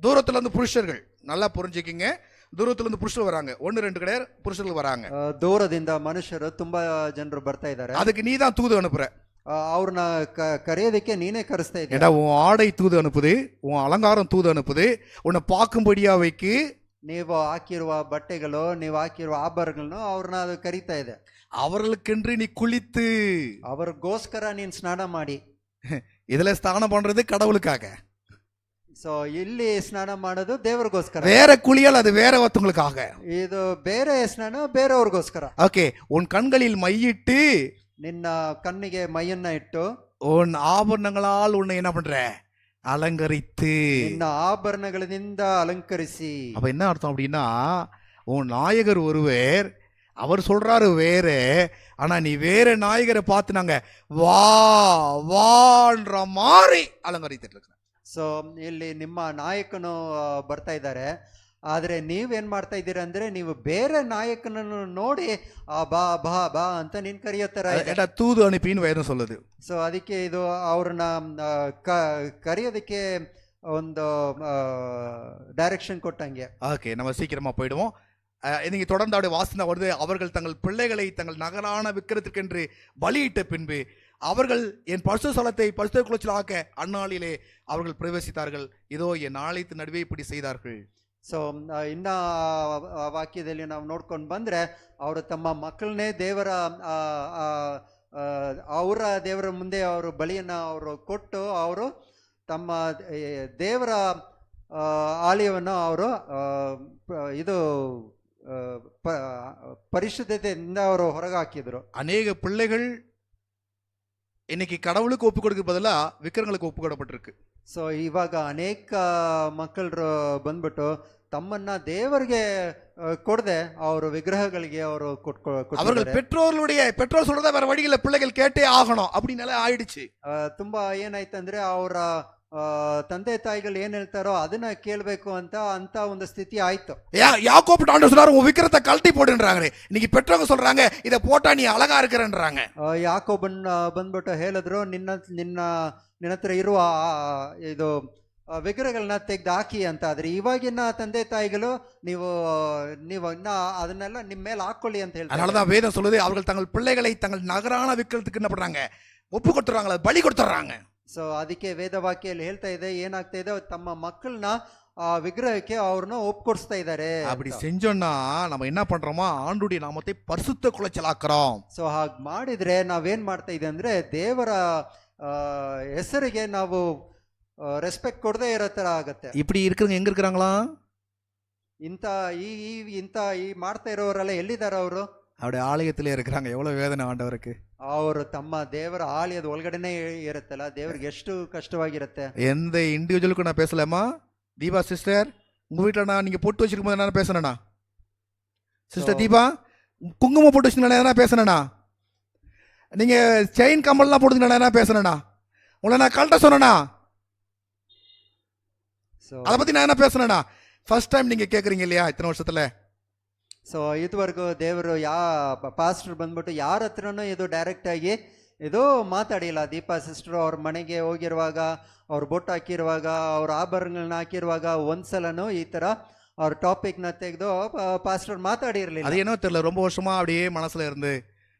தூரத்துல இருந்து புருஷர்கள். நல்லா புரிஞ்சுக்கிங்க, தூரத்துல இருந்து புருஷர்கள் வராங்க, 1-2 கிடையாது, புருஷர்கள் வராங்க. ದೂರದಿಂದ ಮನುಷ್ಯರು ತುಂಬಾ ಜನರು ಬರ್ತಾ ಇದ್ದಾರೆ. அதுக்கு நீ தான் தூது அனுப்புற. ಅವ್ರನ್ನ ಕರೆಯೋದಕ್ಕೆ ನೀನೇ ಕರೆಸ್ತಾ ಇದ್ದ. ஏடா, உன் ஆடை தூது அனுப்புது, உன் அலங்காரம் தூது அனுப்புது, உன்னை பார்க்கும்படியா வைக்கு. ನೀವು ಹಾಕಿರುವ ಬಟ್ಟೆಗಳು, ನೀವು ಹಾಕಿರುವ ಆಭರಣಗಳನ್ನು ಅವ್ರನ್ನ ಅದು ಕರೀತಾ ಇದೆ. அவர்களுக்கென்று நீ குளித்து, ಅವ್ರಿಗೋಸ್ಕರ ನೀನ್ ಸ್ನಾನ ಮಾಡಿ. இதுல ஸ்நானம் பண்றது கடவுளுக்காக. ಸೊ ಇಲ್ಲಿ ಸ್ನಾನ ಮಾಡೋದು ದೇವರಿಗೋಸ್ಕರ. வேற குளியல் அது வேற ஒருத்தங்களுக்காக. ಇದು ಬೇರೆ ಸ್ನಾನ ಬೇರೆಯವ್ರಿಗೋಸ್ಕರ. ஓகே, உன் கண்களில் மையிட்டு, ನಿನ್ನ ಕಣ್ಣಿಗೆ ಮೈಯನ್ನ ಇಟ್ಟು, உன் ஆபரணங்களால் உன்னை என்ன பண்ற, அலங்கரித்து, ನಿನ್ನ ಆಭರಣಗಳಿಂದ ಅಲಂಕರಿಸಿ. அப்ப என்ன அர்த்தம் அப்படின்னா, உன் நாயகர் ஒருவர், அவர் சொல்றாரு வேற, ஆனா நீ வேற நாயகரை பார்த்து நாங்க வா வான்ற மாதிரி அலங்கரித்துட்டு இருக்க. ಸೊ ಇಲ್ಲಿ ನಿಮ್ಮ ನಾಯಕನು ಬರ್ತಾ ಇದ್ದಾರೆ, ಆದ್ರೆ ನೀವೇನ್ ಮಾಡ್ತಾ ಇದ್ದೀರಾ ಅಂದ್ರೆ ನೀವು ಬೇರೆ ನಾಯಕನನ್ನು ನೋಡಿ ಬಾ ಬಾ ಬಾ ಅಂತ ನೀನ್ ಕರೆಯೋ ತರ தூது அனுப்பின்னு வேதம் சொல்லுது. ಸೊ ಅದಕ್ಕೆ ಇದು ಅವ್ರನ್ನ ಕರೆಯೋದಕ್ಕೆ ಒಂದು டைரக்ஷன் ಕೊಟ್ಟಂಗೆ. ஓகே, நம்ம சீக்கிரமா போயிடுவோம். நீங்க தொடர்ந்து அவருடைய வாசனை வருது. அவர்கள் தங்கள் பிள்ளைகளை தங்கள் நகரான விக்கிரத்திற்கென்று பலியிட்ட பின்பு அவர்கள் என் பரிசுத்த ஸ்தலத்தை பரிசுத்த குலைச்சல் ஆக்க அந்நாளிலே அவர்கள் பிரவேசித்தார்கள். இதோ என் ஆலயத்தின் நடுவே இப்படி செய்தார்கள். ಸೊ ಇನ್ನ ವಾಕ್ಯದಲ್ಲಿ ನಾವು ನೋಡ್ಕೊಂಡು ಬಂದ್ರೆ, ಅವರು ತಮ್ಮ ಮಕ್ಕಳನ್ನೇ ದೇವರ ಮುಂದೆ ಅವರು ಬಲಿಯನ್ನ ಅವರು ಕೊಟ್ಟು, ಅವರು ತಮ್ಮ ದೇವರ ಆಲಯವನ್ನು ಅವರು ಇದು ಪರಿಶುದ್ಧತೆಯಿಂದ ಅವರು ಹೊರಗೆ ಹಾಕಿದ್ರು. அநேக பிள்ளைகள் இன்னைக்கு கடவுளுக்கு ஒப்பு கொடுக்க பதிலா விக்கிரங்களுக்கு ஒப்பு ಕೊಡப்பட்டிருக்கு. ಸೊ ಇವಾಗ ಅನೇಕ ಮಕ್ಕಳು ಬಂದ್ಬಿಟ್ಟು ತಮ್ಮನ್ನ ದೇವರಿಗೆ ಕೊಡದೆ ಅವರು ವಿಗ್ರಹಗಳಿಗೆ ಅವರು அவர்கள் பெற்றோர் சொல்றத வேற வழியில பிள்ளைகள் கேட்டே ஆகணும் அப்படின்னு ஆயிடுச்சு. ತುಂಬಾ ಏನಾಯ್ತಂದ್ರೆ ಅವರ ತಂದೆ ತಾಯಿಗಳು ಏನ್ ಹೇಳ್ತಾರೋ ಅದನ್ನ ಕೇಳಬೇಕು ಅಂತ ಒಂದು ಸ್ಥಿತಿ ಆಯ್ತು. யாக்கோபு ஆண்டவர் சொல்றாரு, உன் விக்கிரத்தை கழட்டி போடுன்றாங்க. இன்னைக்கு பெற்றோங்க சொல்றாங்க, இத போட்டா நீ அழகா இருக்கறன்றாங்க. ಯಾಕೋಬನ್ ಬಂದ್ಬಿಟ್ಟು ಹೇಳಿದ್ರು, ನಿನ್ನ ಹತ್ರ ಇರುವ ಇದು ವಿಗ್ರಹಗಳನ್ನ ತೆಗೆದು ಹಾಕಿ ಅಂತ. ಆದ್ರೆ ಇವಾಗಿನ ತಂದೆ ತಾಯಿಗಳು ನೀವು ಇನ್ನ ಅದನ್ನೆಲ್ಲ ನಿಮ್ಮ ಮೇಲೆ ಹಾಕೊಳ್ಳಿ ಅಂತ ಹೇಳ್ತಾರೆ. அதனாலதான் வேதம் சொல்லுது, அவர்கள் தங்கள் பிள்ளைகளை தங்கள் நகரான விக்கிரத்துக்கு என்ன பண்றாங்க, ஒப்பு கொடுத்துறாங்க, பலி கொடுத்துறாங்க. ಸೊ ಅದಕ್ಕೆ ವೇದವಾಕ್ಯಲ್ಲಿ ಹೇಳ್ತಾ ಇದೆ, ಏನಾಗ್ತಾ ಇದೆ, ತಮ್ಮ ಮಕ್ಕಳನ್ನ ಆ ವಿಗ್ರಹಕ್ಕೆ ಅವ್ರನ್ನ ಒಪ್ಪಿಕೊಡ್ಸ್ತಾ ಇದ್ದಾರೆ. அப்படி செஞ்சோம்னா நம்ம என்ன பண்றோமா, ஆண்டுடைய நாமத்தை பரிசுத்த குலைச்சலாக்குறோம். ಸೊ ಹಾಗೆ ಮಾಡಿದ್ರೆ ನಾವೇನ್ ಮಾಡ್ತಾ ಇದೆ ಅಂದ್ರೆ, ದೇವರ ಹೆಸರಿಗೆ ನಾವು ರೆಸ್ಪೆಕ್ಟ್ ಕೊಡದೇ ಇರೋ ತರ ಆಗತ್ತೆ. இப்படி இருக்கிறவங்க எங்க இருக்கிறாங்களா? ಇಂತ ಈ ಮಾಡ್ತಾ ಇರೋರೆಲ್ಲ ಎಲ್ಲಿದ್ದಾರೆ? ಅವರು அவருடைய ஆலயத்திலே இருக்கிறாங்க. எவ்வளவு வேதனை ஆண்டவருக்கு. ಅವರು ತಮ್ಮ ದೇವರ ಆಲಯದ ಒಳಗಡೆನೆ ಇರುತ್ತಲ್ಲ, ದೇವರಿಗೆ ಎಷ್ಟು ಕಷ್ಟವಾಗಿರುತ್ತೆ. எந்த இண்டிவிஜுவலுக்கும் நான் பேசலாமா? தீபா சிஸ்டர், உங்கள் வீட்டில் நீங்கள் பொட்டு வச்சிருக்கும் போது என்ன பேசுனேண்ணா? சிஸ்டர் So- தீபா, குங்குமம் போட்டு வச்சுருந்தா என்ன பேசுனேண்ணா? நீங்கள் செயின் கம்பல்லாம் போட்டுருந்தா என்ன பேசுனேண்ணா? உங்களை நான் கழட்ட சொன்னேண்ணா? ಸೊ அதை பற்றி நான் என்ன பேசுனேண்ணா? ஃபர்ஸ்ட் டைம் நீங்கள் கேட்குறீங்க இல்லையா இத்தனை வருஷத்தில்? ಸೊ ಇದುವರೆಗೂ ದೇವರು ಪಾಸ್ಟರ್ ಬಂದ್ಬಿಟ್ಟು ಯಾರ ಹತ್ರನೂ ಇದು ಡೈರೆಕ್ಟ್ ಆಗಿ ಇದು ಮಾತಾಡಿಲ್ಲ. ದೀಪಾ ಸಿಸ್ಟರ್ ಅವ್ರ ಮನೆಗೆ ಹೋಗಿರುವಾಗ, ಅವ್ರು ಬೊಟ್ಟು ಹಾಕಿರುವಾಗ, ಅವ್ರ ಆಭರಣಗಳನ್ನ ಹಾಕಿರುವಾಗ ಒಂದ್ಸಲನೂ ಈ ತರ ಅವ್ರ ಟಾಪಿಕ್ ನ ತೆಗೆದು ಪಾಸ್ಟರ್ ಮಾತಾಡಿರ್ಲಿಲ್ಲ. அது என்ன தெரியல, ரொம்ப வருஷமா அப்படியே மனசுல இருந்து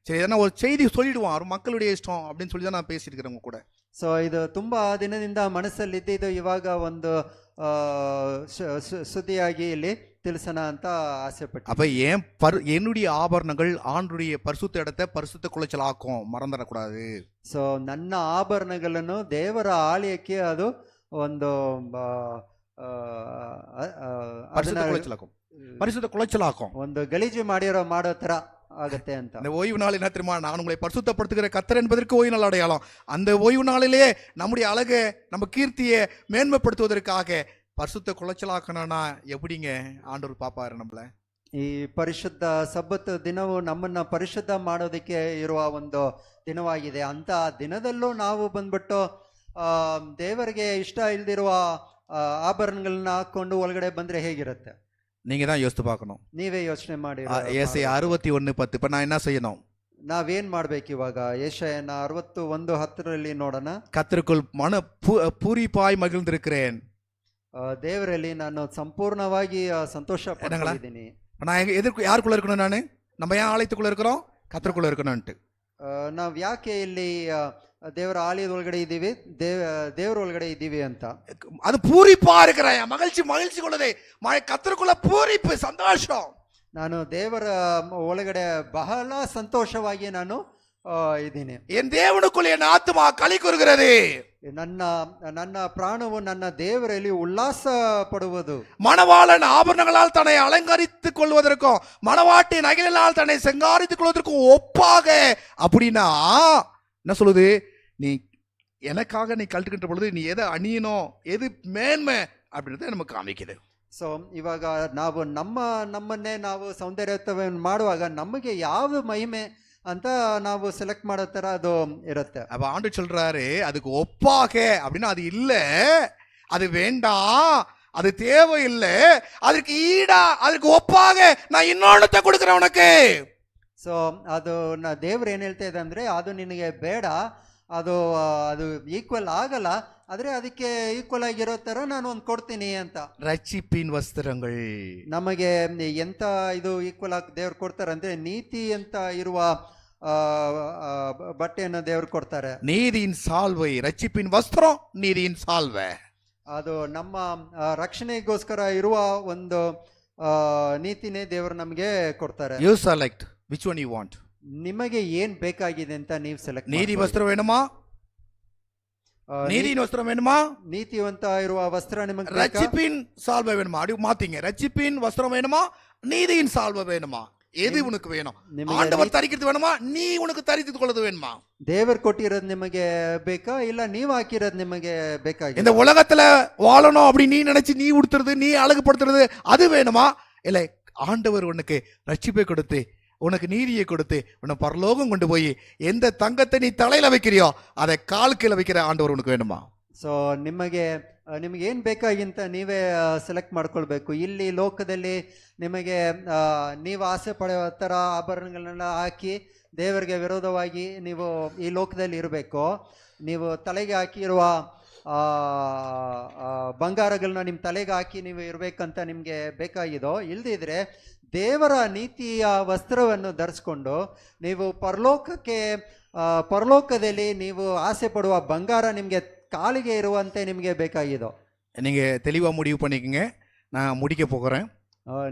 சரி எதனா ஒரு செய்தி சொல்லிடுவான், அவர் மக்களுடைய இஷ்டம் அப்படின்னு சொல்லி தான் நான் பேசிட்டு இருக்கிறேன் உங்க கூட. ಸೊ ಇದು ತುಂಬಾ ದಿನದಿಂದ ಮನಸ್ಸಲ್ಲಿ ಇದ್ದಿದ್ದು ಇವಾಗ ಒಂದು ಸುದ್ದಿಯಾಗಿ ಇಲ್ಲಿ ತಿಳಿಸೋಣ ಅಂತ ಆಸೆ ಪಟ್ಟು. அப்ப என்னுடைய ஆபரணங்கள் ஆண்டுடைய பரிசுத்த இடத்தை பரிசுத்த குலைச்சல் ஆக்கும், மறந்துடக்கூடாது. ಸೊ ನನ್ನ ಆಭರಣಗಳನ್ನು ದೇವರ ಆಲಯಕ್ಕೆ ಅದು ಒಂದು பரிசுத்த குலைச்சலாக்கும், பரிசுத்த குலைச்சலாக்கும். ಒಂದು ಗಲೀಜು ಮಾಡೋ ತರ ಆಗತ್ತೆ ಅಂತ. இந்த ஓய்வு நாள் என்ன தெரியுமா? நான் உங்களை பரிசுத்தப்படுத்துகிற கர்த்தர் என்பதற்கு ஓய்வு நாள் அடையாளம். அந்த ஓய்வு நாளிலே நம்முடைய அழகை, நம்ம கீர்த்தியை மேன்மைப்படுத்துவதற்காக பரிசுத்த குலைச்சலாக்கணும்னா எப்படிங்க ஆண்டவர் பாப்பாரு நம்மள? ಈ ಪರಿಶುದ್ಧ ಸಬ್ಬತ್ ದಿನವು ನಮ್ಮನ್ನ ಪರಿಶುದ್ಧ ಮಾಡೋದಕ್ಕೆ ಇರುವ ಒಂದು ದಿನವಾಗಿದೆ. ಅಂತ ದಿನದಲ್ಲೂ ನಾವು ಬಂದ್ಬಿಟ್ಟು ದೇವರಿಗೆ ಇಷ್ಟ ಇಲ್ದಿರುವ ಆಭರಣಗಳನ್ನ ಹಾಕೊಂಡು ಒಳಗಡೆ ಬಂದ್ರೆ ಹೇಗಿರುತ್ತೆ? நீங்க தான் யோசித்து பார்க்கணும். ನೀವೇ ಯೋಚನೆ ಮಾಡಿ. ஏசாயா 61:10. இப்ப நான் என்ன செய்யணும்? ನಾವೇನ್ ಮಾಡ್ಬೇಕು ಇವಾಗ? ಯೆಶಾಯನ 61:10 ನೋಡೋಣ. கர்த்தருக்குள் மன பூரிப்பாய் மகிழ்ந்திருக்கிறேன். ದೇವರಲ್ಲಿ ನಾನು ಸಂಪೂರ್ಣವಾಗಿ ಸಂತೋಷ ಪಡ್ತಿದ್ದೀನಿ. நான் யாருக்குள்ள இருக்கணும்? நானு நம்ம ஏன் ஆலயத்துக்குள்ள இருக்கிறோம்? கர்த்தருக்குள்ள இருக்கணும்ட்டு. ನಾವ್ ಯಾಕೆ ಇಲ್ಲಿ ದೇವರ ಆಲಯದ ಒಳಗಡೆ ಇದ್ದೀವಿ, ದೇವರ ಒಳಗಡೆ ಇದ್ದೀವಿ ಅಂತ. அது பூரிப்பா இருக்கிறேன், மகிழ்ச்சி கொள்ளுதே, கர்த்தருக்குள்ள பூரிப்பு, சந்தோஷம். ನಾನು ದೇವರ ಒಳಗಡೆ ಬಹಳ ಸಂತೋಷವಾಗಿ ನಾನು ಇದ್ದೀನಿ. என் தேவனுக்குள் என் ஆத்துமா களி கூறுகிறது. ನನ್ನ ಪ್ರಾಣವು ನನ್ನ ದೇವರಲ್ಲಿ ಉಲ್ಲಾಸ ಪಡುವುದು. மணவாளன் ஆபரணங்களால் தன்னை அலங்கரித்துக் கொள்வதற்கும் மணவாட்டி நகைகளால் தன்னை செங்காரித்துக் கொள்வதற்கும் ஒப்பாக. அப்படின்னா என்ன சொல்லுது? நீ எனக்காக நீ கழட்டுக்கின்ற பொழுது நீ எதை அணியணும், எது மேன்மை அப்படின்றத நமக்கு காமிக்குது. ಸೊ ಇವಾಗ ನಾವು ನಮ್ಮನ್ನೇ ನಾವು ಸೌಂದರ್ಯವನ್ನು ಮಾಡುವಾಗ ನಮಗೆ ಯಾವ ಮಹಿಮೆ ಅಂತ ನಾವು ಸೆಲೆಕ್ಟ್ ಮಾಡೋ ತರ ಅದು ಇರುತ್ತೆ. அப்ப ஆண்டு சொல்றாரு அதுக்கு ஒப்பாக அப்படின்னா அது இல்ல, அது வேண்டாம், அது தேவையில்லை, அதற்கு ஈடா, அதற்கு ஒப்பாக நான் இன்னொன்னத்தை கொடுக்கிறேன் உனக்கு. ಸೊ ಅದು ದೇವ್ರು ಏನ್ ಹೇಳ್ತಾ ಇದೆ ಅಂದ್ರೆ, ಅದು ನಿನಗೆ ಬೇಡ, ಅದು ಈಕ್ವಲ್ ಆಗಲ್ಲ, ಆದ್ರೆ ಅದಕ್ಕೆ ಈಕ್ವಲ್ ಆಗಿರೋ ತರ ನಾನು ಒಂದು ಕೊಡ್ತೀನಿ ಅಂತ. ரட்சிப்பின் வஸ்திரங்கள் ನಮಗೆ ಎಂತ ಇದು ಈಕ್ವಲ್ ಆಗಿ ದೇವ್ರು ಕೊಡ್ತಾರೆ ಅಂದ್ರೆ, ನೀತಿ ಅಂತ ಇರುವ ಬಟ್ಟೆಯನ್ನು ದೇವ್ರು ಕೊಡ್ತಾರೆ. நீதியின் சால்வை, ரட்சிப்பின் வஸ்திரம், நீதியின் சால்வை. ಅದು ನಮ್ಮ ರಕ್ಷಣೆಗೋಸ್ಕರ ಇರುವ ಒಂದು ನೀತಿನೇ ದೇವರು ನಮಗೆ ಕೊಡ್ತಾರೆ. You select which one you want. ನಿಮಗೆ ಏನ್ ಬೇಕಾಗಿದೆ ಅಂತ ನೀವು ಸೆಲೆಕ್ಟ್. நீதி வஸ்திரம் வேணுமா? நீதியின் வஸ்திரம் வேணுமா? ನೀತಿವಂತ ಇರುವ ವಸ್ತ್ರ ನಿಮಗೆ ಬೇಕಾ? ரட்சிப்பின் சால்வை வேணுமா? அப்படி மாத்தீங்க. ரட்சிப்பின் வஸ்திரம் வேணுமா? நீதியின் சால்வை வேணுமா? எது உனக்கு வேணும்? ஆண்டவர் தரிக்கிறது வேணுமா? நீ உனக்கு தரித்துக் கொள்வது வேணுமா? ದೇವರು ಕೊಟ್ಟಿರೋದು ನಿಮಗೆ ಬೇಕಾ, ಇಲ್ಲ ನೀವು ಹಾಕಿರೋದು ನಿಮಗೆ ಬೇಕಾಗಿದೆ? இந்த உலகத்துல வாழணும் அப்படி நீ நினைச்சு நீ உடுத்துறது, நீ அழகுபடுத்துறது அது வேணுமா? இல்ல ஆண்டவர் உனக்கு ரட்சிப்பை கொடுத்து, உனக்கு நீதியை கொடுத்து, உன்னை பரலோகம் கொண்டு போய் எந்த தங்கத்தை நீ தலையில வைக்கிறியோ அதை கால் கீழே வைக்கிற ஆண்டவர் உனக்கு வேணுமா? ಸೊ ನಿಮಗೆ ಏನ್ ಬೇಕಾಗಿಂತ ನೀವೇ ಸೆಲೆಕ್ಟ್ ಮಾಡ್ಕೊಳ್ಬೇಕು. ಇಲ್ಲಿ ಲೋಕದಲ್ಲಿ ನಿಮಗೆ ನೀವು ಆಸೆ ಪಡೆಯೋ ತರ ಆಭರಣಗಳನ್ನೆಲ್ಲ ಹಾಕಿ ದೇವರಿಗೆ ವಿರೋಧವಾಗಿ ನೀವು ಈ ಲೋಕದಲ್ಲಿ ಇರಬೇಕು. ನೀವು ತಲೆಗೆ ಹಾಕಿರುವ ಬಂಗಾರಗಳನ್ನ ನಿಮ್ಮ ತಲೆಗೆ ಹಾಕಿ ನೀವು ಇರ್ಬೇಕಂತ ನಿಮ್ಗೆ ಬೇಕಾಗಿದೋ, ಇಲ್ದಿದ್ರೆ ದೇವರ ನೀತಿಯ ವಸ್ತ್ರವನ್ನು ಧರಿಸ್ಕೊಂಡು ನೀವು ಪರಲೋಕದಲ್ಲಿ ನೀವು ಆಸೆ ಪಡುವ ಬಂಗಾರ ನಿಮ್ಗೆ காலிಗೆ ಇರುವಂತೆ ನಿಮಗೆ ಬೇಕಾಗಿದೋ. நீங்க தெளிவா முடிவு பண்ணிக்கங்க. நான் முடிக்க போகிறேன்.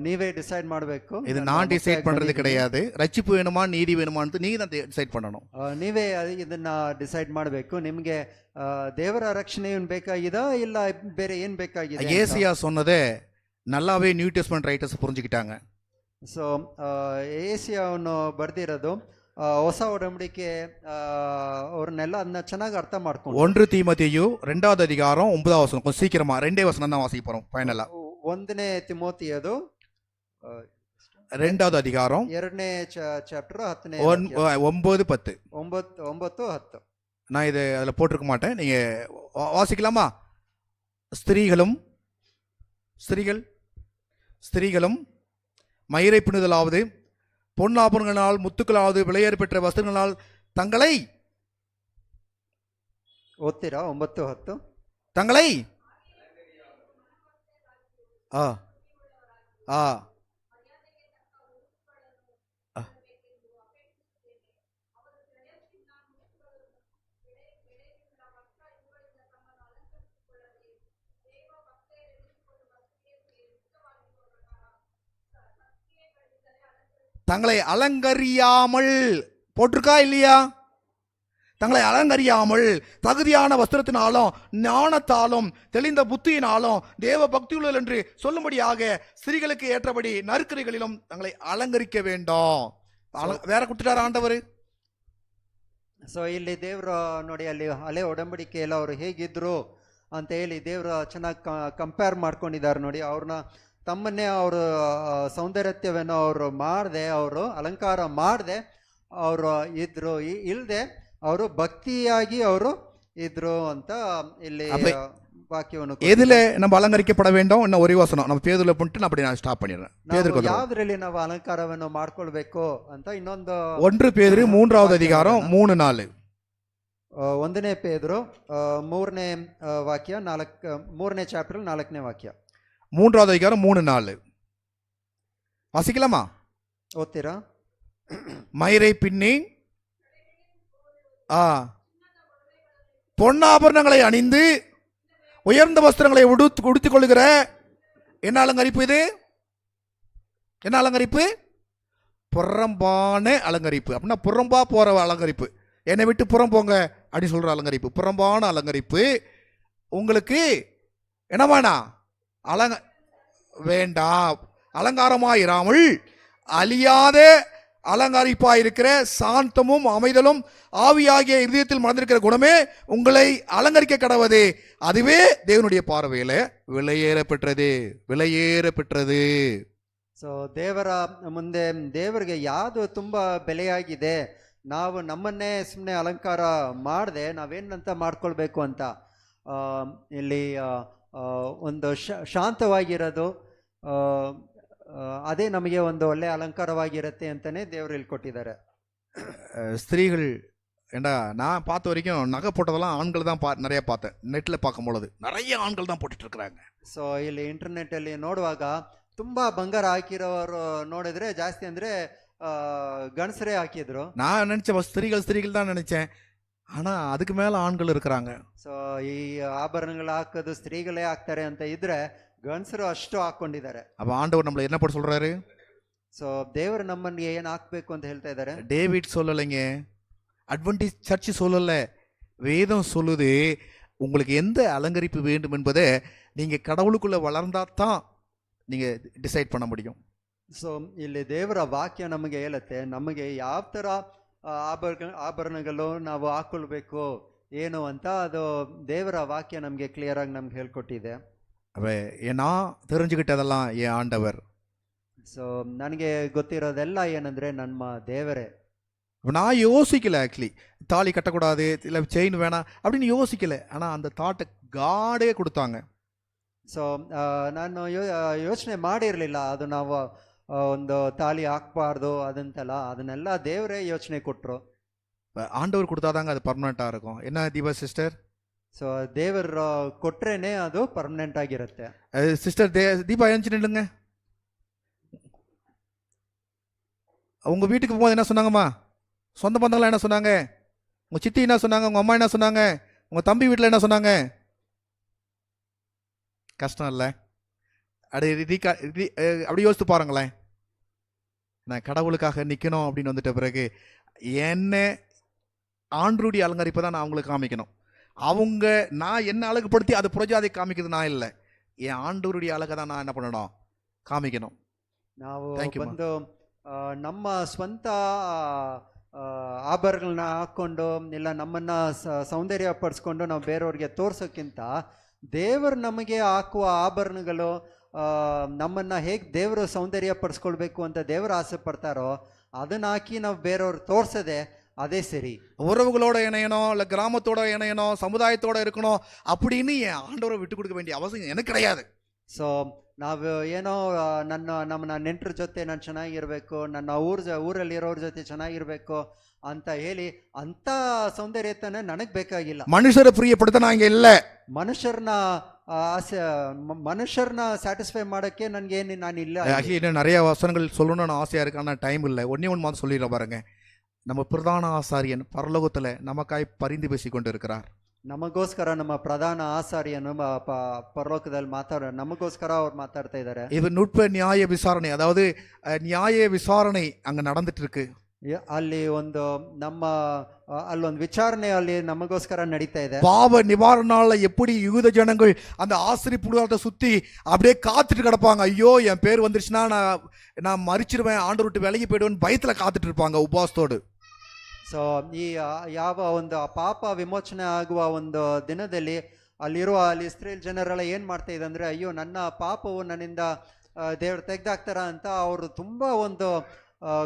ನೀವೇ ಡಿಸೈಡ್ ಮಾಡಬೇಕು. இது நான் டிசைட் பண்றது கிடையாது. ரட்சிப்பு வேணுமா நீதி வேணுமான்னு நீங்க தான் டிசைட் பண்ணணும். ನೀವೇ ಇದನ್ನ ಡಿಸೈಡ್ ಮಾಡಬೇಕು. ನಿಮಗೆ ದೇವರ ರಕ್ಷಣೆ ಬೇಕಾಗಿದಾ ಇಲ್ಲ ಬೇರೆ ಏನ್ ಬೇಕಾಗಿದೆ? ஏசியா சொன்னதை நல்லாவே நியூ டெஸ்ட்மென்ட் ரைட்டர்ஸ் புரிஞ்சுக்கிட்டாங்க. ಸೊ ಏಸಿಯಾವನ್ನು ಬರ್ದಿರೋದು ಹೊಸ ಒಡಂಬಡಿಕೆ ಅವ್ರನ್ನೆಲ್ಲ ಅದನ್ನ ಚೆನ್ನಾಗಿ ಅರ್ಥ ಮಾಡ್ಕೊಂಡು 1 தீமோத்தேயு 2வது அதிகாரம் 9வது வசனம். கொஞ்சம் சீக்கிரமா 2 வசனம் தான் வாசிக்க போறோம் ஃபைனலா. 1ನೇ ತಿಮೋತಿಯದು 2வது அதிகாரம் 2ನೇ ಚಾಪ್ಟರ್ 10ನೇ 9 10. 9 10. நான் இது அதில் போட்டிருக்க மாட்டேன், நீங்க வாசிக்கலாமா? ஸ்திரீகளும் மயிரை பின்னுதலாவது பொன்னாபரணங்களால் முத்துக்களாவது விலையேற பெற்ற வஸ்திரங்களால் தங்களை ಓದ್ತೀರಾ 9 10? தங்களை ஆ ஆ தங்களை அலங்கரியாமல் போட்டிருக்கா இல்லையா? தங்களை அலங்கரியாமல் தகுதியான வஸ்திரத்தினாலும் ஞானத்தாலும் தெளிந்த புத்தியினாலும் தேவ பக்தியுள்ளல் என்று சொல்லும்படியாக ஸ்திரீகளுக்கு ஏற்றபடி நற்கரிகளிலும் தங்களை அலங்கரிக்க வேண்டும். வேற கொடுத்துட்டார் ஆண்டவர். ಸೊ ಇಲ್ಲಿ ದೇವರು ನೋಡಿ, ಅಲ್ಲಿ ಹಳೆ ಒಡಂಬಡಿಕೆಯಲ್ಲಿ ಅವರು ಹೇಗಿದ್ರು ಅಂತ ಹೇಳಿ ದೇವರು ಚೆನ್ನಾಗಿ ಕಂಪೇರ್ ಮಾಡ್ಕೊಂಡಿದ್ದಾರೆ ನೋಡಿ. ಅವ್ರನ್ನ ತಮ್ಮನ್ನೇ ಅವರು ಸೌಂದರ್ಯತ್ಯವನ್ನು ಅವರು ಮಾಡದೆ, ಅವರು ಅಲಂಕಾರ ಮಾಡದೆ ಅವರು ಇದ್ರು, ಇಲ್ಲದೆ ಅವರು ಭಕ್ತಿಯಾಗಿ ಅವರು ಇದ್ರು ಅಂತ ಇಲ್ಲಿ ವಾಕ್ಯವನ್ನು. எதுல நம்ம அலங்கரிக்கப்பட வேண்டும்? இன்னும் ஒரே வசனம் நம்ம பேதுல பண்ணிட்டு அப்படி நான் ஸ்டாப் பண்ணிடுறேன். பேதுருக்கு ಯಾವ್ದ್ರಲ್ಲಿ ನಾವು ಅಲಂಕಾರವನ್ನು ಮಾಡ್ಕೊಳ್ಬೇಕು ಅಂತ ಇನ್ನೊಂದು 1 பேதுரு 3வது அதிகாரம் 3 4. 1ನೇ ಪೇದ್ರು 3ನೇ ವಾಕ್ಯ 3ನೇ ಚಾಪ್ಟರ್ 4ನೇ ವಾಕ್ಯ. 3வது அதிகாரம் 3 4 வாசிக்கலாமா? ஓத்திரா? மயிரை பின்னி பொன்னாபரணங்களை அணிந்து உயர்ந்த வஸ்திரங்களை உடுத்திக் கொள்ளுகிற என்ன அலங்கரிப்பு இது? என்ன அலங்கரிப்பு? புறம்பான அலங்கரிப்பு. அப்படின்னா புறம்பா போற அலங்கரிப்பு, என்னை விட்டு புறம் போங்க அப்படின்னு சொல்ற அலங்கரிப்பு, புறம்பான அலங்கரிப்பு. உங்களுக்கு என்ன வேணாம்? வேண்டாம். அலங்காரமாயிராமல் அழியாத அலங்கரிப்பாயிருக்கிற சாந்தமும் அமைதலும் ஆவியாகிய இதயத்தில் மறந்திருக்கிற குணமே உங்களை அலங்கரிக்க கடவது. அதுவே தேவனுடைய பார்வையில விலையேற பெற்றது. ಸೊ ದೇವರ ಮುಂದೆ ದೇವರಿಗೆ ಯಾವುದು ತುಂಬಾ ಬೆಲೆಯಾಗಿದೆ, ನಾವು ನಮ್ಮನ್ನೇ ಸುಮ್ಮನೆ ಅಲಂಕಾರ ಮಾಡದೆ ನಾವೇನಂತ ಮಾಡ್ಕೊಳ್ಬೇಕು ಅಂತ ಇಲ್ಲಿ ಒಂದು ಶಾಂತವಾಗಿರೋದು, ಅದೇ ನಮಗೆ ಒಂದು ಒಳ್ಳೆ ಅಲಂಕಾರವಾಗಿರುತ್ತೆ ಅಂತಾನೆ ದೇವರು ಇಲ್ಲಿ ಕೊಟ್ಟಿದ್ದಾರೆ. ஸ்திரீகள் ஏண்டா நான் பார்த்த வரைக்கும் நகை போட்டதெல்லாம் ஆண்கள் தான் நிறைய பார்த்தேன். நெட்டில் பார்க்கும் பொழுது நிறைய ஆண்கள் தான் போட்டுட்டு இருக்கிறாங்க. ಸೊ ಇಲ್ಲಿ ಇಂಟರ್ನೆಟ್ ಅಲ್ಲಿ ನೋಡುವಾಗ ತುಂಬಾ ಬಂಗಾರ ಹಾಕಿರೋರು ನೋಡಿದ್ರೆ ಜಾಸ್ತಿ ಅಂದ್ರೆ ಗಣಸರೇ ಹಾಕಿದ್ರು. நான் நினைச்சேன் ஸ்திரீகள் தான் நினைச்சேன். ஆனா அதுக்கு மேல ஆண்கள் இருக்கிறாங்க. ಸೊ ಈ ಆಭರಣಗಳು ಹಾಕೋದು ಸ್ತ್ರೀಗಳೇ ಹಾಕ್ತಾರೆ ಅಂತ ಇದ್ರೆ ಗಣಸರು ಅಷ್ಟು ಹಾಕೊಂಡಿದ್ದಾರೆ. அப்ப ஆண்டவர் நம்மள என்ன போட சொல்றாரு? ಸೊ ದೇವರು ನಮ್ಮನ್ನು ಏನ್ ಹಾಕ್ಬೇಕು ಅಂತ ಹೇಳ್ತಾ ಇದ್ದಾರೆ. டேவிட் சொல்லலைங்க, அட்வென்டிஸ்ட் சர்ச் சொல்லல, வேதம் சொல்லுது. உங்களுக்கு எந்த அலங்கரிப்பு வேண்டும் என்பதை நீங்க கடவுளுக்குள்ள வளர்ந்தா தான் நீங்க டிசைட் பண்ண முடியும். ಸೊ ಇಲ್ಲಿ ದೇವರ ವಾಕ್ಯ ನಮಗೆ ಹೇಳುತ್ತೆ, ನಮಗೆ ಯಾವ ತರ ಆಭರಣಗಳು ನಾವು ಹಾಕೊಳ್ಬೇಕು ಏನು ಅಂತ ಅದು ದೇವರ ವಾಕ್ಯ ನಮಗೆ ಕ್ಲಿಯರ್ ಆಗಿ ನಮ್ಗೆ ಹೇಳ್ಕೊಟ್ಟಿದೆ. நான் தெரிஞ்சுக்கிட்டதெல்லாம் என் ஆண்டவர். ಸೊ ನನಗೆ ಗೊತ್ತಿರೋದೆಲ್ಲ ಏನಂದ್ರೆ ನಮ್ಮ ದೇವರೇ. நான் யோசிக்கல, ஆக்சுவலி தாலி கட்டக்கூடாது இல்லை செயின் வேணாம் அப்படின்னு யோசிக்கல. ஆனால் அந்த தாட்டை காடே கொடுத்தாங்க. ಸೊ ನಾನು ಯೋಚನೆ ಮಾಡಿರಲಿಲ್ಲ ಅದು ನಾವು ಒಂದು ತಾಲಿ ಹಾಕ್ಬಾರ್ದು ಅದಂತೆಲ್ಲ, ಅದನ್ನೆಲ್ಲ ದೇವರೇ ಯೋಚನೆ ಕೊಟ್ಟರು. ஆண்டவர் கொடுத்தாதாங்க அது பர்மனெண்ட்டாக இருக்கும். என்ன தீபா சிஸ்டர்? ಸೊ ದೇವರು ಕೊಟ್ರೇನೆ ಅದು ಪರ್ಮನೆಂಟ್ ಆಗಿರುತ್ತೆ. சிஸ்டர் தீபா எழுந்து நில்லுங்க. உங்க வீட்டுக்கு போகும்போது என்ன சொன்னாங்கம்மா? சொந்த பந்தங்களாம் என்ன சொன்னாங்க? உங்க சித்தி என்ன சொன்னாங்க? உங்க அம்மா என்ன சொன்னாங்க? உங்க தம்பி வீட்டில் என்ன சொன்னாங்க? கஷ்டம் இல்லை? அப்படி யோசித்து பாருங்களேன். நான் கடவுளுக்காக நிற்கணும் அப்படின்னு வந்துட்ட பிறகு என்ன ஆண்டருடைய அலங்கரிப்பை தான் நான் அவங்களுக்கு காமிக்கணும். அவங்க நான் என்ன அழகுபடுத்தி அது புரஜாதை காமிக்கிறது நான் இல்லை, என் ஆண்டவருடைய அழகை தான் நான் என்ன பண்ணணும்? காமிக்கணும். ನಾವು ಬಂದು ನಮ್ಮ ಸ್ವಂತ ಆಭರಣಗಳನ್ನ ಹಾಕೊಂಡು ಇಲ್ಲ ನಮ್ಮನ್ನ ಸೌಂದರ್ಯ ಪಡಿಸ್ಕೊಂಡು ನಾವು ಬೇರೆಯವ್ರಿಗೆ ತೋರ್ಸೋಕ್ಕಿಂತ ದೇವರು ನಮಗೆ ಹಾಕುವ ಆಭರಣಗಳು ನಮ್ಮನ್ನ ಹೇಗೆ ದೇವರು ಸೌಂದರ್ಯ ಪಡಿಸ್ಕೊಳ್ಬೇಕು ಅಂತ ದೇವರು ಆಸೆ ಪಡ್ತಾರೋ ಅದನ್ನ ಹಾಕಿ ನಾವು ಬೇರೆಯವ್ರು ತೋರ್ಸದೆ அதே சரி. உறவுகளோட இணையணும், இல்லை கிராமத்தோட இணையணும், சமுதாயத்தோட இருக்கணும் அப்படின்னு என் ஆண்டவரை விட்டு கொடுக்க வேண்டிய அவசியம் எனக்கு கிடையாது. ಸೊ ನಾವು ಏನೋ ನಮ್ಮನ್ನ ನೆಂಟರ ಜೊತೆ ನಾನು ಚೆನ್ನಾಗಿರ್ಬೇಕು, ನನ್ನ ಊರಲ್ಲಿ ಇರೋರ ಜೊತೆ ಚೆನ್ನಾಗಿರ್ಬೇಕು ಅಂತ ಹೇಳಿ ಅಂತ ಸೌಂದರ್ಯತನ ನನಗ್ ಬೇಕಾಗಿಲ್ಲ. மனுஷரை பிரியப்படுத்த நான் இங்க இல்ல. ಮನುಷ್ಯರನ್ನ ಆಸೆ ಮನುಷ್ಯರನ್ನ ಸ್ಯಾಟಿಸ್ಫೈ ಮಾಡಕ್ಕೆ ನನ್ಗೇನು ನಾನು ಇಲ್ಲ. இன்னும் நிறைய வசனங்கள் சொல்லணும்னு ஆசையா இருக்கு, ஆனால் டைம் இல்லை. ஒன்னே ஒன்று மாதிரி சொல்லிடுற பாருங்க. நம்ம பிரதான ஆசாரியன் பரலோகத்துல நமக்காய் பரிந்து பேசி கொண்டு இருக்கிறார். ನಮಗೋಸ್ಕರ ನಮ್ಮ ಪ್ರಧಾನ ಆಸಾರಿಯನ್ನು ಪರಲೋಕದಲ್ಲಿ ನಮಗೋಸ್ಕರ ಅವ್ರು ಮಾತಾಡ್ತಾ ಇದ್ದಾರೆ. இது நுட்ப நியாய விசாரணை, அதாவது நியாய விசாரணை அங்க நடந்துட்டு இருக்கு. ಅಲ್ಲಿ ಒಂದು ಅಲ್ಲೊಂದು ವಿಚಾರಣೆ ಅಲ್ಲಿ ನಮಗೋಸ್ಕರ ನಡೀತಾ ಇದೆ. பாவ நிவாரணால எப்படி யூத ஜனங்கள் அந்த ஆசிரியர் புடுகாலத்தை சுத்தி அப்படியே காத்துட்டு கிடப்பாங்க. ஐயோ என் பேர் வந்துருச்சுன்னா நான் மறிச்சிருவேன், ஆண்டு விட்டு விலகி போயிடுவேன் பயத்துல காத்துட்டு இருப்பாங்க உபவாசத்தோடு. ಸೊ ಈ ಯಾವ ಒಂದು ಪಾಪ ವಿಮೋಚನೆ ಆಗುವ ಒಂದು ದಿನದಲ್ಲಿ ಅಲ್ಲಿ ಇಸ್ರೇಲ್ ಜನರೆಲ್ಲ ಏನ್ ಮಾಡ್ತಾ ಇದೆ ಅಂದ್ರೆ, ಅಯ್ಯೋ ನನ್ನ ಪಾಪವು ನನ್ನಿಂದ ದೇವರು ತೆಗ್ದಾಕ್ತಾರ ಅಂತ ಅವರು ತುಂಬಾ ಒಂದು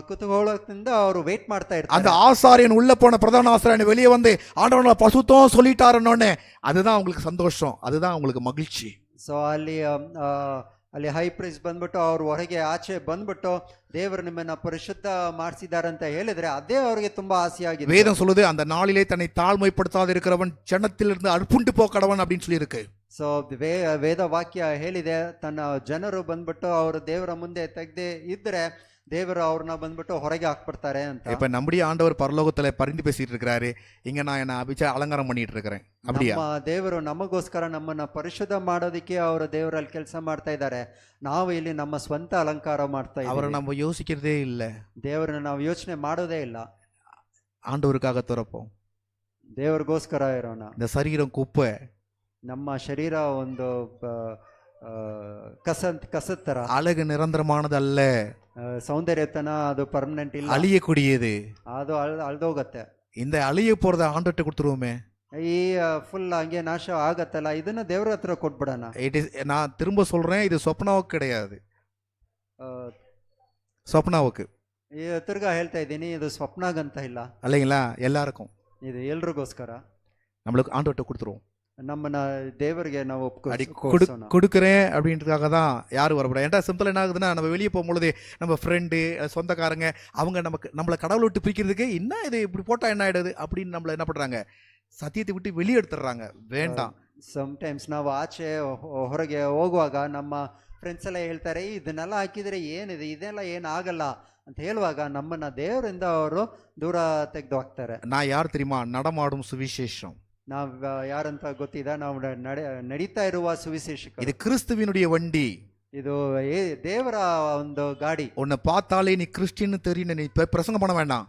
குதூகலத்திலிருந்து அவர் வெயிட் ಮಾಡ್ತಾ ಇರ್ತಾರೆ. அந்த ஆசாரியன் உள்ள போன பிரதான ஆசாரியன் வெளியே வந்து ஆண்டவனை பசுத்தம் சொல்லிட்டாருன்னொன்னே அதுதான் உங்களுக்கு சந்தோஷம், அதுதான் உங்களுக்கு மகிழ்ச்சி. ಸೊ ಅಲ್ಲಿ ಹೈ ಪ್ರೈಸ್ ಬಂದ್ಬಿಟ್ಟು ಅವ್ರು ಹೊರಗೆ ಆಚೆ ಬಂದ್ಬಿಟ್ಟು ದೇವರು ನಿಮ್ಮನ್ನ ಪರಿಶುದ್ಧ ಮಾಡಿಸಿದ್ದಾರೆ ಅಂತ ಹೇಳಿದ್ರೆ ಅದೇ ಅವರಿಗೆ ತುಂಬಾ ಆಸೆಯಾಗಿದೆ. வேதம் சொல்லுது அந்த நாளிலே தன்னை தாழ்மைப்படுத்தாது இருக்கிறவன் ஜனத்திலிருந்து அற்புண்டு போக்கடவன் அப்படின்னு சொல்லி இருக்கு. ಸೊ ವೇದ ವಾಕ್ಯ ಹೇಳಿದೆ, ತನ್ನ ಜನರು ಬಂದ್ಬಿಟ್ಟು ಅವರು ದೇವರ ಮುಂದೆ ತೆಗ್ದೇ ಇದ್ರೆ தேவர் அவர்னா ಬಂದ್ಬಿಟ್ಟು ಹೊರಗೆ ಹಾಕ್ಬಿಡ್ತಾರೆ ಅಂತ. இப்ப நம்முடைய ஆண்டவர் பரலோகத்துல பரிந்து பேசிட்டு இருக்கிறாரு, இங்க நான் என்ன அலங்காரம் பண்ணிட்டு இருக்கிறேன். அப்படியா? ನಮ್ಮ ದೇವರು ನಮಗೋಸ್ಕರ ನಮ್ಮನ್ನ ಪರಿಶುದ್ಧ ಮಾಡೋದಕ್ಕೆ ಅವರು ದೇವರಲ್ಲಿ ಕೆಲಸ ಮಾಡ್ತಾ ಇದ್ದಾರೆ. ನಾವು ಇಲ್ಲಿ ನಮ್ಮ ಸ್ವಂತ ಅಲಂಕಾರ ಮಾಡ್ತಾ ಇದ್ದೀವಿ. அவரை நம்ம யோசிக்கிறதே இல்ல, ದೇವರನ್ನ ನಾವು ಯೋಚನೆ ಮಾಡೋದೇ ಇಲ್ಲ. ஆண்டவருக்காக துறப்போம். ದೇವರಿಗೋಸ್ಕರ ಇರೋಣ. இந்த சரீரம் குப்பை, ನಮ್ಮ ಶರೀರ ಒಂದು ಕಸತ್ತರ. அழகு நிரந்தரமானது அல்ல, ಸೌಂದರ್ಯತನ ಅದು ಪರ್ಮನೆಂಟ್ ಇಲ್ಲ, அழியக்கூடியது. ಅದು ಅಳ್ದೋಗತ್ತೆ. இந்த அழிய போறத ஆண்டவர்கிட்ட கொடுத்துருவோமே. ಈ ಫುಲ್ ಹಂಗೆ ನಾಶ ಆಗತ್ತಲ್ಲ, ಇದನ್ನ ದೇವ್ರ ಹತ್ರ ಕೊಟ್ಬಿಡೋಣ. நான் திரும்ப சொல்றேன், இது சொப்னாவுக்கு கிடையாது, சொப்னாவுக்கு. ತಿರ್ಗಾ ಹೇಳ್ತಾ ಇದ್ದೀನಿ, ಇದು ಸ್ವಪ್ನಾಗಂತ ಇಲ್ಲ, இல்லைங்களா? எல்லாருக்கும் இது ಎಲ್ರಿಗೋಸ್ಕರ. நம்மளுக்கு ஆண்டவர்கிட்ட கொடுத்துருவோம். நம்மன தேவರಿಗೆ ನಾವು கொடுக்குறேன் அப்படின்றதுக்காக தான் யாரும் வரப்பட. ஏன்டா சிம்பிள் என்ன ஆகுதுன்னா, நம்ம வெளியே போகும்பொழுது நம்ம ஃப்ரெண்டு சொந்தக்காரங்க அவங்க நம்மளை கடவுளை விட்டு பிரிக்கிறதுக்கு என்ன இது இப்படி போட்டால் என்ன ஆகிடுது அப்படின்னு நம்மளை என்ன பண்ணுறாங்க, சத்தியத்தை விட்டு வெளியே எடுத்துடுறாங்க. வேண்டாம். ಸಮ್ಟೈಮ್ಸ್ ನಾವು ಆಚೆ ಹೊರಗೆ ಹೋಗುವಾಗ ನಮ್ಮ ಫ್ರೆಂಡ್ಸ್ ಎಲ್ಲ ಹೇಳ್ತಾರೆ, ಇದನ್ನೆಲ್ಲ ಹಾಕಿದ್ರೆ ಏನಿದೆ, ಇದೆಲ್ಲ ಏನಾಗಲ್ಲ ಅಂತ ಹೇಳುವಾಗ ನಮ್ಮನ್ನ ದೇವರಿಂದ ಅವರು ದೂರ ತೆಗೆದು ಹಾಕ್ತಾರೆ. ನಾ ಯಾರು தெரியுமா? நடமாடும் சுவிசேஷம். ನಾವ್ ಯಾರಂತ ಗೊತ್ತಿದ? ನಾವು ನಡೀತಾ ಇರುವ ಸುವಿಶೇಷಕ. இது கிறிஸ்துவினுடைய வண்டி, ಇದು ದೇವರ ಒಂದು ಗಾಡಿ. உன்னை பார்த்தாலே நீ கிறிஸ்டின்னு தெரியும், நீ பிரசங்கம் பண்ண வேண்டாம்,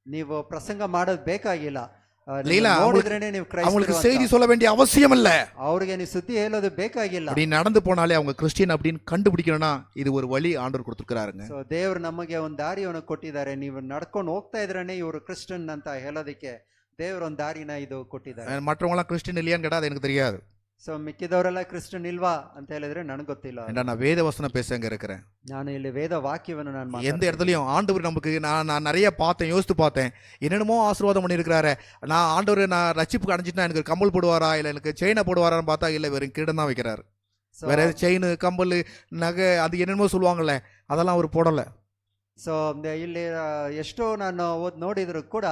ನೀವು ಪ್ರಸಂಗ ಮಾಡೋದು ಬೇಕಾಗಿಲ್ಲ. ನೋಡಿದ್ರೇನೆ ನೀವು அவங்களுக்கு செய்தி சொல்ல வேண்டிய அவசியம் இல்ல, ಅವ್ರಿಗೆ ನೀವು ಸುದ್ದಿ ಹೇಳೋದು ಬೇಕಾಗಿಲ್ಲ. அப்படி நடந்து போனாலே அவங்க கிறிஸ்டியன் அப்படின்னு கண்டுபிடிக்கணும்னா இது ஒரு வழி ஆண்டவர் கொடுத்துருக்காருங்க. ಸೊ ದೇವರು ನಮಗೆ ಒಂದು ದಾರಿಯನ್ನು ಕೊಟ್ಟಿದ್ದಾರೆ. ನೀವು ನಡ್ಕೊಂಡು ಹೋಗ್ತಾ ಇದ್ರೇನೆ ಇವರು ಕ್ರಿಶ್ಚಿಯನ್ ಅಂತ ಹೇಳೋದಕ್ಕೆ ದೇವರು ಒಂದು ದಾರಿನ ಇದು ಕೊಟ್ಟಿದ್ದಾರೆ. மற்றவங்களாம் கிறிஸ்டியன் இல்லையான்னு கேட்டா அது எனக்கு தெரியாது. ಸೊ ಮಿಕ್ಕಿದವರೆಲ್ಲ ಕ್ರಿಶ್ಚಿಯನ್ ಇಲ್ವಾ ಅಂತ ಹೇಳಿದ್ರೆ ನನಗೆ ಗೊತ್ತಿಲ್ಲ. நான் வேத வசனம் பேசங்க இருக்கிறேன். ನಾನು ಇಲ್ಲಿ ವೇದ ವಾಕ್ಯವನ್ನು ನಾನು எந்த இடத்துலயும் ஆண்டவர் நமக்கு நான் நிறைய பார்த்தேன், யோசித்து பார்த்தேன், என்னென்னமோ ஆசீர்வாதம் பண்ணியிருக்கிறாரு. நான் ஆண்டவர் நான் ரட்சிப்புக்கு அடைஞ்சிட்டா எனக்கு கம்பல் போடுவாரா இல்லை எனக்கு செயினை போடுவாரான்னு பார்த்தா இல்லை, வெறும் கிரீடம் தான் வைக்கிறாரு. வேற செயின் கம்பல் நகை அது என்னென்னமோ சொல்லுவாங்கல்ல, அதெல்லாம் அவர் போடலை. ಸೊ ಇಲ್ಲಿ ಎಷ್ಟೋ ನಾನು ನೋಡಿದ್ರು ಕೂಡ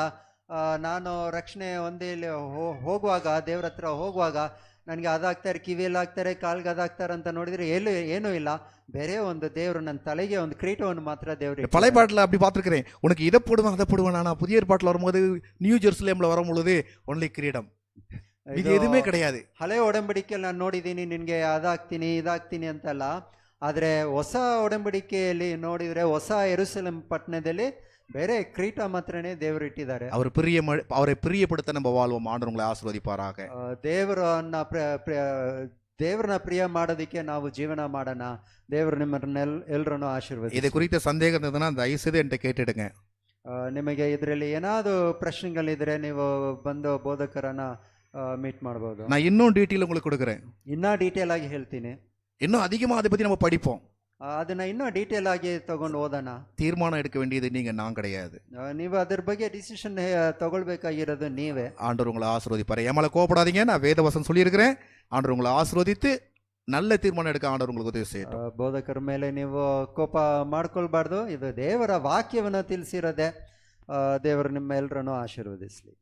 ನಾನು ರಕ್ಷಣೆ ಒಂದೇ ಇಲ್ಲಿ ಹೋಗುವಾಗ ದೇವ್ರ ಹತ್ರ ಹೋಗುವಾಗ ನನಗೆ ಅದಾಗ್ತಾರೆ, ಕಿವಿಯಲ್ಲಿ ಹಾಕ್ತಾರೆ, ಕಾಲ್ಗೆ ಅದಾಗ್ತಾರೆ ಅಂತ ನೋಡಿದ್ರೆ ಏನೂ ಇಲ್ಲ. ಬೇರೆ ಒಂದು ದೇವರು ನನ್ನ ತಲೆಗೆ ಒಂದು கிரீடವನ್ನು ಮಾತ್ರ ದೇವರು. பழைய பாட்டில் அப்படி பார்த்துருக்கிறேன், உனக்கு இதை போடுவேன் அதை போடுவேன். ஆனால் புதிய பாட்டில் வரும்போது நியூ ஜெருசலேமில் வரும்பொழுது ஒன்லி கிரீடம், இது எதுவுமே கிடையாது. ಹಳೆ ಒಡಂಬಡಿಕೆಯಲ್ಲಿ ನಾನು ನೋಡಿದ್ದೀನಿ ನಿನಗೆ ಅದಾಗ್ತೀನಿ ಇದಾಗ್ತೀನಿ ಅಂತಲ್ಲ, ಆದರೆ ಹೊಸ ಒಡಂಬಡಿಕೆಯಲ್ಲಿ ನೋಡಿದರೆ ಹೊಸ ಯೆರೂಸಲೇಮ್ ಪಟ್ಟಣದಲ್ಲಿ ಬೇರೆ கிரீட ಮಾತ್ರನೇ ದೇವರು ಇಟ್ಟಿದ್ದಾರೆ. அவரை பிரியப்படுத்த நம்ம வாழ்வோம். ஆண்டவர் உங்களை ஆசீர்வதிப்பாராக. ದೇವರನ್ನ ಪ್ರಿಯ ಮಾಡೋದಕ್ಕೆ ನಾವು ಜೀವನ ಮಾಡೋಣ. ದೇವರು ನಿಮ್ಮನ್ನ ಎಲ್ಲರನ್ನು ಆಶೀರ್ವದಿಸಲಿ. இது குறித்த சந்தேகம் இருந்ததுன்னா தயவுசெய்து என்கிட்ட கேட்டுடுங்க. ನಿಮಗೆ ಇದರಲ್ಲಿ ಏನಾದರೂ ಪ್ರಶ್ನೆಗಳಿದ್ರೆ ನೀವು ಬಂದು ಬೋಧಕರನ್ನ ಮೀಟ್ ಮಾಡ್ಬೋದು. நான் இன்னும் டீட்டெயில் உங்களுக்கு கொடுக்குறேன். ಇನ್ನೂ ಡೀಟೇಲ್ ಆಗಿ ಹೇಳ್ತೀನಿ. இன்னும் அதிகமாக அதை பற்றி நம்ம படிப்போம். ಅದನ್ನ ಇನ್ನೂ ಡೀಟೇಲ್ ಆಗಿ ತಗೊಂಡು ಓದೋಣ. தீர்மானம் எடுக்க வேண்டியது நீங்கள் நான் கிடையாது. ನೀವು ಅದ್ರ ಬಗ್ಗೆ ಡಿಸಿಷನ್ ತಗೊಳ್ಬೇಕಾಗಿರೋದು ನೀವೇ. ஆண்டவர் உங்களை ஆசீர்வதிப்பார். என் மேலே கோபப்படாதீங்க, நான் வேதவசனம் சொல்லியிருக்கிறேன். ஆண்டவர் உங்களை ஆசீர்வதித்து நல்ல தீர்மானம் எடுக்க ஆண்டவர் உங்களுக்கு உதவி செய்யட்டும். ಬೋಧಕರ ಮೇಲೆ ನೀವು ಕೋಪ ಮಾಡ್ಕೊಳ್ಬಾರ್ದು. ಇದು ದೇವರ ವಾಕ್ಯವನ್ನು ತಿಳಿಸಿರೋದೆ. ದೇವರು ನಿಮ್ಮ ಎಲ್ಲರನ್ನು ಆಶೀರ್ವದಿಸಲಿ.